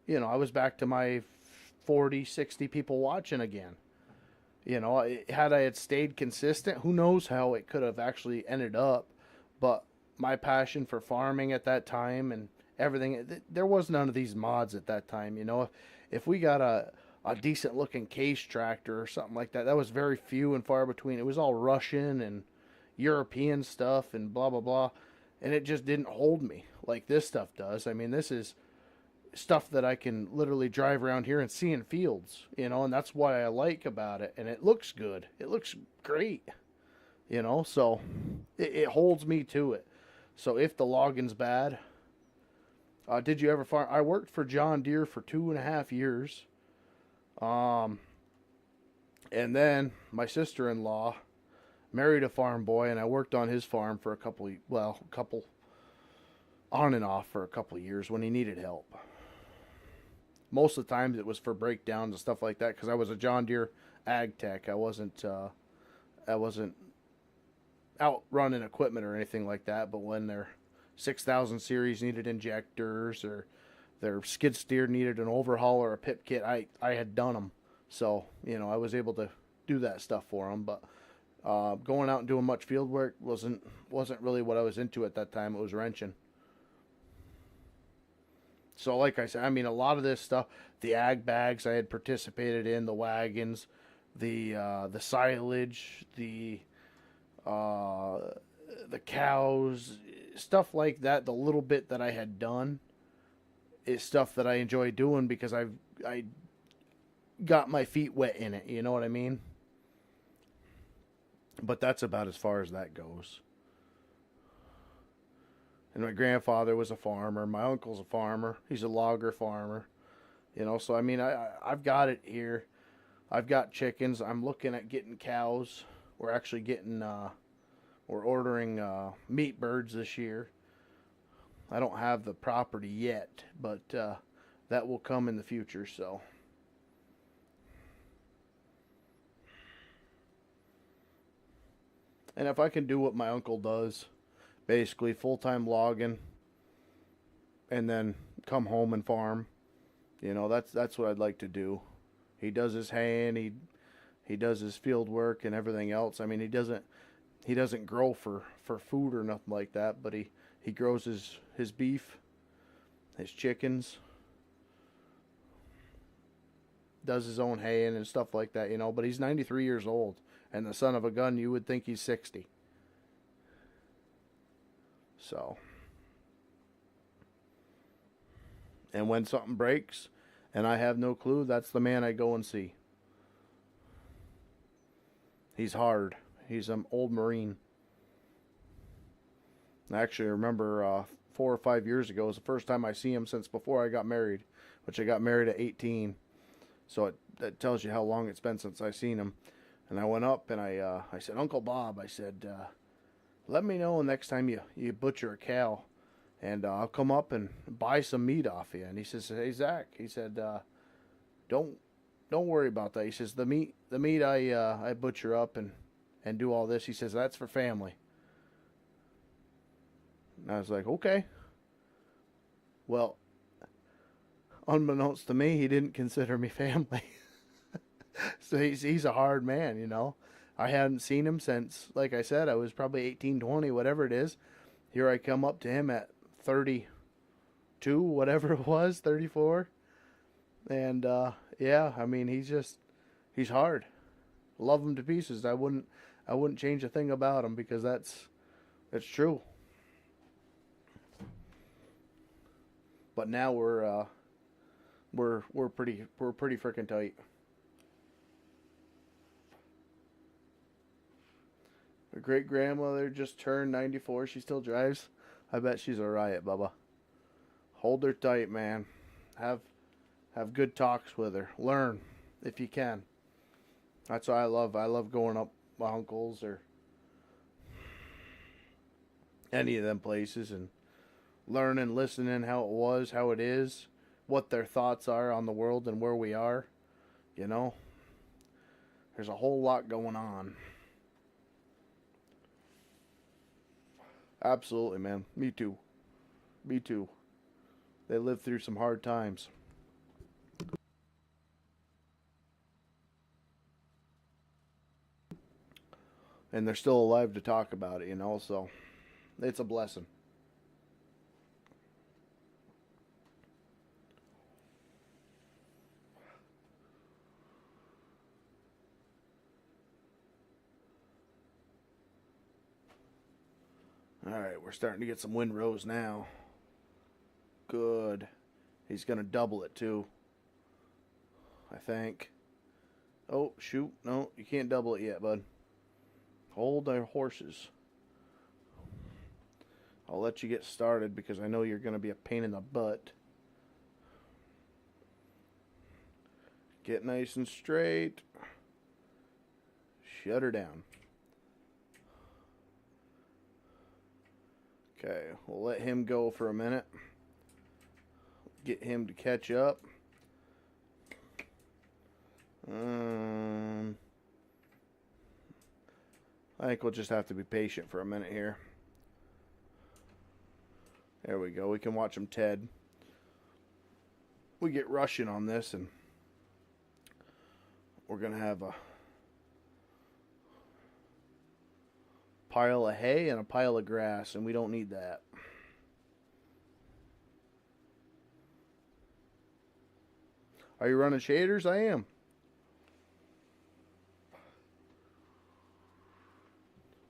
I was back to my 40, 60 people watching again. Had I had stayed consistent, who knows how it could have actually ended up. But my passion for farming at that time and everything, there was none of these mods at that time. If we got a decent looking case tractor or something like that, that was very few and far between. It was all Russian and European stuff and blah, blah, blah. And it just didn't hold me like this stuff does. I mean, this is stuff that I can literally drive around here and see in fields, and that's what I like about it. And it looks good. It looks great, so it holds me to it. So if the login's bad, did you ever farm? I worked for John Deere for 2.5 years. And then my sister-in-law married a farm boy, and I worked on his farm for a couple on and off for a couple of years when he needed help. Most of the times it was for breakdowns and stuff like that because I was a John Deere ag tech. I wasn't out running equipment or anything like that. But when their 6,000 series needed injectors or their skid steer needed an overhaul or a pip kit, I had done them. So I was able to do that stuff for them. But going out and doing much field work wasn't really what I was into at that time. It was wrenching. So like I said, I mean, a lot of this stuff, the ag bags I had participated in, the wagons, the silage, the cows, stuff like that, the little bit that I had done is stuff that I enjoy doing because I got my feet wet in it, you know what I mean? But that's about as far as that goes. And my grandfather was a farmer. My uncle's a farmer. He's a logger farmer. So I mean, I've got it here. I've got chickens. I'm looking at getting cows. We're actually we're ordering meat birds this year. I don't have the property yet, but that will come in the future, so. And if I can do what my uncle does, basically full-time logging, and then come home and farm, that's what I'd like to do. He does his haying, he does his field work and everything else. I mean, he doesn't grow for food or nothing like that, but he grows his beef, his chickens, does his own haying and stuff like that, but he's 93 years old, and the son of a gun, you would think he's 60. So, and when something breaks and I have no clue, that's the man I go and see. He's hard. He's an old Marine. I actually remember 4 or 5 years ago was the first time I see him since before I got married, which I got married at 18. So that tells you how long it's been since I seen him. And I went up and I said, Uncle Bob, I said, let me know next time you butcher a cow, and I'll come up and buy some meat off you. And he says, hey, Zach, he said, don't worry about that. He says, the meat I butcher up and do all this, he says, that's for family. And I was like, okay. Well, unbeknownst to me, he didn't consider me family. So he's a hard man, I hadn't seen him since, like I said, I was probably 18, 20, whatever it is. Here I come up to him at 32, whatever it was, 34. And yeah, I mean, he's hard. Love him to pieces. I wouldn't change a thing about him because that's true. But now we're pretty freaking tight. Her great grandmother just turned 94. She still drives. I bet she's a riot, Bubba. Hold her tight, man. Have good talks with her. Learn if you can. That's what I love. I love going up my uncles or any of them places and learning, listening how it was, how it is, what their thoughts are on the world and where we are. You know, there's a whole lot going on. Absolutely, man. Me too. Me too. They lived through some hard times. And they're still alive to talk about it, you know, so it's a blessing. Alright, we're starting to get some windrows now. Good. He's going to double it too, I think. Oh, shoot. No, you can't double it yet, bud. Hold our horses. I'll let you get started because I know you're going to be a pain in the butt. Get nice and straight. Shut her down. Okay, we'll let him go for a minute. Get him to catch up. I think we'll just have to be patient for a minute here. There we go. We can watch him Ted. We get rushing on this and we're going to have a pile of hay and a pile of grass, and we don't need that. Are you running shaders? I am.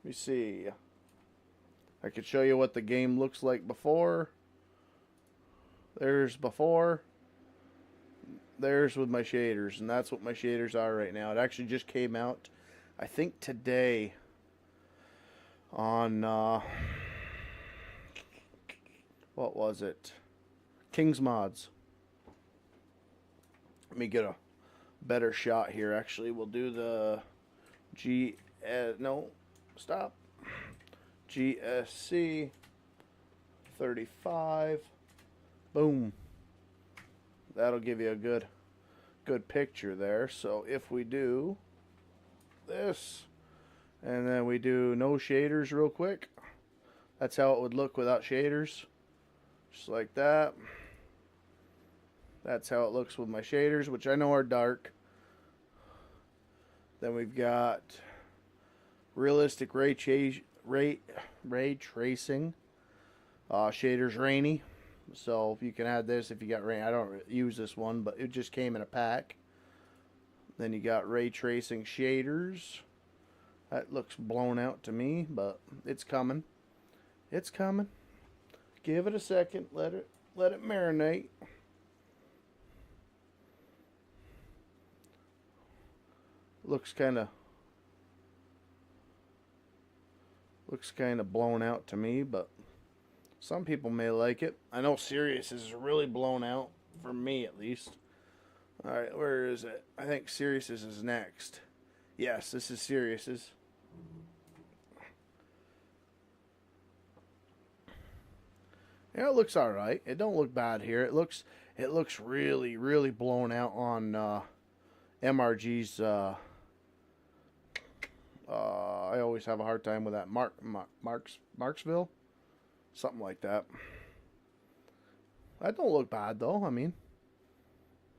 Let me see. I could show you what the game looks like before. There's before. There's with my shaders, and that's what my shaders are right now. It actually just came out, I think today, on what was it? King's Mods. Let me get a better shot here. Actually, we'll do the GSC 35. Boom. That'll give you a good picture there. So if we do this, and then we do no shaders real quick, that's how it would look without shaders. Just like that. That's how it looks with my shaders, which I know are dark. Then we've got realistic ray tracing. Shaders rainy. So if you can add this if you got rain. I don't use this one, but it just came in a pack. Then you got ray tracing shaders. That looks blown out to me, but it's coming. It's coming. Give it a second. Let it marinate. Looks kind of blown out to me, but some people may like it. I know Sirius is really blown out, for me at least. Alright, where is it? I think Sirius's is next. Yes, this is Sirius's. Yeah, it looks alright. It don't look bad here. It looks really, really blown out on MRG's. I always have a hard time with that. Marksville? Something like that. That don't look bad, though. I mean,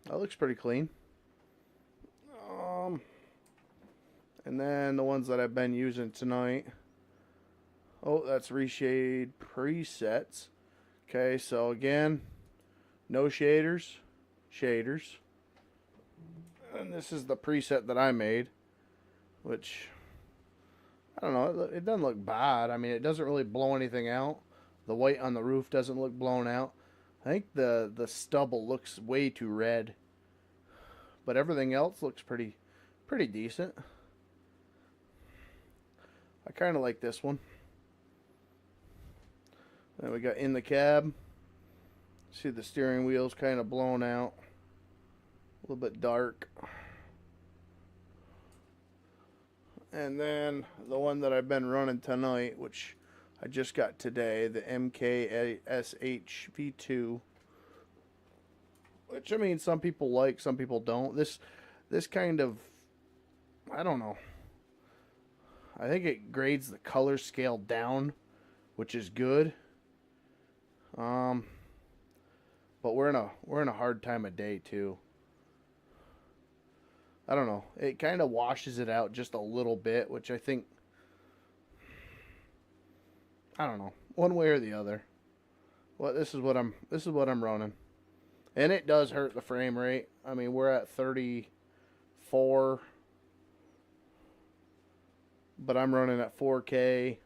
that looks pretty clean. And then the ones that I've been using tonight. Oh, that's Reshade Presets. Okay, so again, no shaders, shaders. And this is the preset that I made, which, I don't know, it doesn't look bad. I mean, it doesn't really blow anything out. The white on the roof doesn't look blown out. I think the stubble looks way too red. But everything else looks pretty decent. I kind of like this one. Then we got in the cab. See the steering wheel's kind of blown out. A little bit dark. And then the one that I've been running tonight, which I just got today, the MKSH V2. Which, I mean, some people like, some people don't. This kind of, I don't know. I think it grades the color scale down, which is good. But we're in a hard time of day too. I don't know. It kind of washes it out just a little bit, which I think, I don't know, one way or the other. Well, this is what I'm running. And it does hurt the frame rate. I mean, we're at 34, but I'm running at 4K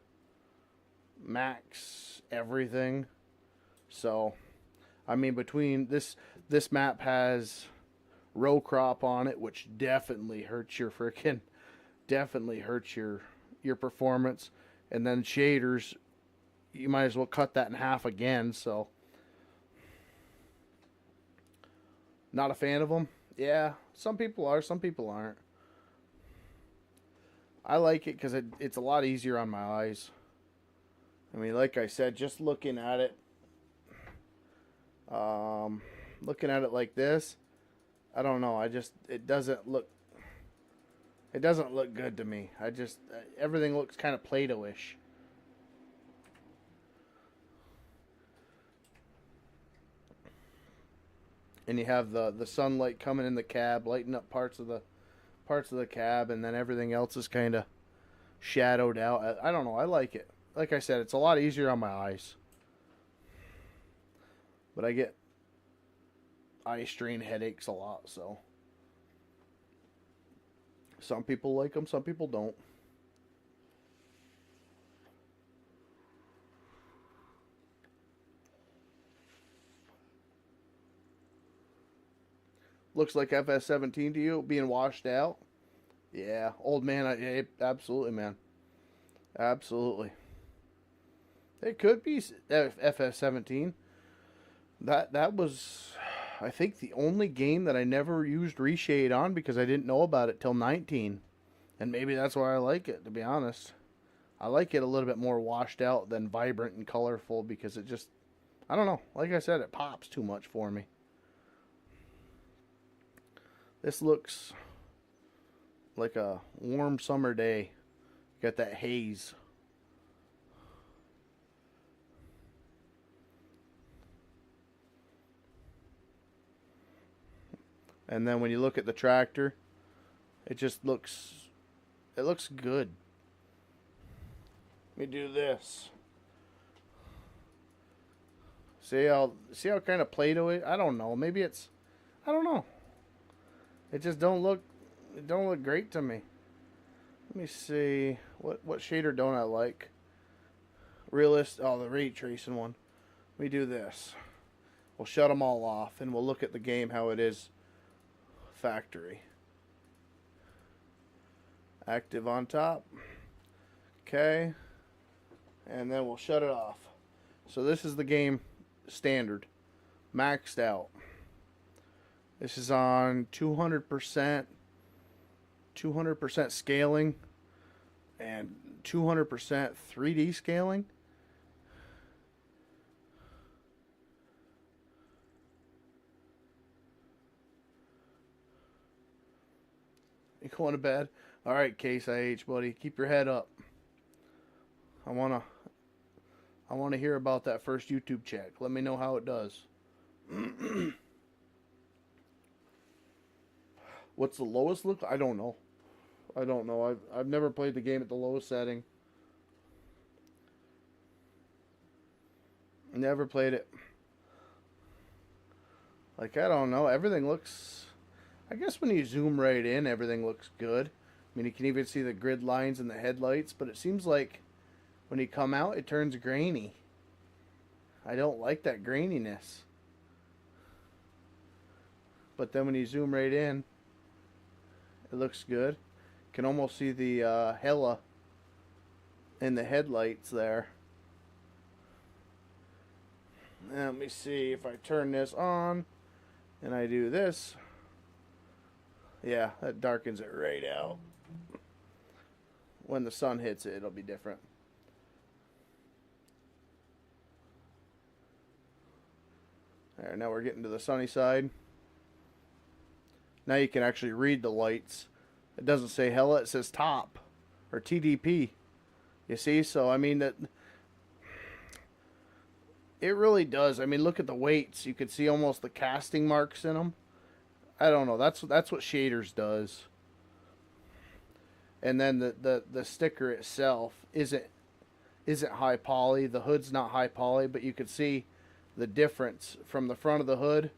max everything. So, I mean, between this map has row crop on it, which definitely hurts your performance, and then shaders, you might as well cut that in half again. So, not a fan of them. Yeah, some people are, some people aren't. I like it because it's a lot easier on my eyes. I mean, like I said, just looking at it like this, I don't know. It doesn't look good to me. Everything looks kind of Play-Doh-ish. And you have the sunlight coming in the cab, lighting up parts of the cab, and then everything else is kind of shadowed out. I don't know. I like it. Like I said, it's a lot easier on my eyes. But I get eye strain headaches a lot, so some people like them, some people don't. Looks like FS17 to you, being washed out. Yeah, old man. Absolutely, man. Absolutely. It could be FS17. That was, I think, the only game that I never used reshade on because I didn't know about it till 19. And maybe that's why I like it, to be honest. I like it a little bit more washed out than vibrant and colorful because it just, I don't know. Like I said, it pops too much for me. This looks like a warm summer day. Got that haze. And then when you look at the tractor, it looks good. Let me do this. See how kind of Play-Doh it? I don't know. Maybe it's, I don't know. It just don't look great to me. Let me see what shader don't I like. The ray tracing one. Let me do this. We'll shut them all off and we'll look at the game how it is factory. Active on top. Okay. And then we'll shut it off. So this is the game standard. Maxed out. This is on 200% scaling and 200% 3D scaling. You going to bed? All right, Case IH, buddy. Keep your head up. I wanna hear about that first YouTube check. Let me know how it does. What's the lowest look? I don't know. I've never played the game at the lowest setting. Never played it. Like, I don't know. Everything looks... I guess when you zoom right in, everything looks good. I mean, you can even see the grid lines in the headlights, but it seems like when you come out, it turns grainy. I don't like that graininess. But then when you zoom right in, it looks good. You can almost see the hella in the headlights there. Let me see if I turn this on and I do this. Yeah, that darkens it right out. When the sun hits it, it'll be different. There, now we're getting to the sunny side. Now you can actually read the lights. It doesn't say hella, it says top or TDP. You see? So, I mean, that it really does. I mean, look at the weights. You could see almost the casting marks in them. I don't know. That's what shaders does. And then the sticker itself isn't high poly. The hood's not high poly, but you could see the difference from the front of the hood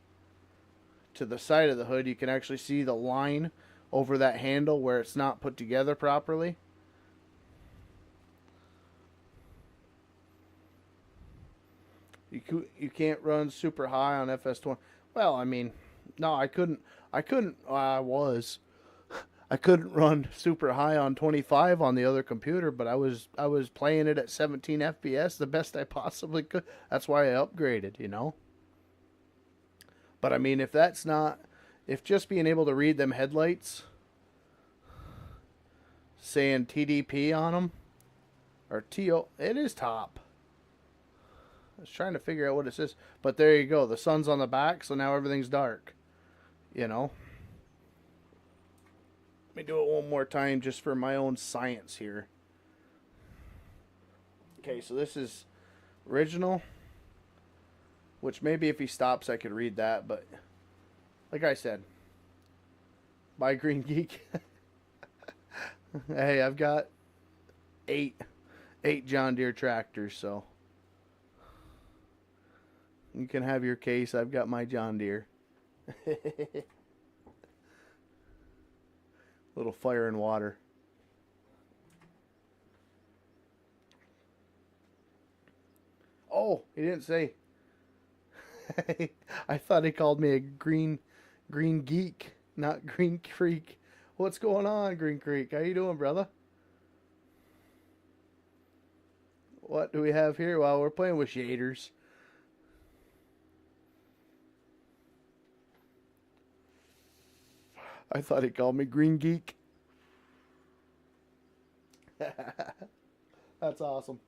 to the side of the hood. You can actually see the line over that handle where it's not put together properly. You can't run super high on FS20. Well, I mean, no, I couldn't. I couldn't run super high on 25 on the other computer, but I was playing it at 17 FPS the best I possibly could. That's why I upgraded, you know. But I mean, if just being able to read them headlights saying TDP on them or TO, it is top. I was trying to figure out what it says, but there you go. The sun's on the back, so now everything's dark. You know. Let me do it one more time just for my own science here. Okay, so this is original, which maybe if he stops I could read that, but like I said, buy Green Geek. Hey, I've got eight John Deere tractors, so you can have your case. I've got my John Deere. Little fire and water. Oh, he didn't say. I thought he called me a green geek, not Green Creek. What's going on, Green Creek? How you doing, brother? What do we have here? Well, we're playing with shaders. I thought he called me Green Geek. That's awesome.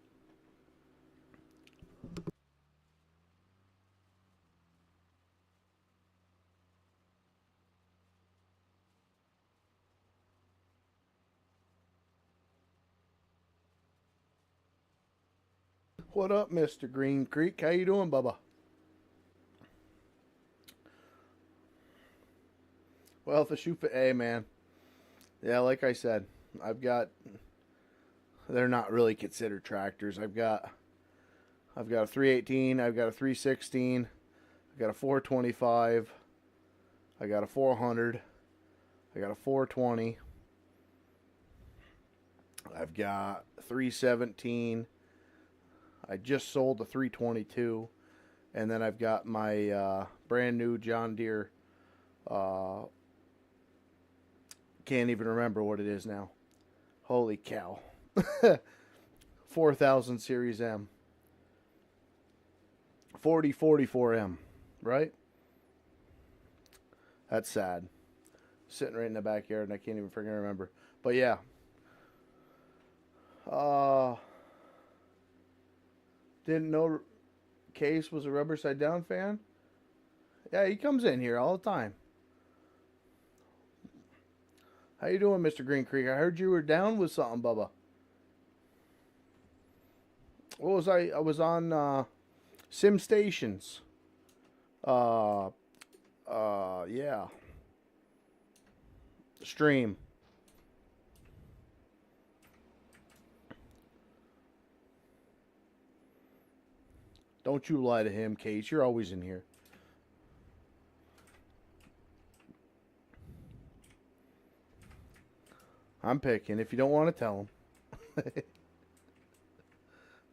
What up, Mr. Green Creek? How you doing, Bubba? Well, the shoe fit, hey man. Yeah, like I said, they're not really considered tractors. I've got a 318, I've got a 316, I've got a 425, I got a 400, I got a 420, I've got 317, I just sold the 322, and then I've got my brand new John Deere, can't even remember what it is now. Holy cow. 4000 Series M. 4044M, right? That's sad. Sitting right in the backyard and I can't even freaking remember. But yeah. Didn't know Case was a Rubber Side Down fan? Yeah, he comes in here all the time. How you doing, Mr. Green Creek? I heard you were down with something, Bubba. What was I? I was on Sim Stations. Yeah. Stream. Don't you lie to him, Case. You're always in here. I'm picking. If you don't want to tell him.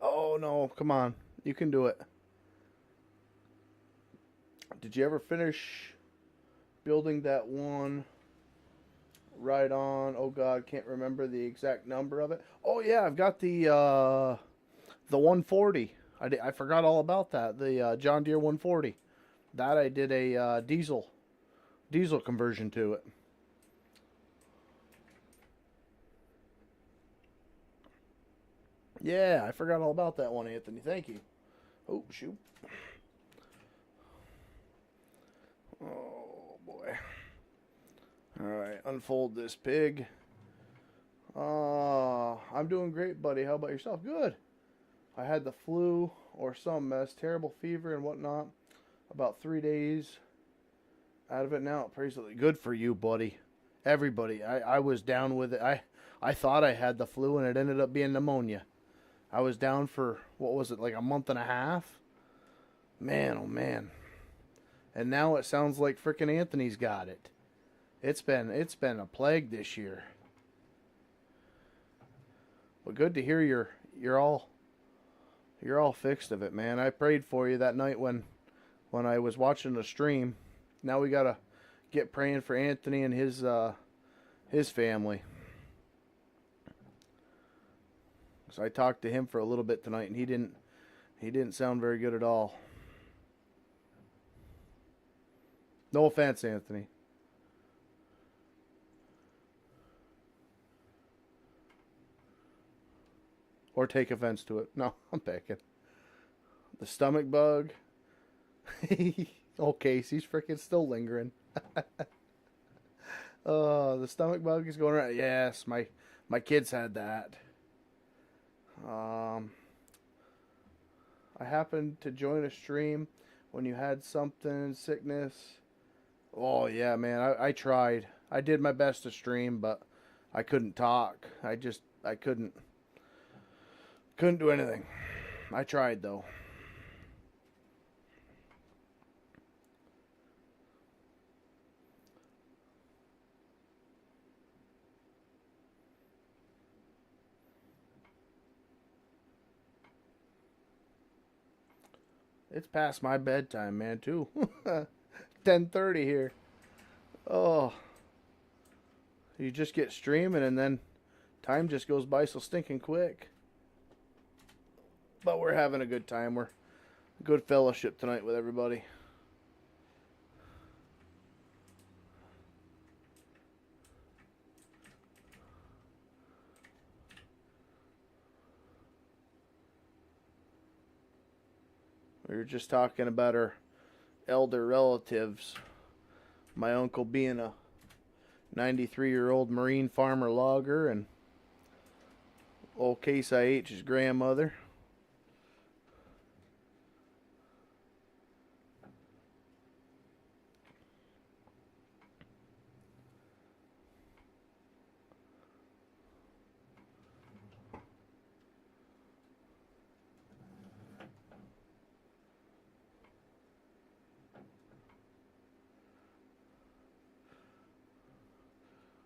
Oh, no. Come on. You can do it. Did you ever finish building that one right on? Oh, God. Can't remember the exact number of it. Oh, yeah. I've got the 140. I forgot all about that. The John Deere 140. That I did a diesel conversion to it. Yeah, I forgot all about that one, Anthony. Thank you. Oh, shoot. Oh, boy. All right, unfold this pig. I'm doing great, buddy. How about yourself? Good. I had the flu or some mess, terrible fever and whatnot. About 3 days out of it now. Praise the Lord. Good for you, buddy. Everybody. I was down with it. I thought I had the flu and it ended up being pneumonia. I was down for, what was it, like a month and a half? Man, oh man. And now it sounds like frickin' Anthony's got it. It's been a plague this year. Well, good to hear you're all fixed of it, man. I prayed for you that night when I was watching the stream. Now we gotta get praying for Anthony and his family. So I talked to him for a little bit tonight, and he didn't sound very good at all. No offense, Anthony. Or take offense to it. No, I'm picking. The stomach bug. Oh, Casey's freaking still lingering. The stomach bug is going around. Yes, my kids had that. I happened to join a stream when you had something, sickness. Oh, yeah, man, I tried. I did my best to stream, but I couldn't talk. I couldn't do anything. I tried, though. It's past my bedtime, man, too. 10:30 here. Oh. You just get streaming and then time just goes by so stinking quick. But we're having a good time. We're good fellowship tonight with everybody. We were just talking about our elder relatives. My uncle being a 93-year-old Marine farmer logger, and old Case IH's grandmother.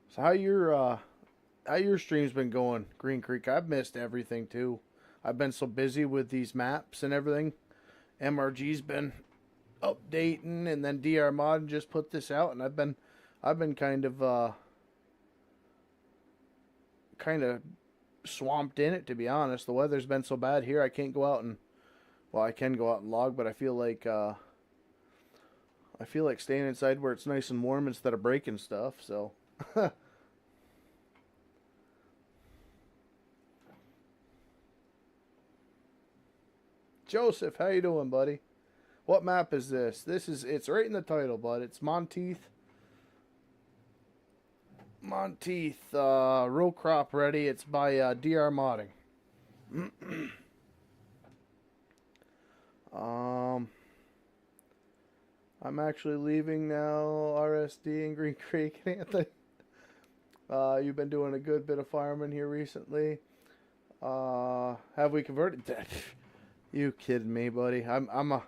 So how your stream's been going, Green Creek? I've missed everything too. I've been so busy with these maps and everything. MRG's been updating, and then DR Mod just put this out, and I've been kind of swamped in it, to be honest. The weather's been so bad here. I can't go out and, well, I can go out and log, but I feel like staying inside where it's nice and warm instead of breaking stuff. So. Joseph, how you doing, buddy? What map is this? It's right in the title, bud. It's Monteith. Monteith, row crop ready. It's by DR Modding. I'm actually leaving now, RSD in Green Creek. Anthony, you've been doing a good bit of farming here recently. Have we converted that? You kidding me, buddy? I'm a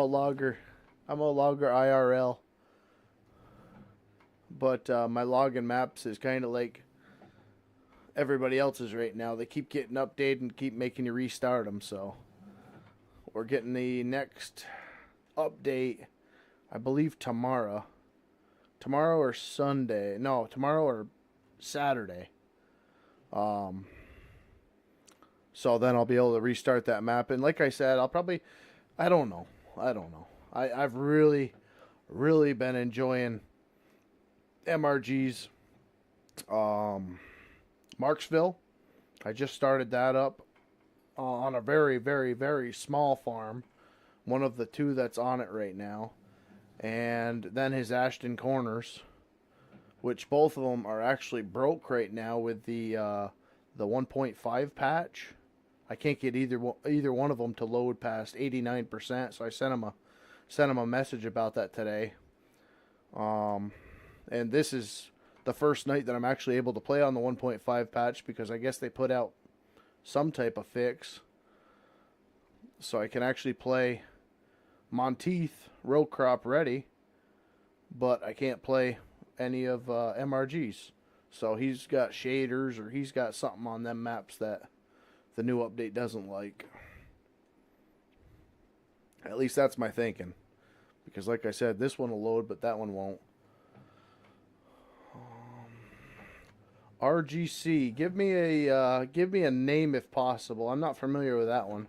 logger. I'm a logger IRL. But my logging maps is kind of like everybody else's right now. They keep getting updated and keep making you restart them. So we're getting the next update, I believe tomorrow. Tomorrow or Sunday. No, tomorrow or Saturday. So then I'll be able to restart that map. And like I said, I'll probably, I don't know. I've really, really been enjoying MRG's Marksville. I just started that up on a very, very, very small farm. One of the two that's on it right now. And then his Ashton Corners, which both of them are actually broke right now with the 1.5 patch. I can't get either one of them to load past 89%, so I sent him a message about that today. And this is the first night that I'm actually able to play on the 1.5 patch because I guess they put out some type of fix, so I can actually play Monteith row crop ready, but I can't play any of MRG's. So he's got shaders or he's got something on them maps that the new update doesn't like. At least that's my thinking. Because like I said, this one will load, but that one won't. RGC, give me a name if possible. I'm not familiar with that one.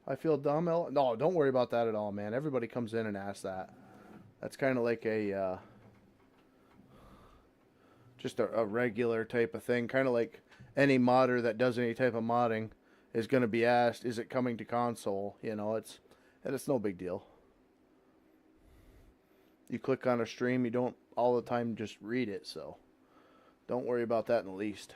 I feel dumb. No, don't worry about that at all, man. Everybody comes in and asks that. That's kind of like a just a regular type of thing. Kind of like any modder that does any type of modding is going to be asked, is it coming to console? You know, it's no big deal. You click on a stream, you don't all the time just read it, so don't worry about that in the least.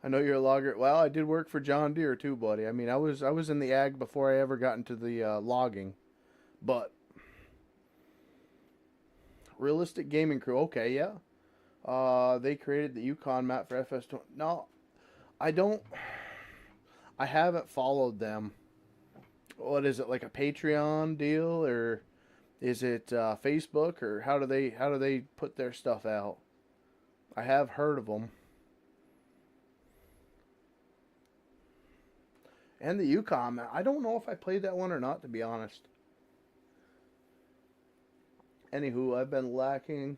I know you're a logger. Well, I did work for John Deere too, buddy. I mean, I was in the ag before I ever got into the logging. But realistic gaming crew, okay, yeah. They created the Yukon map for FS20. No, I haven't followed them. What is it, like a Patreon deal, or is it Facebook, or how do they put their stuff out? I have heard of them. And the Yukon, I don't know if I played that one or not, to be honest. Anywho, I've been lacking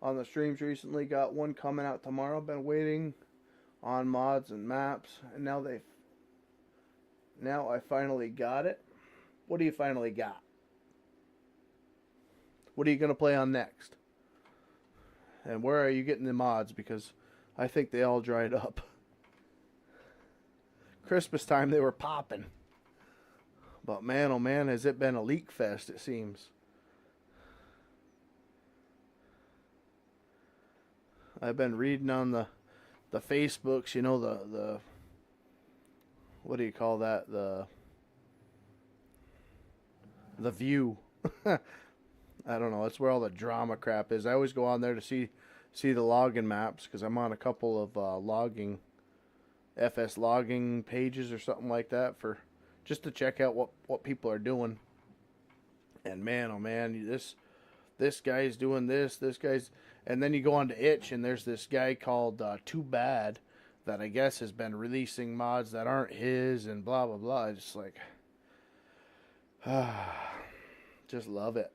on the streams recently. Got one coming out tomorrow. Been waiting on mods and maps, and now I finally got it. What do you finally got? What are you gonna play on next? And where are you getting the mods? Because I think they all dried up. Christmas time they were popping. But man, oh man, has it been a leak fest, it seems. I've been reading on the Facebooks, you know, the what do you call that? The view. I don't know. It's where all the drama crap is. I always go on there to see the logging maps because I'm on a couple of FS logging pages or something like that for just to check out what people are doing. And man, oh man, this guy's doing this guy's, and then you go on to Itch and there's this guy called Too Bad that I guess has been releasing mods that aren't his and blah blah blah. It's just like just love it.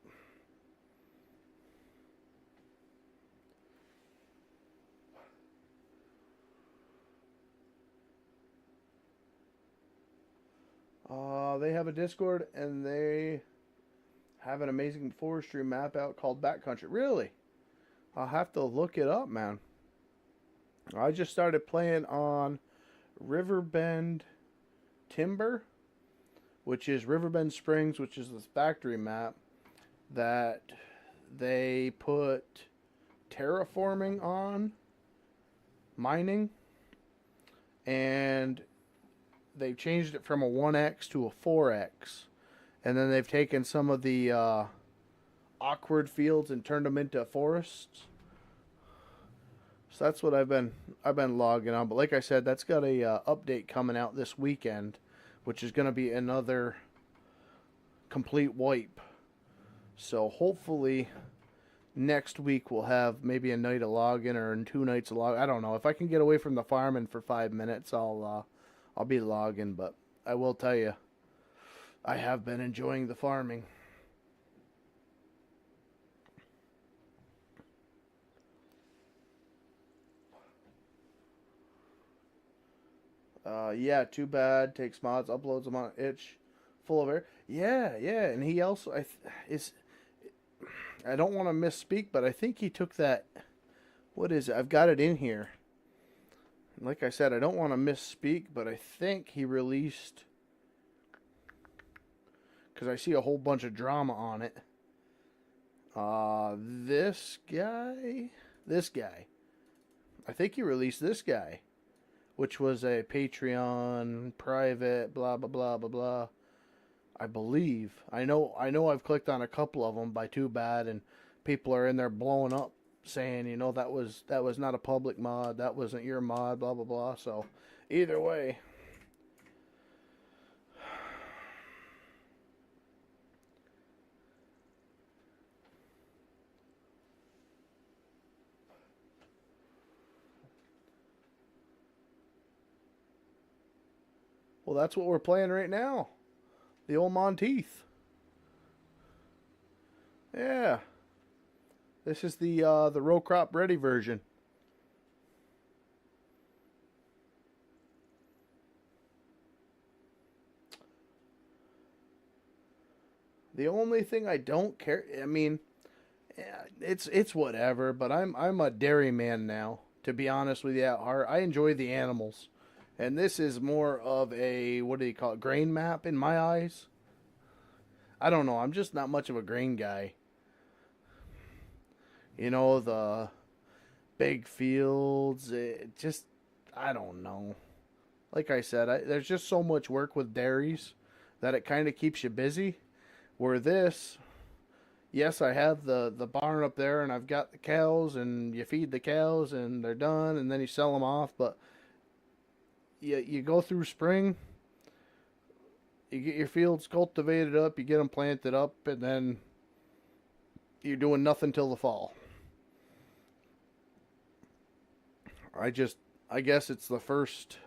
They have a Discord, and they have an amazing forestry map out called Backcountry. Really? I'll have to look it up, man. I just started playing on Riverbend Timber, which is Riverbend Springs, which is this factory map that they put terraforming on, mining, and they've changed it from a 1X to a 4X, and then they've taken some of the awkward fields and turned them into forests. So that's what I've been logging on. But like I said, that's got a update coming out this weekend, which is going to be another complete wipe. So hopefully next week we'll have maybe a night of logging or 2 nights of logging. I don't know. If I can get away from the farming for 5 minutes, I'll be logging. But I will tell you, I have been enjoying the farming. Yeah, too bad. Takes mods, uploads them on itch, full of air. Yeah, and he also I don't want to misspeak, but I think he took that. What is it? I've got it in here. Like I said, I don't want to misspeak, but I think he released, because I see a whole bunch of drama on it. This guy. I think he released this guy, which was a Patreon private, blah blah blah blah blah. I believe. I know I've clicked on a couple of them by Too Bad, and people are in there blowing up saying, that was not a public mod, that wasn't your mod, blah blah blah. So either way, well, that's what we're playing right now. The old Monteith. Yeah. This is the row crop ready version. The only thing I don't care, I mean, it's whatever, but I'm a dairy man now, to be honest with you at heart. I enjoy the animals. And this is more of a, what do you call it, grain map in my eyes. I don't know, I'm just not much of a grain guy. The big fields, I don't know. Like I said, there's just so much work with dairies that it kind of keeps you busy. Where this, yes, I have the barn up there and I've got the cows, and you feed the cows and they're done, and then you sell them off, but you go through spring, you get your fields cultivated up, you get them planted up, and then you're doing nothing till the fall. I guess it's the first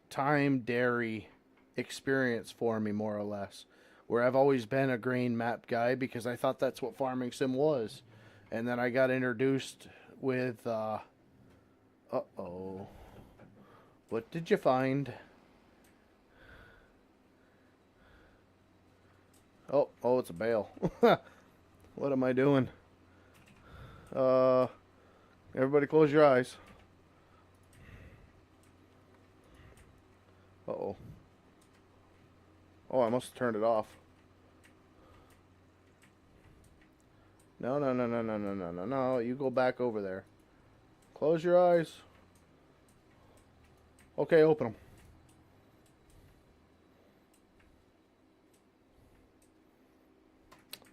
time dairy experience for me, more or less, where I've always been a grain map guy because I thought that's what Farming Sim was. And then I got introduced with uh-oh. What did you find? Oh, it's a bale. What am I doing? Everybody close your eyes. Uh-oh. Oh, I must have turned it off. No. You go back over there. Close your eyes. Okay, open them.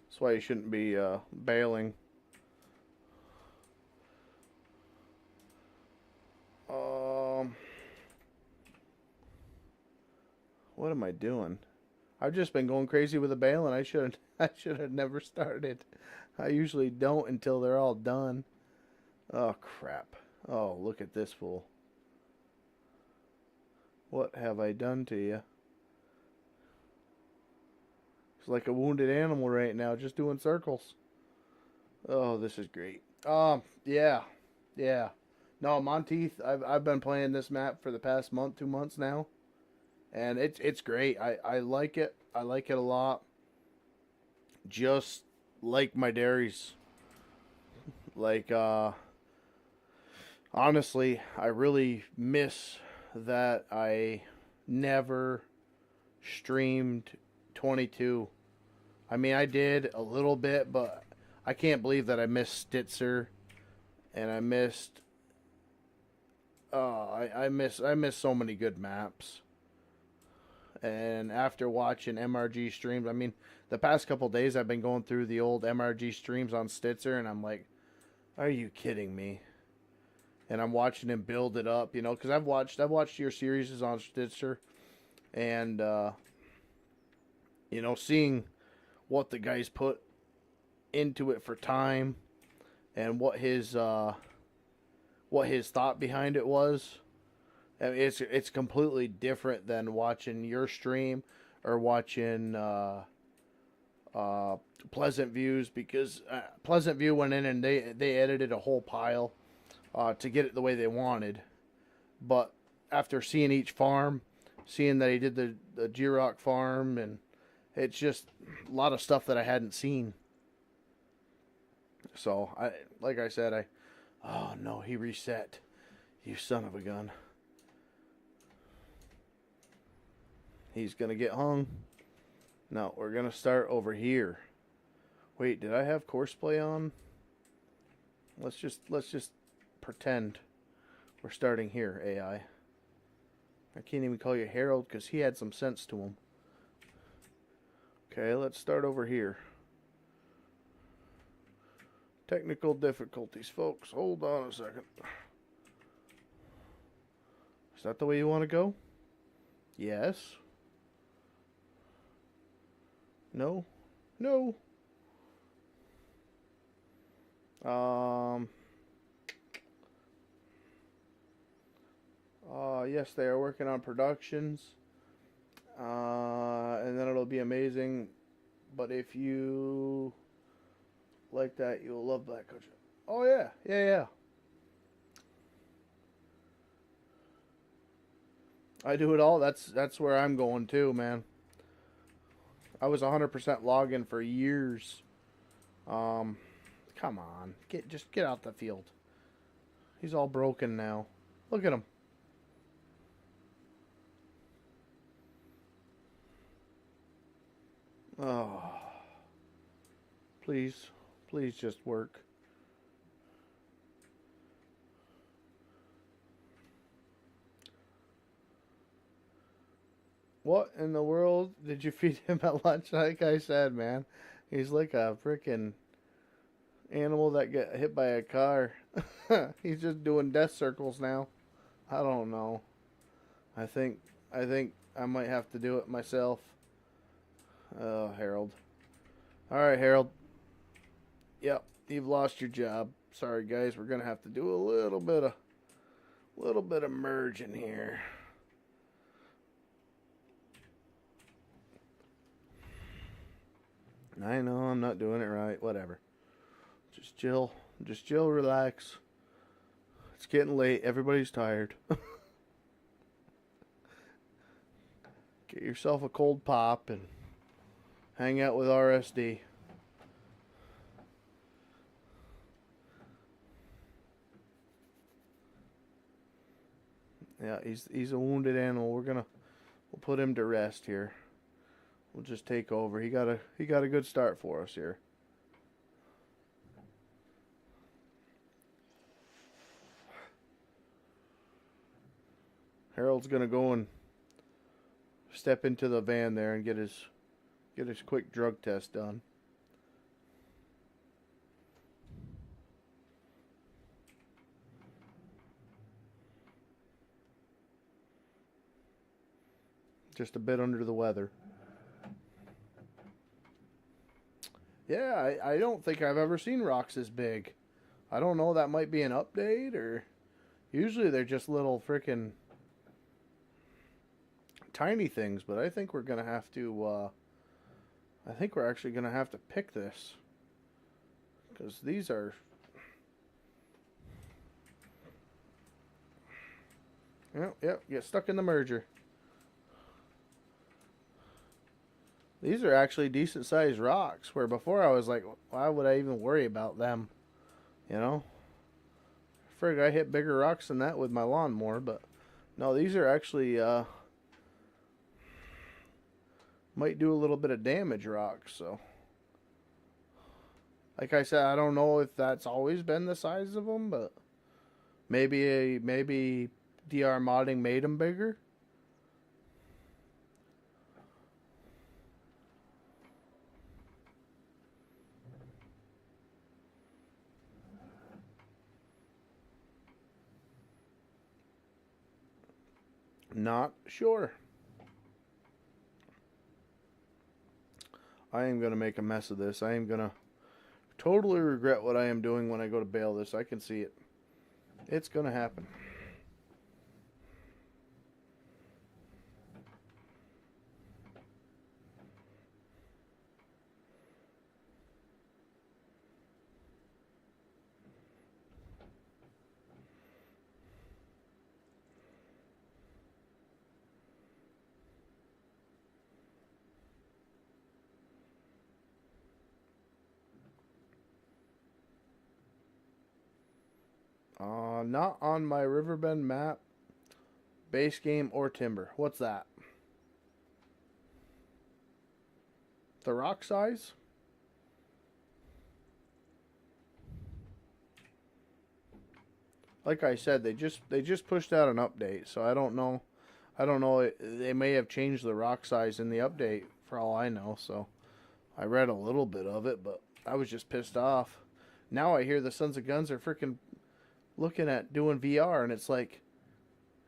That's why you shouldn't be bailing. What am I doing? I've just been going crazy with a bale, and I should have never started. I usually don't until they're all done. Oh crap. Oh, look at this fool. What have I done to you? It's like a wounded animal right now, just doing circles. Oh, this is great. Yeah. No, Monteith, I've been playing this map for the past month, 2 months now. And it's great. I like it. I like it a lot. Just like my dairies. Like, honestly, I really miss that I never streamed 22. I mean, I did a little bit, but I can't believe that I missed Stitzer and I missed I miss so many good maps. And after watching MRG streams, I mean, the past couple days I've been going through the old MRG streams on Stitzer, and I'm like, are you kidding me? And I'm watching him build it up, you know, because I've watched your series on Stitzer, and you know, seeing what the guys put into it for time, and what his thought behind it was. I mean, it's completely different than watching your stream or watching Pleasant Views, because Pleasant View went in and they edited a whole pile to get it the way they wanted. But after seeing each farm, seeing that he did the G-Rock farm, and it's just a lot of stuff that I hadn't seen. So, like I said, oh no, he reset. You son of a gun. He's going to get hung. No, we're going to start over here. Wait, did I have courseplay on? Let's just pretend we're starting here, AI. I can't even call you Harold because he had some sense to him. Okay, let's start over here. Technical difficulties, folks. Hold on a second. Is that the way you want to go? Yes. No. No. Yes, they are working on productions. And then it'll be amazing. But if you like that, you'll love Black Coach. Oh yeah, yeah. I do it all. That's where I'm going too, man. I was 100% login for years. Come on, just get out the field. He's all broken now. Look at him. Oh, please just work. What in the world did you feed him at lunch? Like I said, man, he's like a freaking animal that got hit by a car. He's just doing death circles now. I don't know. I think I might have to do it myself. Oh, Harold. All right, Harold. Yep, you've lost your job. Sorry, guys. We're gonna have to do a little bit of merging here. I know I'm not doing it right. Whatever. Just chill. Relax. It's getting late. Everybody's tired. Get yourself a cold pop and hang out with RSD. Yeah, he's a wounded animal. We'll put him to rest here. We'll just take over. He got a good start for us here. Harold's gonna go and step into the van there and get his quick drug test done. Just a bit under the weather. Yeah, I don't think I've ever seen rocks this big. I don't know, that might be an update, or usually they're just little freaking tiny things, but I think we're gonna have to I think we're actually gonna have to pick this, because these are yep, get stuck in the merger. These are actually decent sized rocks, where before I was like, why would I even worry about them? You know? Frig, I hit bigger rocks than that with my lawnmower, but no, these are actually might do a little bit of damage rocks, so. Like I said, I don't know if that's always been the size of them, but maybe DR modding made them bigger? Not sure. I am going to make a mess of this. I am going to totally regret what I am doing when I go to bail this. I can see it. It's going to happen. Not on my Riverbend map, base game, or timber. What's that? The rock size? Like I said, they just pushed out an update, so I don't know. I don't know. They may have changed the rock size in the update for all I know. So I read a little bit of it, but I was just pissed off. Now I hear the Sons of Guns are freaking looking at doing VR, and it's like,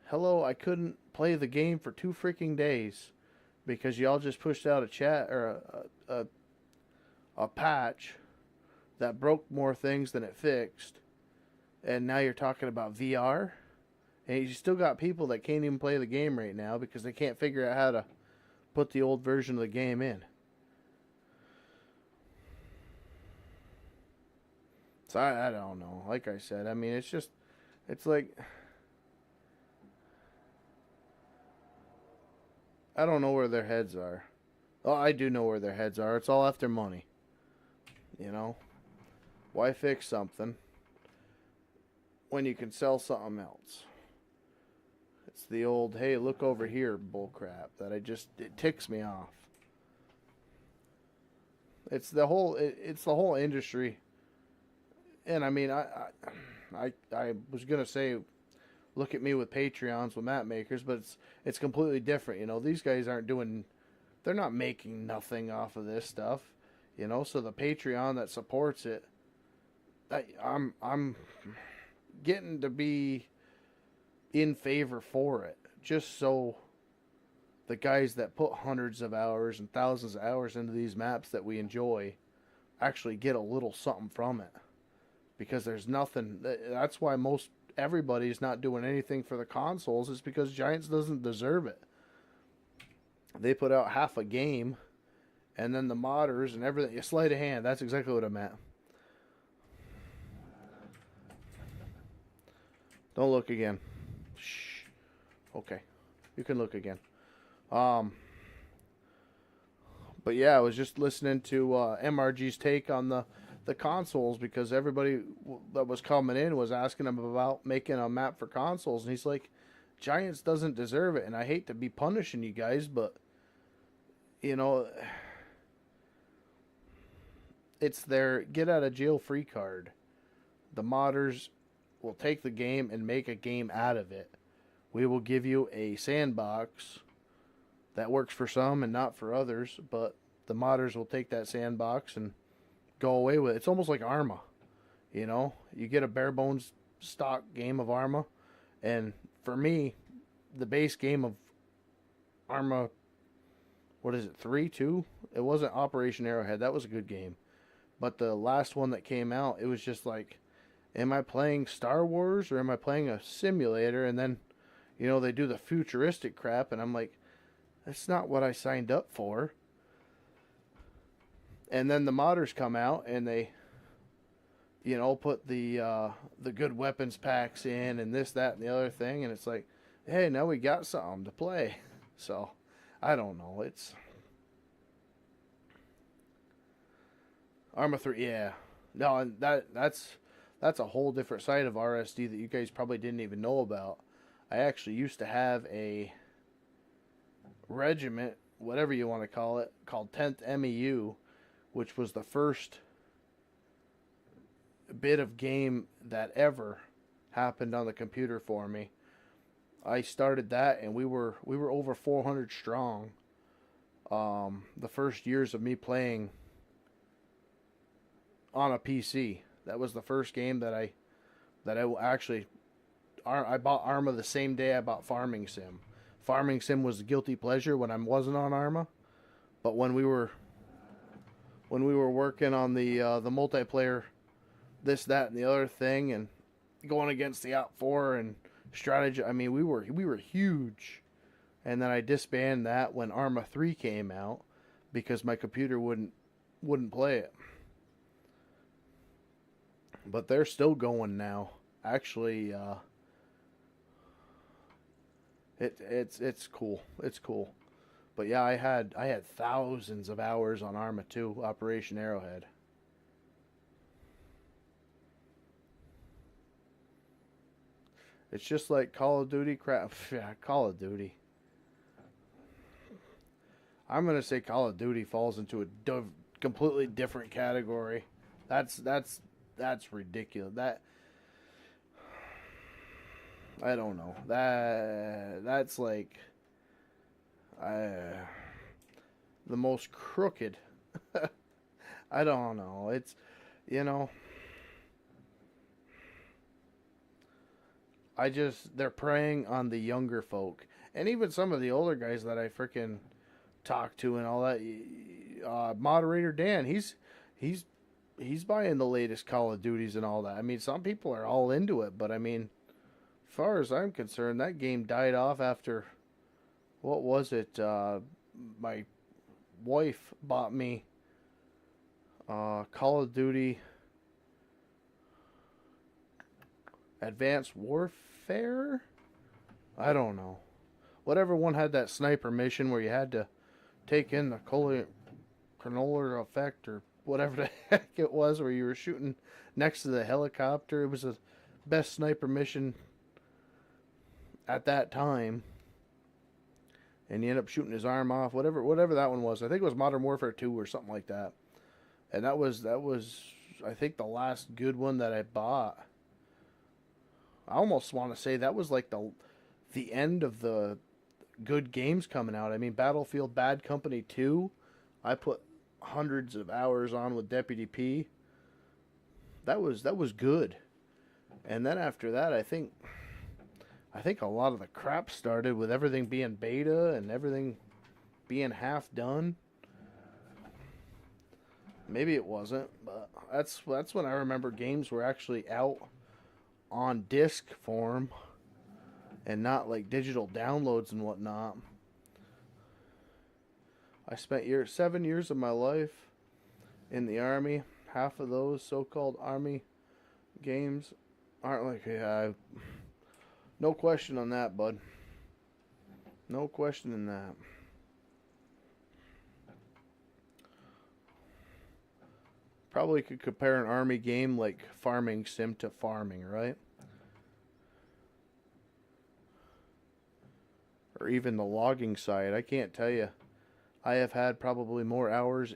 hello, I couldn't play the game for 2 freaking days because y'all just pushed out a chat or a patch that broke more things than it fixed, and now you're talking about VR, and you still got people that can't even play the game right now because they can't figure out how to put the old version of the game in. So I don't know. Like I said, I mean, it's like, I don't know where their heads are. Oh, I do know where their heads are. It's all after money. You know? Why fix something when you can sell something else? It's the old, hey, look over here bullcrap that it ticks me off. It's the whole industry. And I mean, I was gonna say, look at me with Patreons with map makers, but it's completely different. You know, these guys they're not making nothing off of this stuff. You know, so the Patreon that supports it, I'm getting to be in favor for it, just so the guys that put hundreds of hours and thousands of hours into these maps that we enjoy actually get a little something from it. Because there's nothing. That's why everybody's not doing anything for the consoles, is because Giants doesn't deserve it. They put out half a game, and then the modders and everything. Sleight of hand. That's exactly what I meant. Don't look again. Shh. Okay, you can look again. But yeah, I was just listening to MRG's take on the consoles, because everybody that was coming in was asking him about making a map for consoles, and he's like, Giants doesn't deserve it, and I hate to be punishing you guys, but you know, it's their get out of jail free card. The modders will take the game and make a game out of it. We will give you a sandbox that works for some and not for others, but the modders will take that sandbox and go away with it. It's almost like Arma. You know, you get a bare bones stock game of Arma, and for me, the base game of Arma, what is it, 3-2? It wasn't Operation Arrowhead. That was a good game. But the last one that came out, it was just like, am I playing Star Wars or am I playing a simulator? And then, you know, they do the futuristic crap, and I'm like, that's not what I signed up for. And then the modders come out and they, you know, put the good weapons packs in and this, that, and the other thing, and it's like, hey, now we got something to play. So, I don't know. It's Arma 3, yeah. No, and that's a whole different side of RSD that you guys probably didn't even know about. I actually used to have a regiment, whatever you want to call it, called 10th MEU, which was the first bit of game that ever happened on the computer for me. I started that, and we were over 400 strong. The first years of me playing on a PC. That was the first game that I actually I bought Arma the same day I bought Farming Sim. Farming Sim was a guilty pleasure when I wasn't on Arma, but when we were working on the multiplayer, this, that, and the other thing, and going against the Out 4 and strategy. I mean, we were huge. And then I disbanded that when Arma 3 came out because my computer wouldn't play it. But they're still going now. Actually, it's cool. It's cool. But yeah, I had thousands of hours on Arma 2, Operation Arrowhead. It's just like Call of Duty crap. Yeah, Call of Duty. I'm gonna say Call of Duty falls into a completely different category. That's ridiculous. That I don't know. That's like the most crooked. I don't know. It's you know. They're preying on the younger folk, and even some of the older guys that I freaking talk to and all that. Moderator Dan, he's buying the latest Call of Duties and all that. I mean, some people are all into it, but I mean, as far as I'm concerned, that game died off after what was it? My wife bought me Call of Duty Advanced Warfare. I don't know. Whatever one had that sniper mission where you had to take in the canolar effect or whatever the heck it was, where you were shooting next to the helicopter. It was the best sniper mission at that time, and you end up shooting his arm off. Whatever that one was. I think it was Modern Warfare 2 or something like that. And that was I think the last good one that I bought. I almost want to say that was like the end of the good games coming out. I mean, Battlefield Bad Company 2, I put hundreds of hours on with Deputy P. That was good. And then after that, I think a lot of the crap started with everything being beta and everything being half done. Maybe it wasn't, but that's when I remember games were actually out on disc form and not like digital downloads and whatnot. I spent 7 years of my life in the Army. Half of those so-called Army games aren't like, yeah, no question on that, bud. No question in that. Probably could compare an Army game like Farming Sim to farming, right? Or even the logging side. I can't tell you. I have had probably more hours.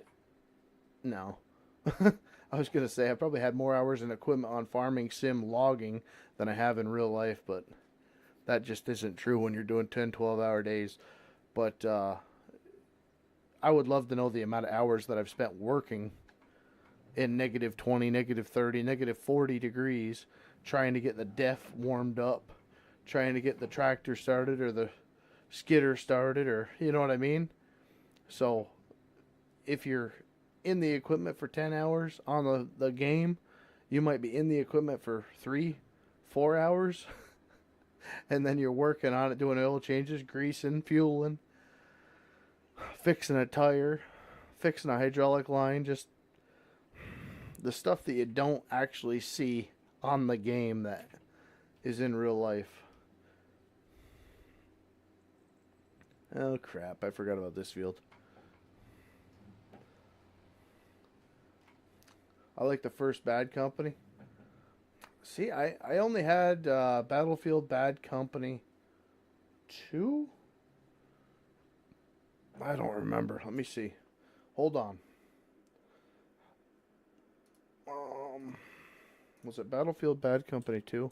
No. I was going to say I probably had more hours in equipment on Farming Sim logging than I have in real life, but that just isn't true when you're doing 10, 12-hour days. But I would love to know the amount of hours that I've spent working in negative 20, negative 30, negative 40 degrees, trying to get the def warmed up, trying to get the tractor started or the skidder started, or you know what I mean? So if you're in the equipment for 10 hours on the game, you might be in the equipment for 3, 4 hours, and then you're working on it, doing oil changes, greasing, fueling, fixing a tire, fixing a hydraulic line, just the stuff that you don't actually see on the game that is in real life. Oh crap, I forgot about this field. I like the first Bad Company. See, I only had Battlefield Bad Company 2? I don't remember. Let me see. Hold on. Was it Battlefield Bad Company 2?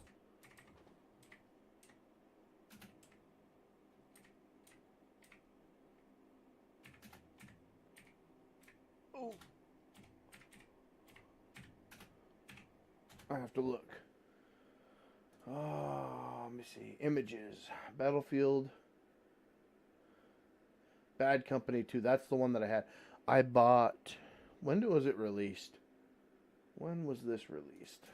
I have to look. Let me see. Images. Battlefield. Bad Company 2. That's the one that I had. I bought. When was it released? When was this released?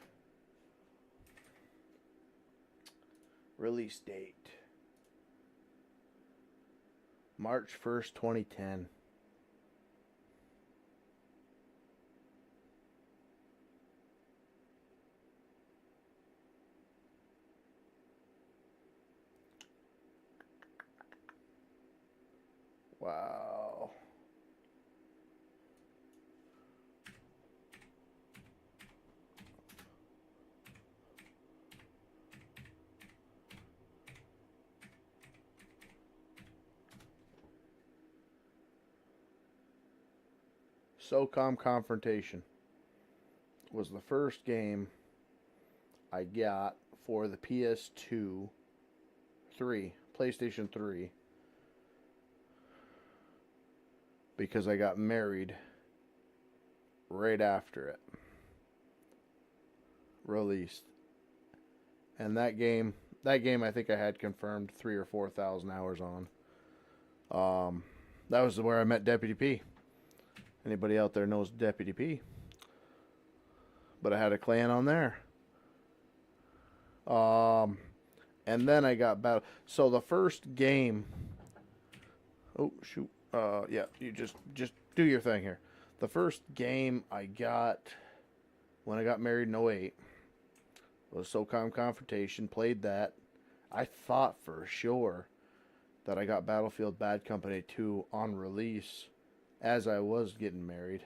Release date. March 1st, 2010. Wow. SOCOM Confrontation was the first game I got for the PS2, PlayStation 3, because I got married right after it released. And that game I think I had confirmed 3,000 or 4,000 hours on. That was where I met Deputy P. Anybody out there knows Deputy P? But I had a clan on there. And then I got battle. So the first game. Oh shoot. Yeah. You just do your thing here. The first game I got when I got married in 08 was SOCOM Confrontation. Played that. I thought for sure that I got Battlefield Bad Company 2 on release as I was getting married.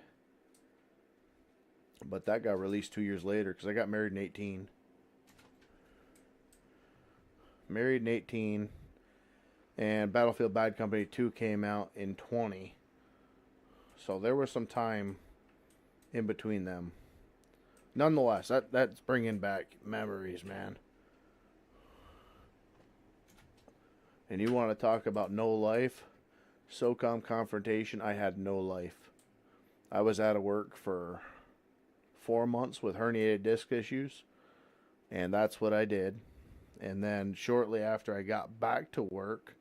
But that got released 2 years later because I got married in 18. Married in 18. And Battlefield Bad Company 2 came out in 20. So there was some time in between them. Nonetheless, that's bringing back memories, man. And you want to talk about no life? SOCOM Confrontation, I had no life. I was out of work for 4 months with herniated disc issues, and that's what I did. And then shortly after I got back to work,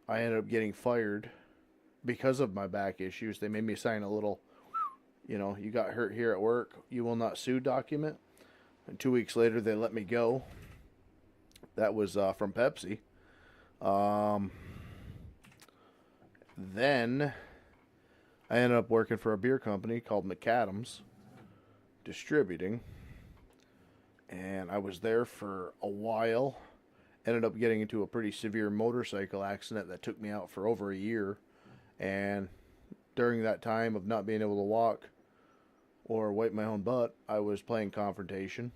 I ended up getting fired because of my back issues. They made me sign a little, you got hurt here at work, you will not sue document. And 2 weeks later, they let me go. That was from Pepsi. Then I ended up working for a beer company called McAdams Distributing, and I was there for a while. Ended up getting into a pretty severe motorcycle accident that took me out for over a year, and during that time of not being able to walk or wipe my own butt, I was playing Confrontation.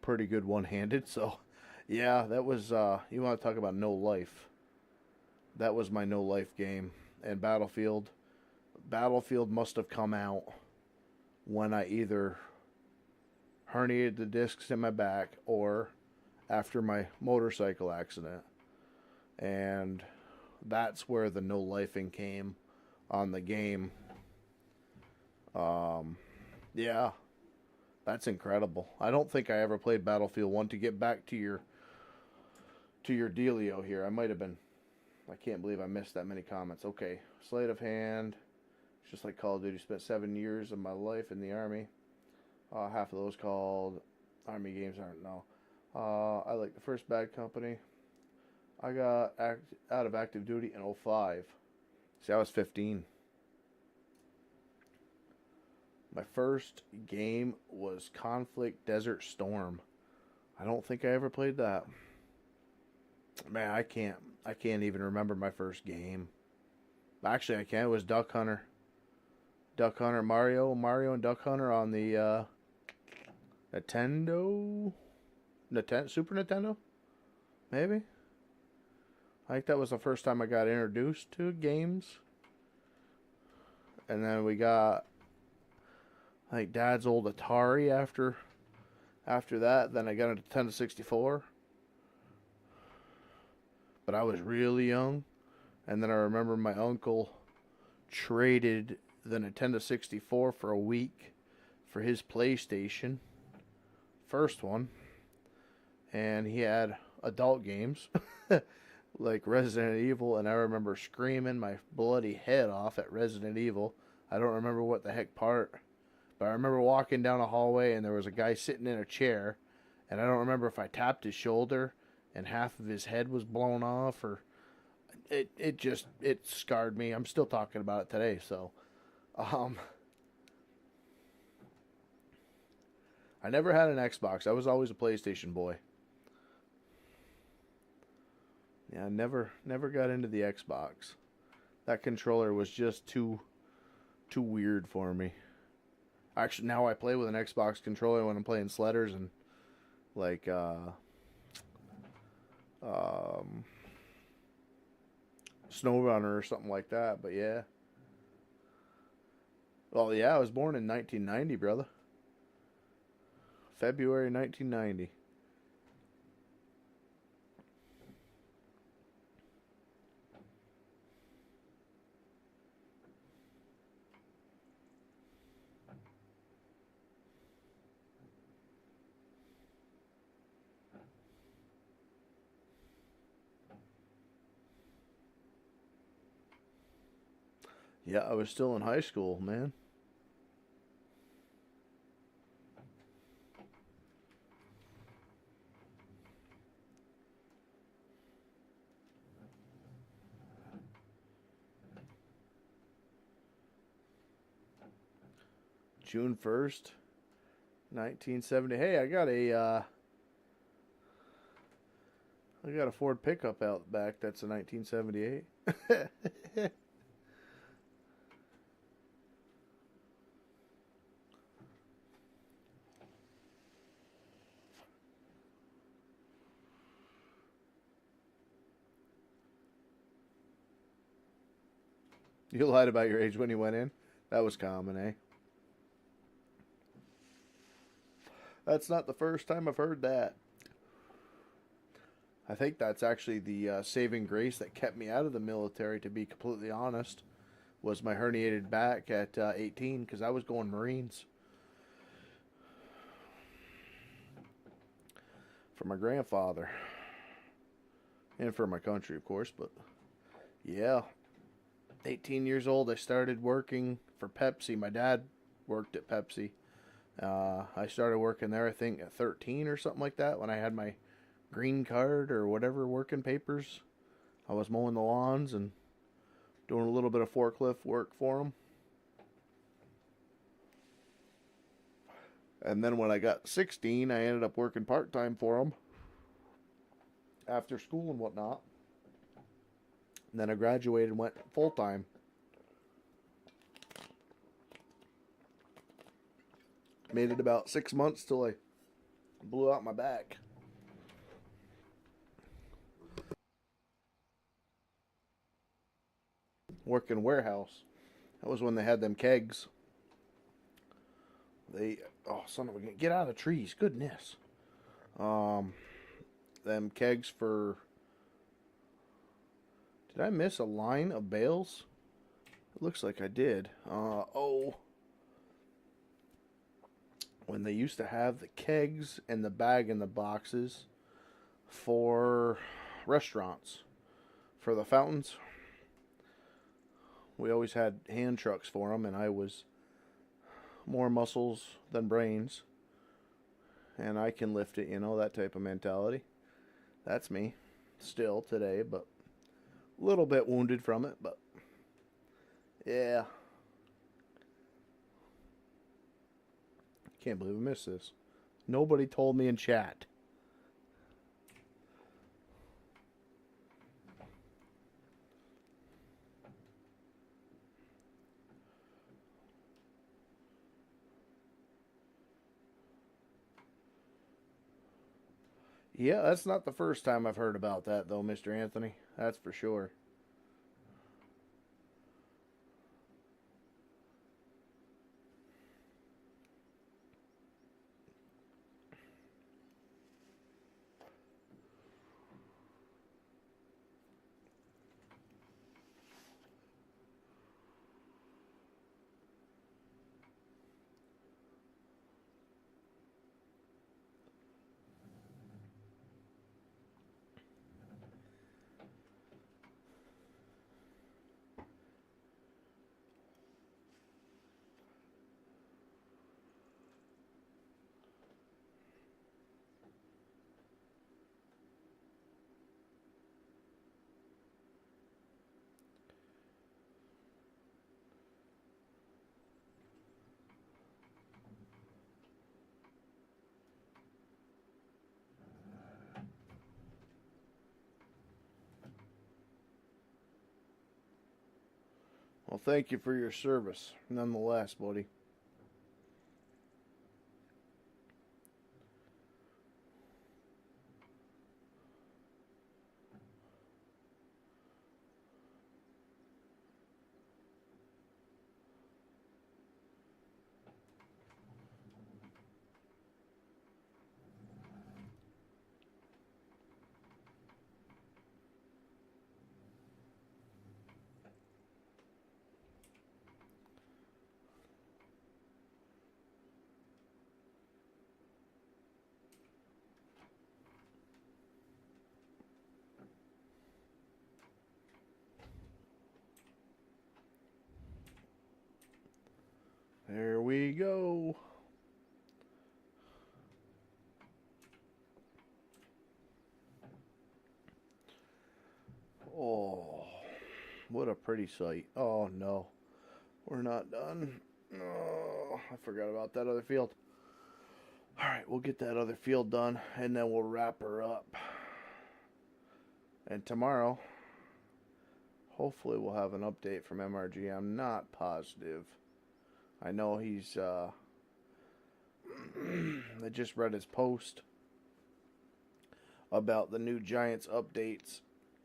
Pretty good one-handed, so yeah, that was, you want to talk about no life. That was my no life game. And Battlefield must have come out when I either herniated the discs in my back or after my motorcycle accident. And that's where the no lifing came on the game. Yeah, that's incredible. I don't think I ever played Battlefield 1. To get back to your dealio here, I might have been. I can't believe I missed that many comments. Okay, sleight of hand. It's just like Call of Duty. Spent 7 years of my life in the Army. Half of those called Army games aren't. No. I like the first Bad Company. I got out of active duty in 05. See, I was 15. My first game was Conflict Desert Storm. I don't think I ever played that. Man, I can't even remember my first game. Actually, I can. It was Duck Hunter. Duck Hunter, Mario and Duck Hunter on the Super Nintendo? Maybe? I think that was the first time I got introduced to games. And then we got, I think, Dad's old Atari after that. Then I got a Nintendo 64. But I was really young. And then I remember my uncle traded the Nintendo 64 for a week for his PlayStation, first one, and he had adult games like Resident Evil, and I remember screaming my bloody head off at Resident Evil. I don't remember what the heck part, but I remember walking down a hallway and there was a guy sitting in a chair, and I don't remember if I tapped his shoulder and half of his head was blown off, or it scarred me. I'm still talking about it today. So I never had an Xbox. I was always a PlayStation boy. Yeah, I never got into the Xbox. That controller was just too weird for me. Actually, now I play with an Xbox controller when I'm playing sledders and like SnowRunner or something like that. But yeah. Well, yeah, I was born in 1990, brother. February 1990. Yeah, I was still in high school, man. June 1st, 1970. Hey, I got a Ford pickup out back that's a 1978. You lied about your age when you went in? That was common, eh? That's not the first time I've heard that. I think that's actually the saving grace that kept me out of the military, to be completely honest, was my herniated back at 18, because I was going Marines. For my grandfather. And for my country, of course, but yeah. 18 years old, I started working for Pepsi. My dad worked at Pepsi. I started working there, I think, at 13 or something like that, when I had my green card or whatever working papers. I was mowing the lawns and doing a little bit of forklift work for them. And then when I got 16, I ended up working part-time for them after school and whatnot. And then I graduated and went full-time. Made it about 6 months till I blew out my back. Working warehouse. That was when they had them kegs. Oh, son of a, get out of the trees, goodness. Them kegs for, did I miss a line of bales? It looks like I did. When they used to have the kegs and the bag and the boxes for restaurants, for the fountains, we always had hand trucks for them, and I was more muscles than brains, and I can lift it, that type of mentality. That's me still today, but a little bit wounded from it, but yeah. Can't believe I missed this. Nobody told me in chat. Yeah, that's not the first time I've heard about that, though, Mr. Anthony. That's for sure. Well, thank you for your service, nonetheless, buddy. There we go. Oh, what a pretty sight. Oh, no. We're not done. Oh, I forgot about that other field. Alright, we'll get that other field done, and then we'll wrap her up. And tomorrow, hopefully we'll have an update from MRG. I'm not positive. I know he's, I just read his post about the new Giants updates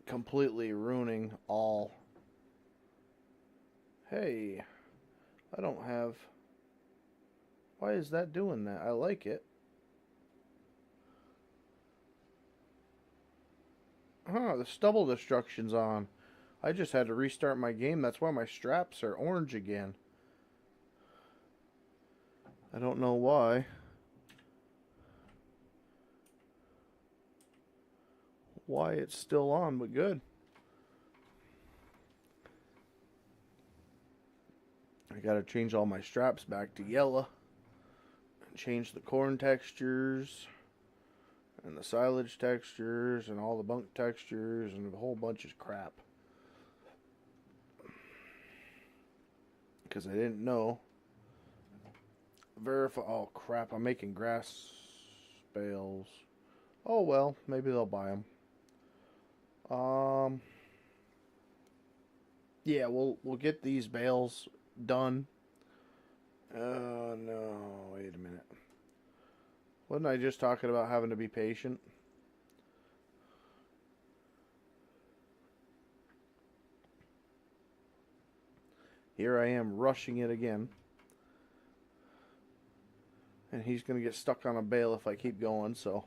completely ruining all. Hey, I don't have. Why is that doing that? I like it. Huh, the stubble destruction's on. I just had to restart my game. That's why my straps are orange again. I don't know why. Why it's still on, but good. I gotta change all my straps back to yellow. And change the corn textures. And the silage textures. And all the bunk textures. And a whole bunch of crap. Because I didn't know. Verify. Oh crap, I'm making grass bales. Oh well, maybe they'll buy them. Yeah, we'll get these bales done. Oh no, wait a minute. Wasn't I just talking about having to be patient? Here I am rushing it again. And he's going to get stuck on a bale if I keep going, so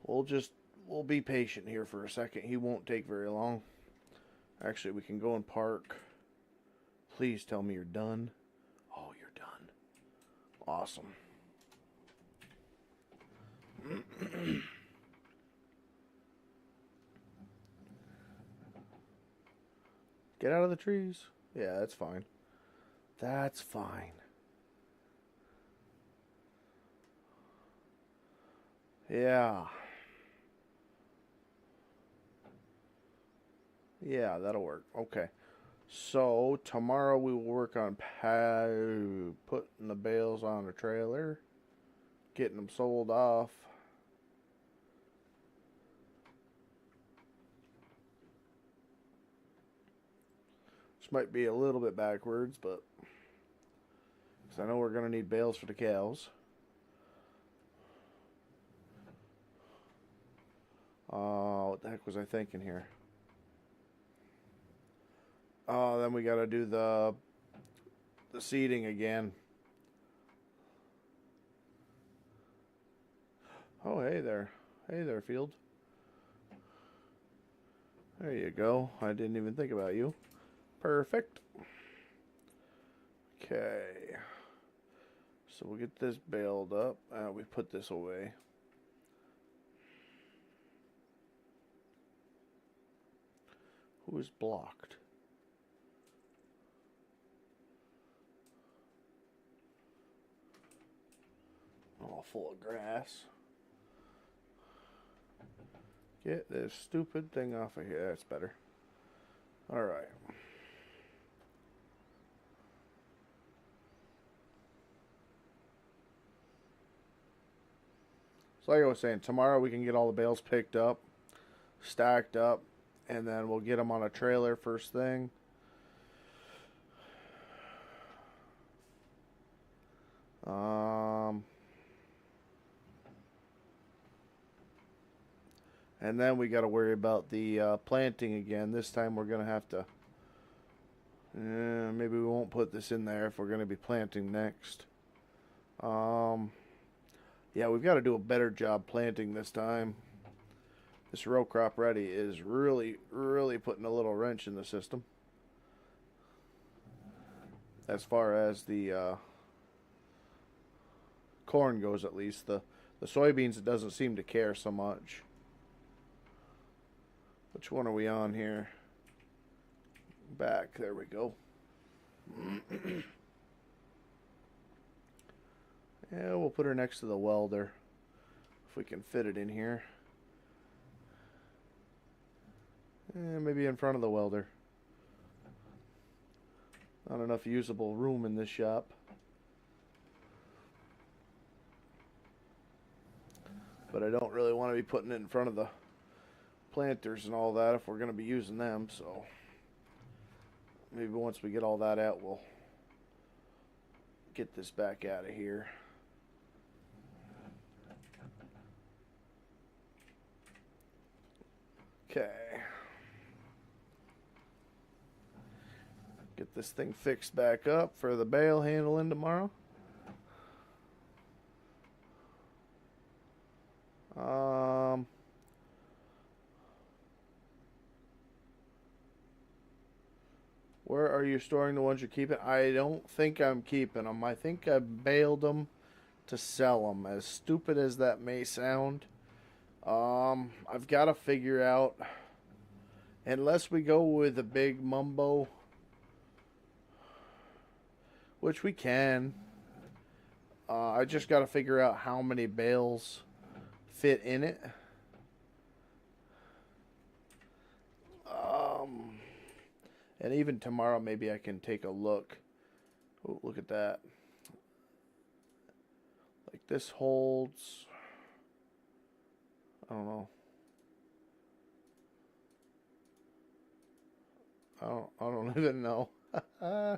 we'll be patient here for a second. He won't take very long. Actually, we can go and park. Please tell me you're done. Oh, you're done. Awesome. Get out of the trees. Yeah, that's fine. That's fine. Yeah. Yeah, that'll work. Okay. So, tomorrow we will work on putting the bales on a trailer, getting them sold off. This might be a little bit backwards, but because I know we're going to need bales for the cows. What the heck was I thinking here? Then we got to do the seeding again. Oh, hey there. Hey there, field. There you go. I didn't even think about you. Perfect. Okay. So we'll get this baled up. We put this away. Who is blocked? All full of grass. Get this stupid thing off of here. That's better. Alright. So like I was saying, tomorrow we can get all the bales picked up, stacked up, and then we'll get them on a trailer first thing. And then we got to worry about the planting again. This time we're going to have to... maybe we won't put this in there if we're going to be planting next. Yeah, we've got to do a better job planting this time. This row crop ready is really, really putting a little wrench in the system. As far as the corn goes, at least. The soybeans, it doesn't seem to care so much. Which one are we on here? Back, there we go. Yeah, we'll put her next to the welder if we can fit it in here. Maybe in front of the welder. Not enough usable room in this shop. But I don't really want to be putting it in front of the planters and all that if we're going to be using them, so maybe once we get all that out, we'll get this back out of here. Okay. Get this thing fixed back up for the bale handling tomorrow. Where are you storing the ones you're keeping? I don't think I'm keeping them. I think I baled them to sell them. As stupid as that may sound, I've got to figure out, unless we go with a big mumbo, which we can, I just got to figure out how many bales fit in it. And even tomorrow, maybe I can take a look. Oh, look at that. Like this holds, I don't know. I don't even know. I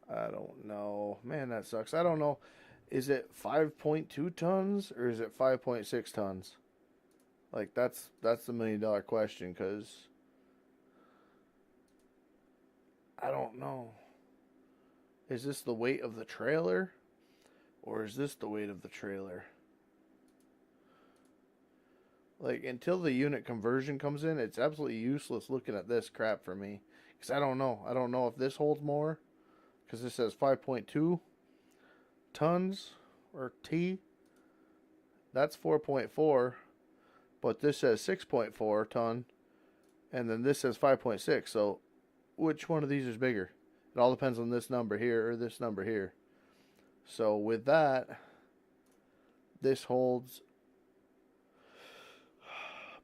don't know. Man, that sucks. I don't know. Is it 5.2 tons or is it 5.6 tons? Like, that's the $1 million question, because I don't know. Is this the weight of the trailer? Or is this the weight of the trailer? Like, until the unit conversion comes in, it's absolutely useless looking at this crap for me. Because I don't know. I don't know if this holds more. Because this says 5.2 tons, or T. That's 4.4. But this says 6.4 ton. And then this says 5.6. So, which one of these is bigger? It all depends on this number here or this number here. So, with that, this holds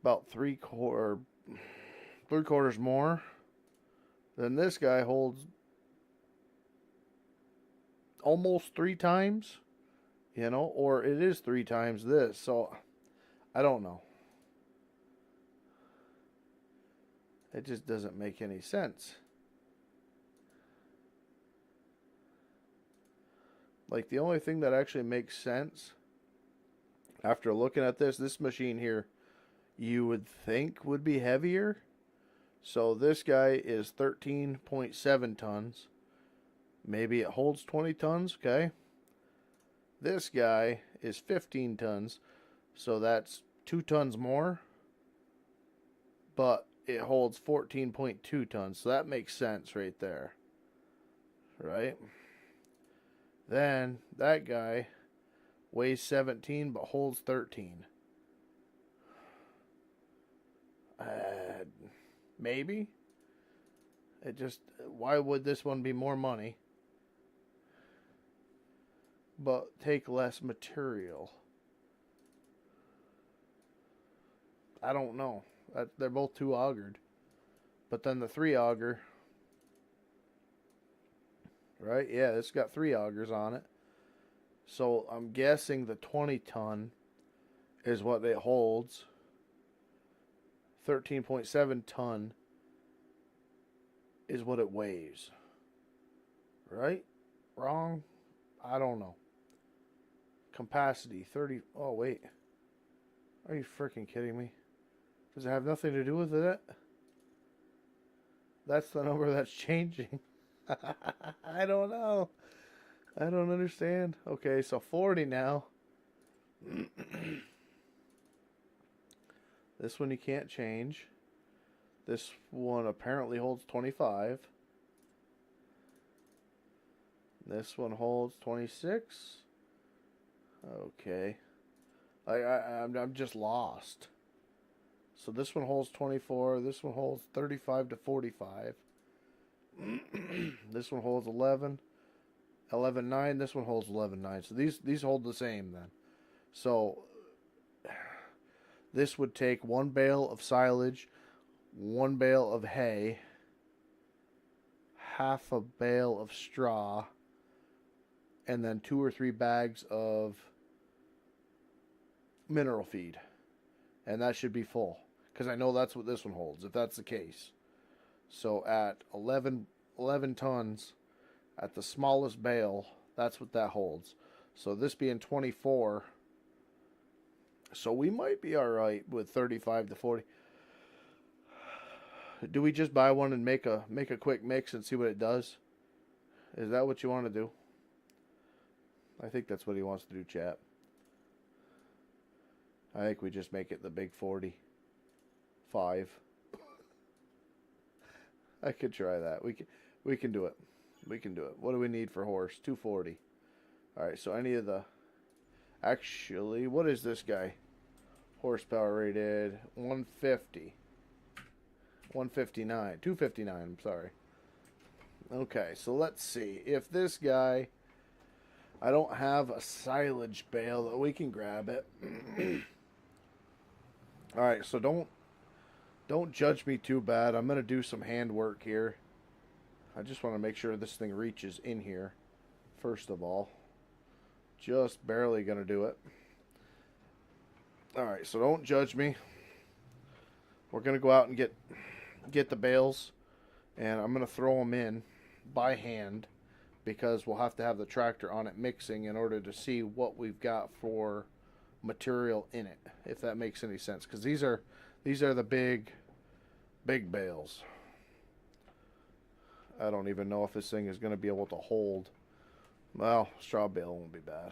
about three quarters more. Then this guy holds almost 3 times, you know, or it is 3 times this. So, I don't know. It just doesn't make any sense. Like, the only thing that actually makes sense after looking at this machine here, you would think would be heavier. So this guy is 13.7 tons. Maybe it holds 20 tons, okay? This guy is 15 tons, so that's 2 tons more. But it holds 14.2 tons, so that makes sense right there. Right? Then that guy weighs 17 but holds 13. Maybe. It just, why would this one be more money but take less material? I don't know. They're both 2 augered. But then the 3 auger, right? Yeah, it's got 3 augers on it. So I'm guessing the 20 ton is what it holds. 13.7 ton is what it weighs. Right? Wrong? I don't know. Capacity 30. Oh, wait. Are you freaking kidding me? Does it have nothing to do with it? That's the number that's changing. I don't know. I don't understand. Okay, so 40 now. This one you can't change. This one apparently holds 25. This one holds 26. Okay. I'm just lost. So this one holds 24. This one holds 35 to 45. This one holds 11. 11.9. This one holds 11.9. So these hold the same then. So this would take 1 bale of silage, 1 bale of hay, half a bale of straw, and then 2 or 3 bags of mineral feed. And that should be full, because I know that's what this one holds, if that's the case. So at 11 tons, at the smallest bale, that's what that holds. So this being 24, so we might be all right with 35 to 40. Do we just buy one and make a quick mix and see what it does? Is that what you want to do? I think that's what he wants to do, chat. I think we just make it the big 45. I could try that. We can do it. We can do it. What do we need for horse? 240. All right, so any of the... Actually, what is this guy? Horsepower rated 150. 159. 259, I'm sorry. Okay, so let's see. If this guy... I don't have a silage bale that we can grab it. All right, so don't judge me too bad. I'm going to do some handwork here. I just want to make sure this thing reaches in here, first of all. Just barely going to do it. All right, so don't judge me. We're going to go out and get the bales, and I'm going to throw them in by hand, because we'll have to have the tractor on it mixing in order to see what we've got for material in it, if that makes any sense, because these are the big bales. I don't even know if this thing is going to be able to hold. Well, straw bale won't be bad.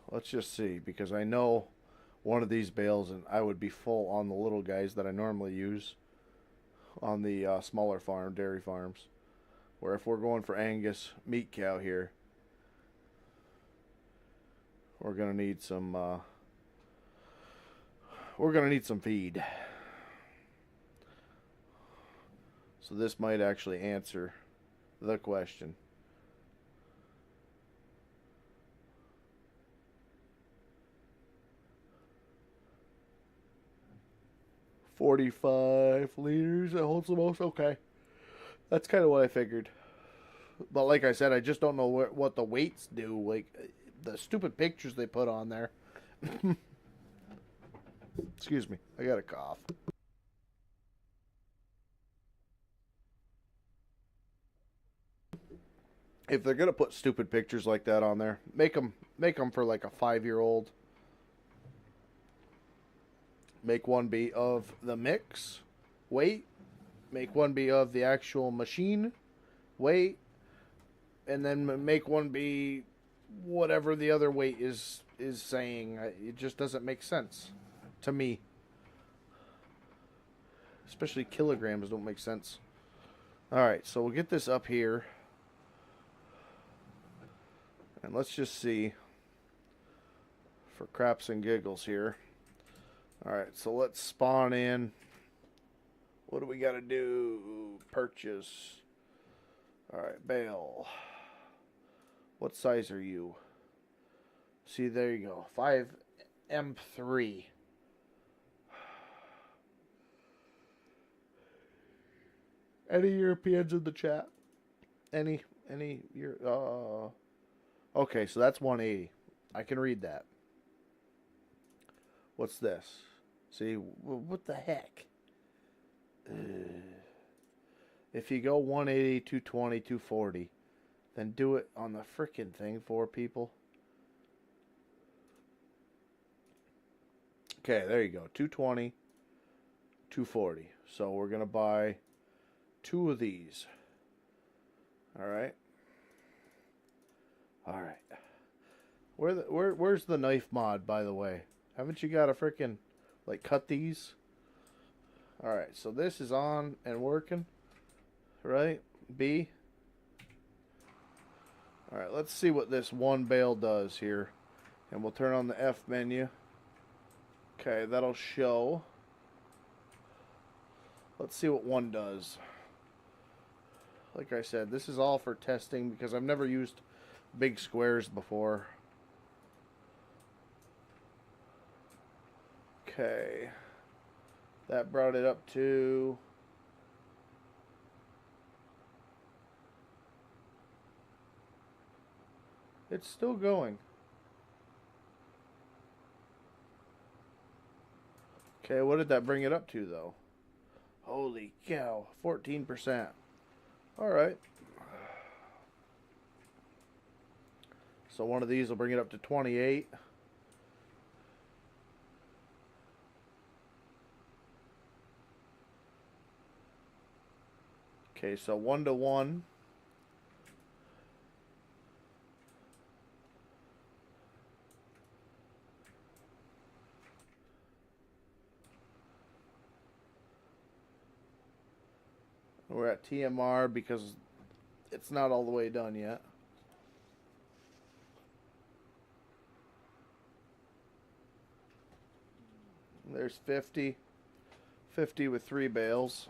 Let's just see, because I know one of these bales and I would be full on the little guys that I normally use on the smaller dairy farms, where if we're going for Angus meat cow here, we're gonna need some feed. So this might actually answer the question. $45 liters, that holds the most. Okay, that's kind of what I figured. But like I said, I just don't know what the weights do. Like the stupid pictures they put on there. Excuse me, I got a cough. If they're gonna put stupid pictures like that on there, make them for like a 5-year-old. Make one be of the mix weight. Make one be of the actual machine weight. And then make one be whatever the other weight is saying. It just doesn't make sense to me. Especially kilograms don't make sense. Alright, so we'll get this up here. And let's just see, for craps and giggles here. Alright, so let's spawn in. What do we got to do? Purchase. Alright, bale. What size are you? See, there you go. 5M3. Any Europeans in the chat? Any okay, so that's 180. I can read that. What's this? See, what the heck? If you go 180, 220, 240, then do it on the frickin' thing for people. Okay, there you go. 220, 240. So we're going to buy 2 of these. All right. All right. Where's the knife mod, by the way? Haven't you got a frickin' like cut these? All right. So this is on and working. Right? B. All right. Let's see what this one bale does here. And we'll turn on the F menu. Okay, that'll show. Let's see what one does. Like I said, this is all for testing because I've never used big squares before. Okay. That brought it up to... It's still going. Okay, what did that bring it up to, though? Holy cow, 14%. Alright. So one of these will bring it up to 28. Okay, so 1 to 1. We're at TMR because it's not all the way done yet. There's 50. 50 with 3 bales.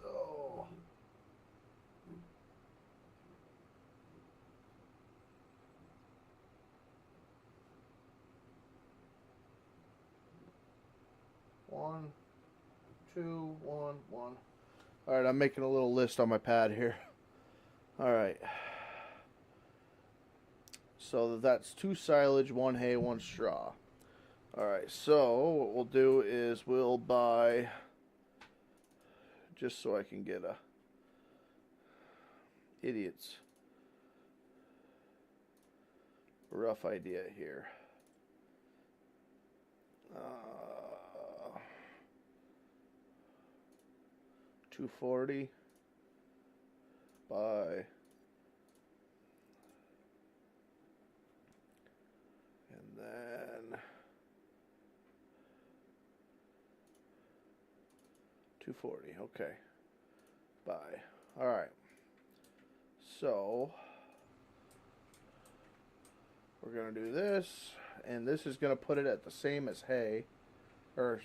Oh. One, two, one, one. All right, I'm making a little list on my pad here. All right. So that's 2 silage, 1 hay, 1 straw. All right, so what we'll do is we'll buy, just so I can get a idiot's rough idea here. 240 by, and then 240. Okay, by. All right. So we're gonna do this, and this is gonna put it at the same as hay or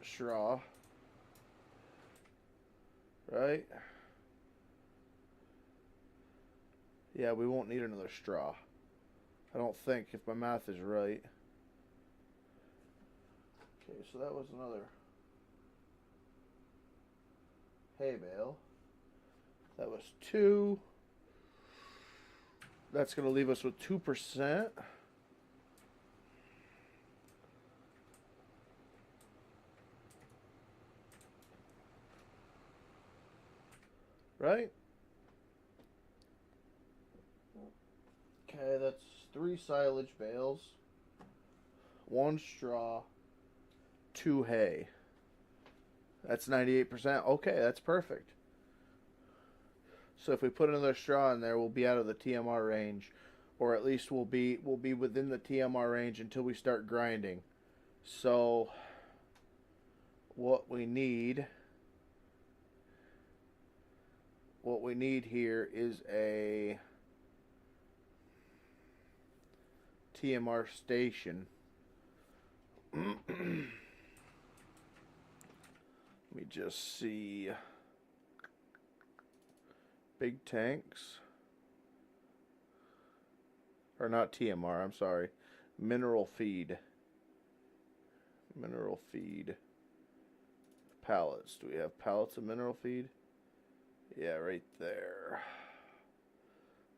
straw. Right? Yeah, we won't need another straw. I don't think, if my math is right. Okay, so that was another hay bale. That was 2. That's going to leave us with 2%. Right? Okay, that's 3 silage bales, 1 straw, 2 hay. That's 98%. Okay, that's perfect. So if we put another straw in there, we'll be out of the TMR range, or at least we'll be within the TMR range until we start grinding. So what we need here is a TMR station. Let me just see. Big tanks. Or not TMR, I'm sorry. Mineral feed. Mineral feed. pallets. Do we have pallets of mineral feed? Yeah, right there.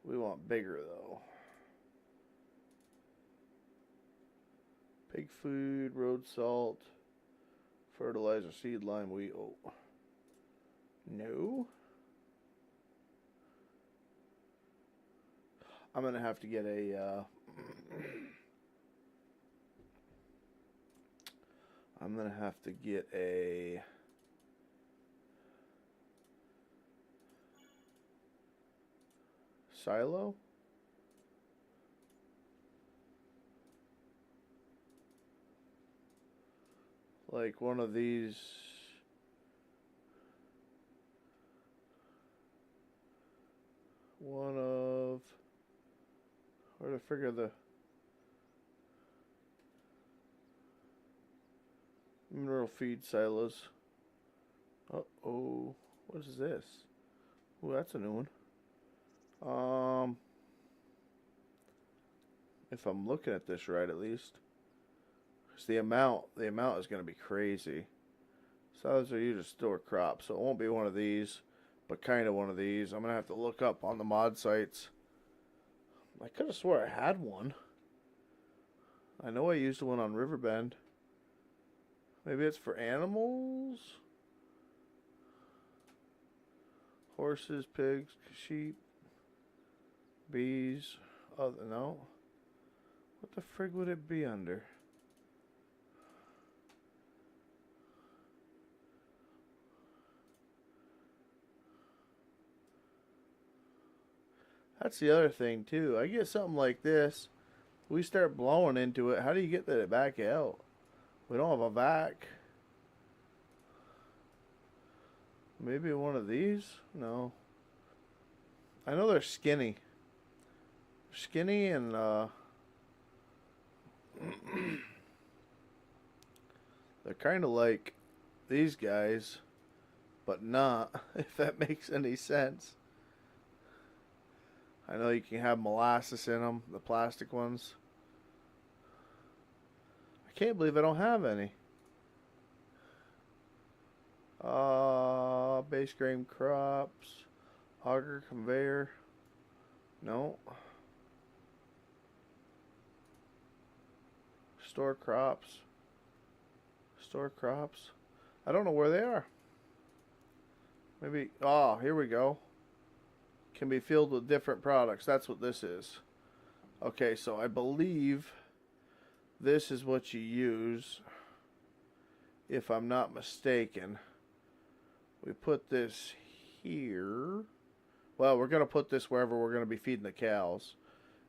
We want bigger though. Pig food, road salt, fertilizer, seed, lime, wheat. Oh. No. I'm going to have to get a... I'm going to have to get a... silo? Like one of these... One of... Where to figure the... mineral feed silos. Uh-oh. What is this? Oh, that's a new one. If I'm looking at this right, at least. Because the amount is going to be crazy. Silos are used to store crops, so it won't be one of these, but kind of one of these. I'm going to have to look up on the mod sites. I could have swore I had one. I know I used one on Riverbend. Maybe it's for animals? Horses, pigs, sheep, bees. Oh, no. What the frig would it be under? That's the other thing, too. I get something like this. We start blowing into it. How do you get that back out? We don't have a vac. Maybe one of these? No. I know they're skinny. Skinny and, they're kind of like these guys, but not, if that makes any sense. I know you can have molasses in them, the plastic ones. I can't believe I don't have any. Base grain crops, auger conveyor. No. Store crops. Store crops. I don't know where they are. Maybe, here we go. Can be filled with different products. That's what this is. Okay, so I believe this is what you use, if I'm not mistaken. We put this here. Well, we're going to put this wherever we're going to be feeding the cows.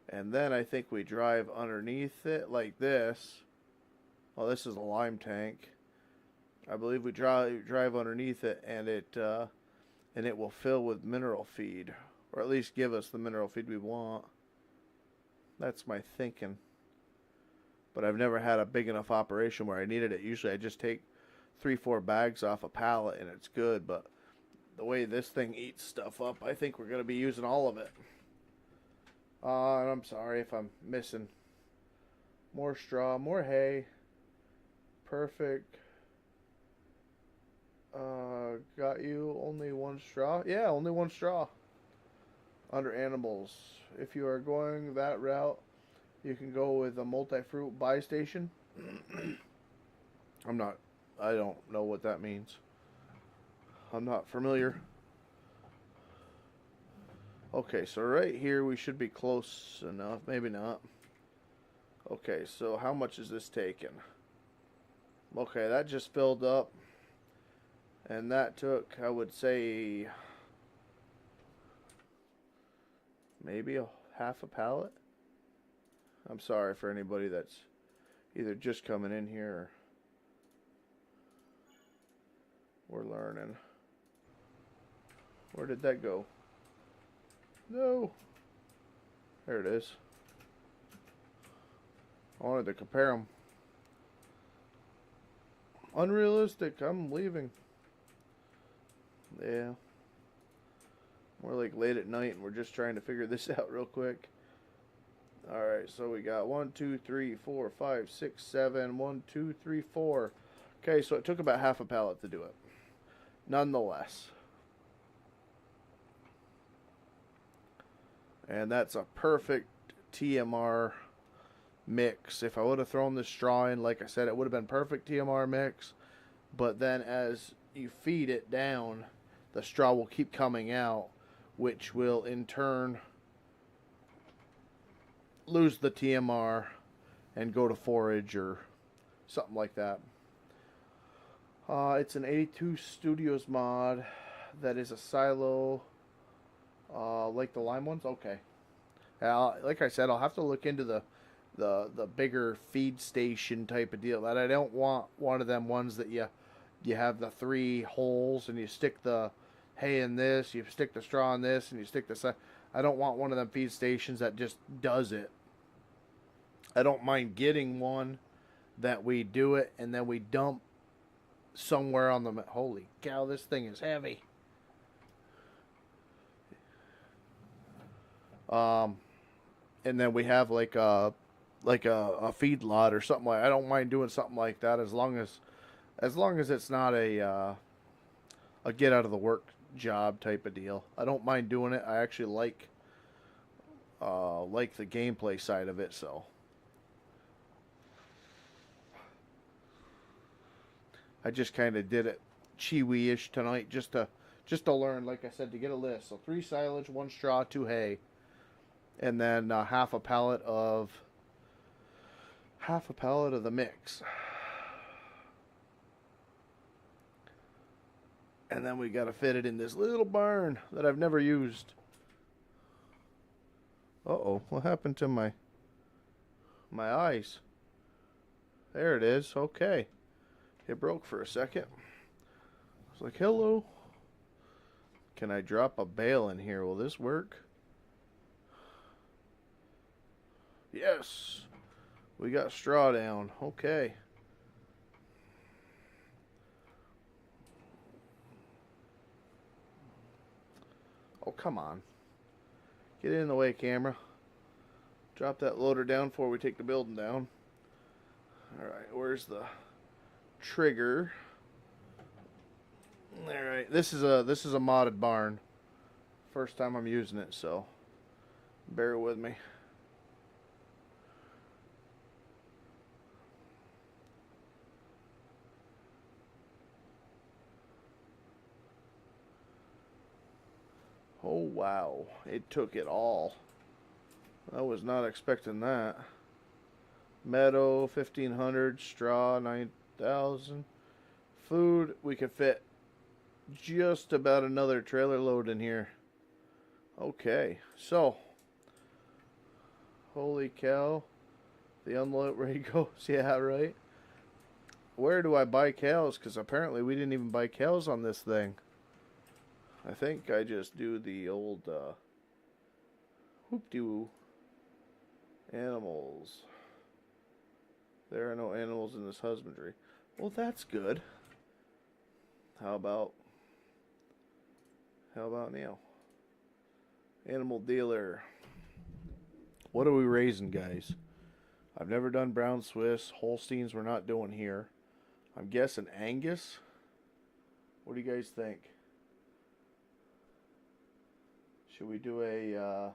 And then I think we drive underneath it like this. Well, this is a lime tank. I believe we drive underneath it, and it will fill with mineral feed, or at least give us the mineral feed we want. That's my thinking. But I've never had a big enough operation where I needed it. Usually I just take 3-4 bags off a pallet and it's good, but the way this thing eats stuff up, I think we're going to be using all of it. And I'm sorry if I'm missing more straw, more hay. Perfect. Got you. Only one straw? Yeah, only one straw. Under animals. If you are going that route, you can go with a multi-fruit buy station. I don't know what that means. I'm not familiar. Okay, so right here we should be close enough. Maybe not. Okay, so how much is this taking? Okay, that just filled up. And that took, I would say, maybe half a pallet. I'm sorry for anybody that's either just coming in here or we're learning. Where did that go? No. There it is. I wanted to compare them. Unrealistic. I'm leaving. Yeah. We're like late at night and we're just trying to figure this out real quick. Alright, so we got 1, 2, 3, 4, 5, 6, 7. 1, 2, 3, 4 Okay, so it took about half a pallet to do it. Nonetheless. And that's a perfect TMR mix. If I would have thrown this straw in, like I said, it would have been perfect TMR mix. But then as you feed it down, the straw will keep coming out, which will in turn lose the TMR and go to forage or something like that. It's an 82 Studios mod that is a silo, like the lime ones. Okay. Like I said, I'll have to look into the bigger feed station type of deal. That I don't want one of them ones that you have the 3 holes and you stick the hay in this, you stick the straw in this, and you stick the. I don't want one of them feed stations that just does it. I don't mind getting one that we do it and then we dump somewhere on the. Holy cow, this thing is heavy. And then we have like a feed lot or something like. I don't mind doing something like that as long as it's not a get out of the work job type of deal. I don't mind doing it. I actually like the gameplay side of it. So I just kind of did it Chiwi-ish tonight just to learn. Like I said, to get a list. So 3 silage, 1 straw, 2 hay, and then half a pallet of the mix. And then we got to fit it in this little barn that I've never used. Uh-oh, what happened to my eyes? There it is. Okay. It broke for a second. I was like, hello. Can I drop a bale in here? Will this work? Yes. We got straw down. Okay. Oh, come on. Get in the way, camera. Drop that loader down before we take the building down. Alright, where's the trigger? Alright, this is a modded barn. First time I'm using it, so bear with me. Oh wow, it took it all. I was not expecting that. Meadow 1500, straw 9000. Food, we could fit just about another trailer load in here. Okay, so holy cow, the unload rate goes. Yeah, right. Where do I buy cows? Because apparently we didn't even buy cows on this thing. I think I just do the old whoop-de-woo. Animals. There are no animals in this husbandry. Well, that's good. How about now? Animal dealer. What are we raising, guys? I've never done brown Swiss. Holsteins we're not doing here. I'm guessing Angus. What do you guys think? Should we do a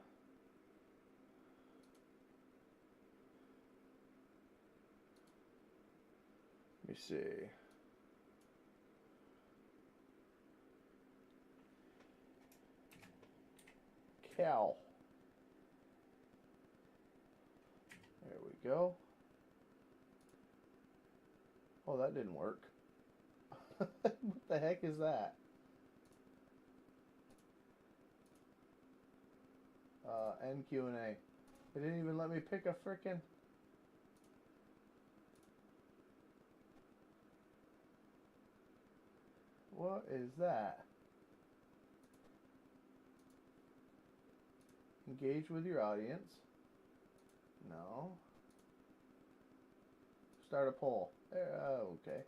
let me see. Cow. There we go. Oh, that didn't work. What the heck is that? NQ&A. It didn't even let me pick a frickin'. What is that? Engage with your audience. No. Start a poll. There, okay.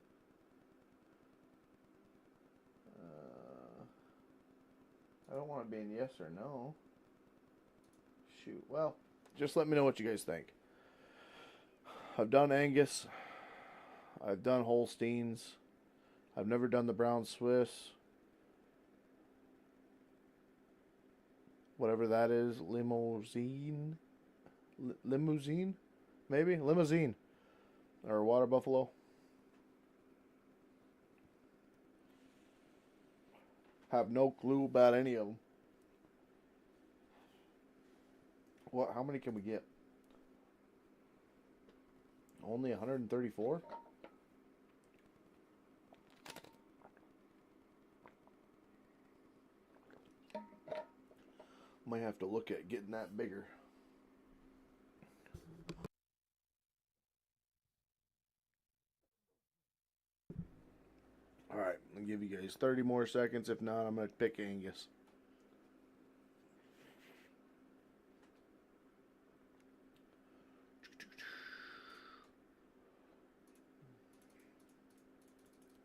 I don't want to be in yes or no. Shoot. Well, just let me know what you guys think. I've done Angus. I've done Holsteins. I've never done the Brown Swiss. Whatever that is. Limousine? Limousine? Maybe? Limousine. Or Water Buffalo. Have no clue about any of them. What? How many can we get? Only 134? Might have to look at getting that bigger. Alright, I'll give you guys 30 more seconds. If not, I'm going to pick Angus.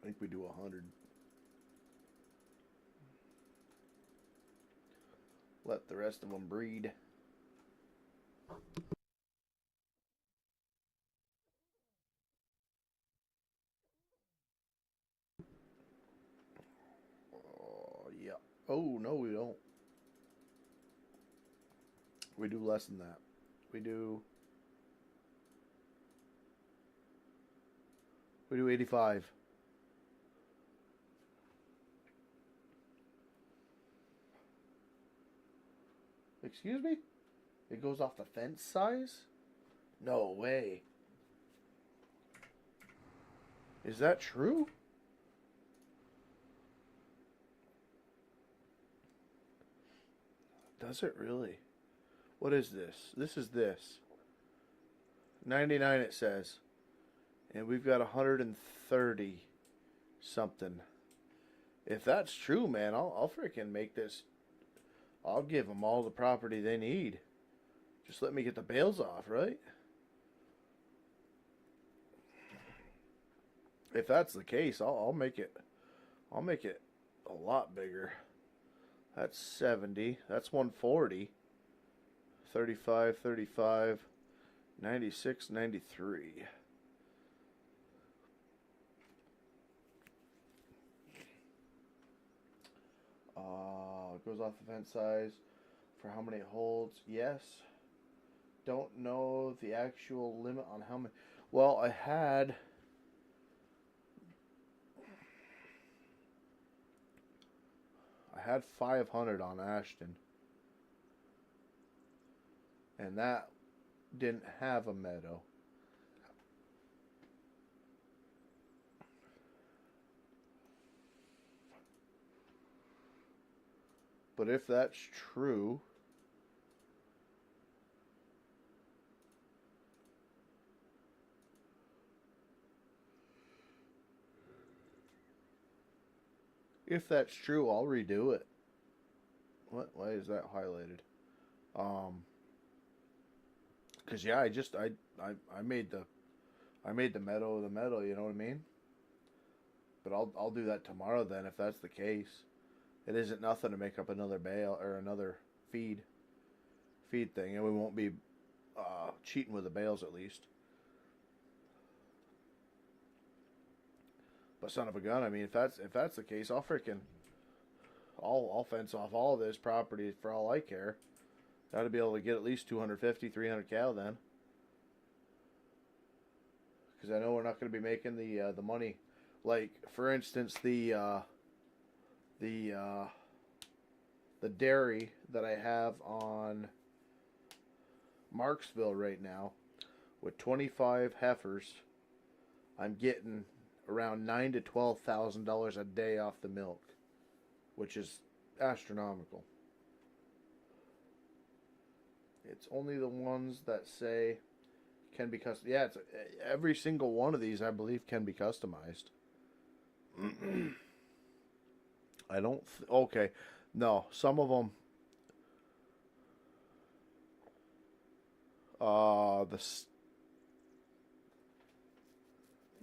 I think we do 100. Let the rest of them breed. Oh, yeah. Oh, no, we don't. We do less than that. We do 85. Excuse me? It goes off the fence size? No way. Is that true? Does it really? What is this? This is this. 99 it says. And we've got 130 something. If that's true, man, I'll freaking make this. I'll give them all the property they need. Just let me get the bales off, right? If that's the case, I'll make it. I'll make it a lot bigger. That's 70. That's 140. 35, 35, 96, 93. It goes off the fence size for how many it holds. Yes. Don't know the actual limit on how many. Well, I had 500 on Ashton. And that didn't have a meadow. But if that's true, I'll redo it. What? Why is that highlighted? Cause yeah, I made the meadow the meadow. You know what I mean? But I'll do that tomorrow then if that's the case. It isn't nothing to make up another bale or another feed thing, and we won't be cheating with the bales at least. But son of a gun, I mean, if that's the case, I'll fence off all of this property for all I care. Got to be able to get at least 250, 300 cow then, because I know we're not going to be making the money. Like for instance, the dairy that I have on Marksville right now with 25 heifers, I'm getting around $9,000 to $12,000 a day off the milk, which is astronomical. It's only the ones that say can be custom. Yeah, it's every single one of these I believe can be customized. I don't. Okay, no. Some of them.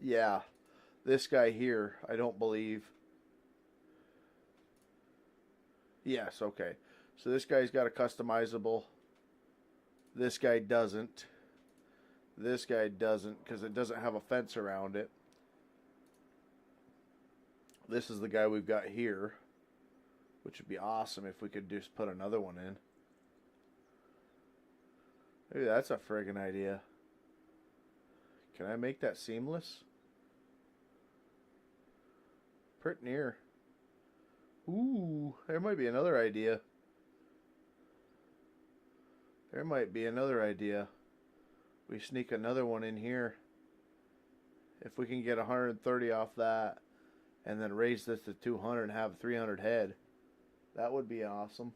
Yeah, this guy here. I don't believe. Yes. Okay. So this guy's got a customizable. This guy doesn't. This guy doesn't because it doesn't have a fence around it. This is the guy we've got here, which would be awesome if we could just put another one in. Maybe that's a friggin' idea. Can I make that seamless? Pretty near. Ooh, there might be another idea. There might be another idea. We sneak another one in here. If we can get 130 off that, and then raise this to 200 and have 300 head, that would be awesome.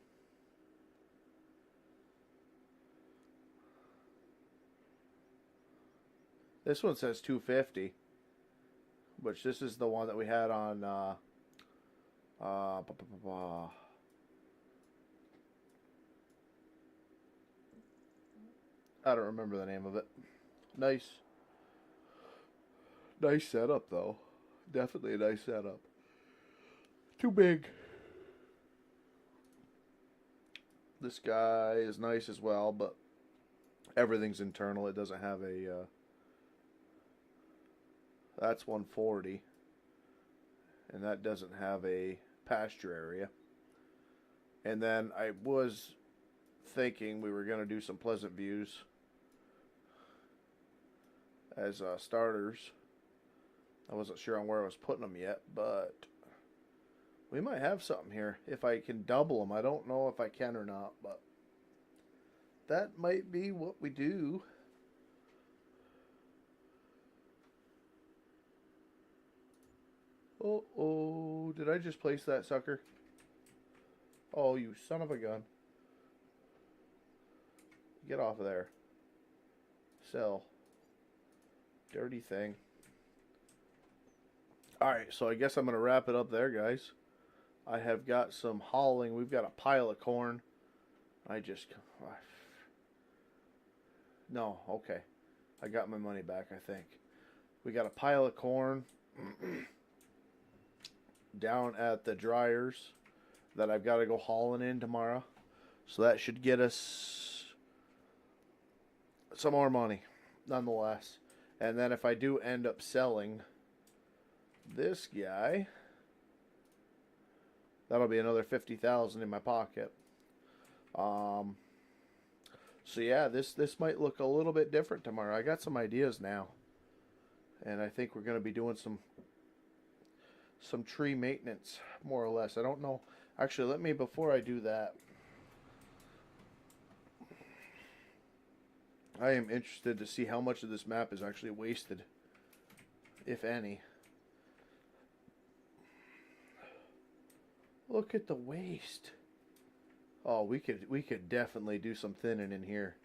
This one says 250, which this is the one that we had on I don't remember the name of it. Nice setup though. Definitely a nice setup. Too big. This guy is nice as well, but everything's internal. It doesn't have a that's 140, and that doesn't have a pasture area. And then I was thinking we were going to do some Pleasant Views as starters. I wasn't sure on where I was putting them yet, but we might have something here. If I can double them, I don't know if I can or not, but that might be what we do. Oh, did I just place that sucker? Oh, you son of a gun. Get off of there. Sell. Dirty thing. Alright, so I guess I'm going to wrap it up there, guys. I have got some hauling. We've got a pile of corn. No, okay. I got my money back, I think. We got a pile of corn down at the dryers that I've got to go hauling in tomorrow. So that should get us some more money, nonetheless. And then if I do end up selling this guy, that'll be another 50,000 in my pocket. So yeah, this might look a little bit different tomorrow. I got some ideas now, and I think we're going to be doing some tree maintenance, more or less. I don't know. Actually, before I do that, I am interested to see how much of this map is actually wasted, if any. Look at the waste. Oh, we could definitely do some thinning in here.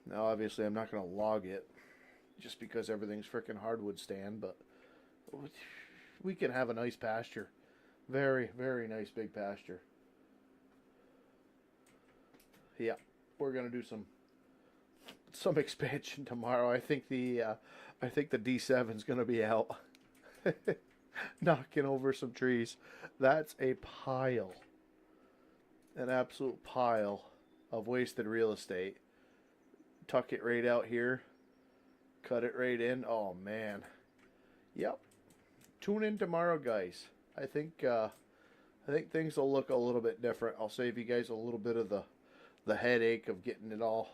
Now, obviously, I'm not going to log it just because everything's freaking hardwood stand, but we can have a nice pasture. Very, very nice big pasture. Yeah, we're going to do some expansion tomorrow. I think the D7 is going to be out. Knocking over some trees. That's a pile. An absolute pile of wasted real estate. Tuck it right out here. Cut it right in. Oh man. Yep. Tune in tomorrow, guys. I think things will look a little bit different. I'll save you guys a little bit of the headache of getting it all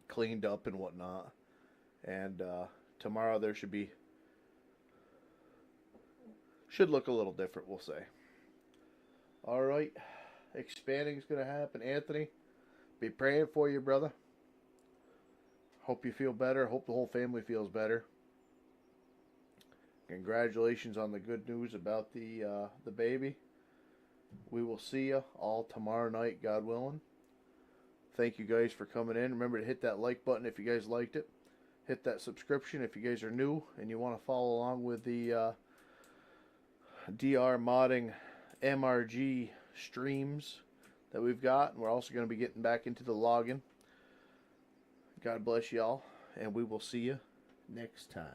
cleaned up and whatnot. And tomorrow there should look a little different, we'll say. All right. Expanding is going to happen. Anthony, be praying for you, brother. Hope you feel better. Hope the whole family feels better. Congratulations on the good news about the baby. We will see you all tomorrow night, God willing. Thank you guys for coming in. Remember to hit that like button if you guys liked it. Hit that subscription if you guys are new and you want to follow along with the DR modding MRG streams that we've got. And we're also going to be getting back into the logging. God bless y'all, and we will see you next time.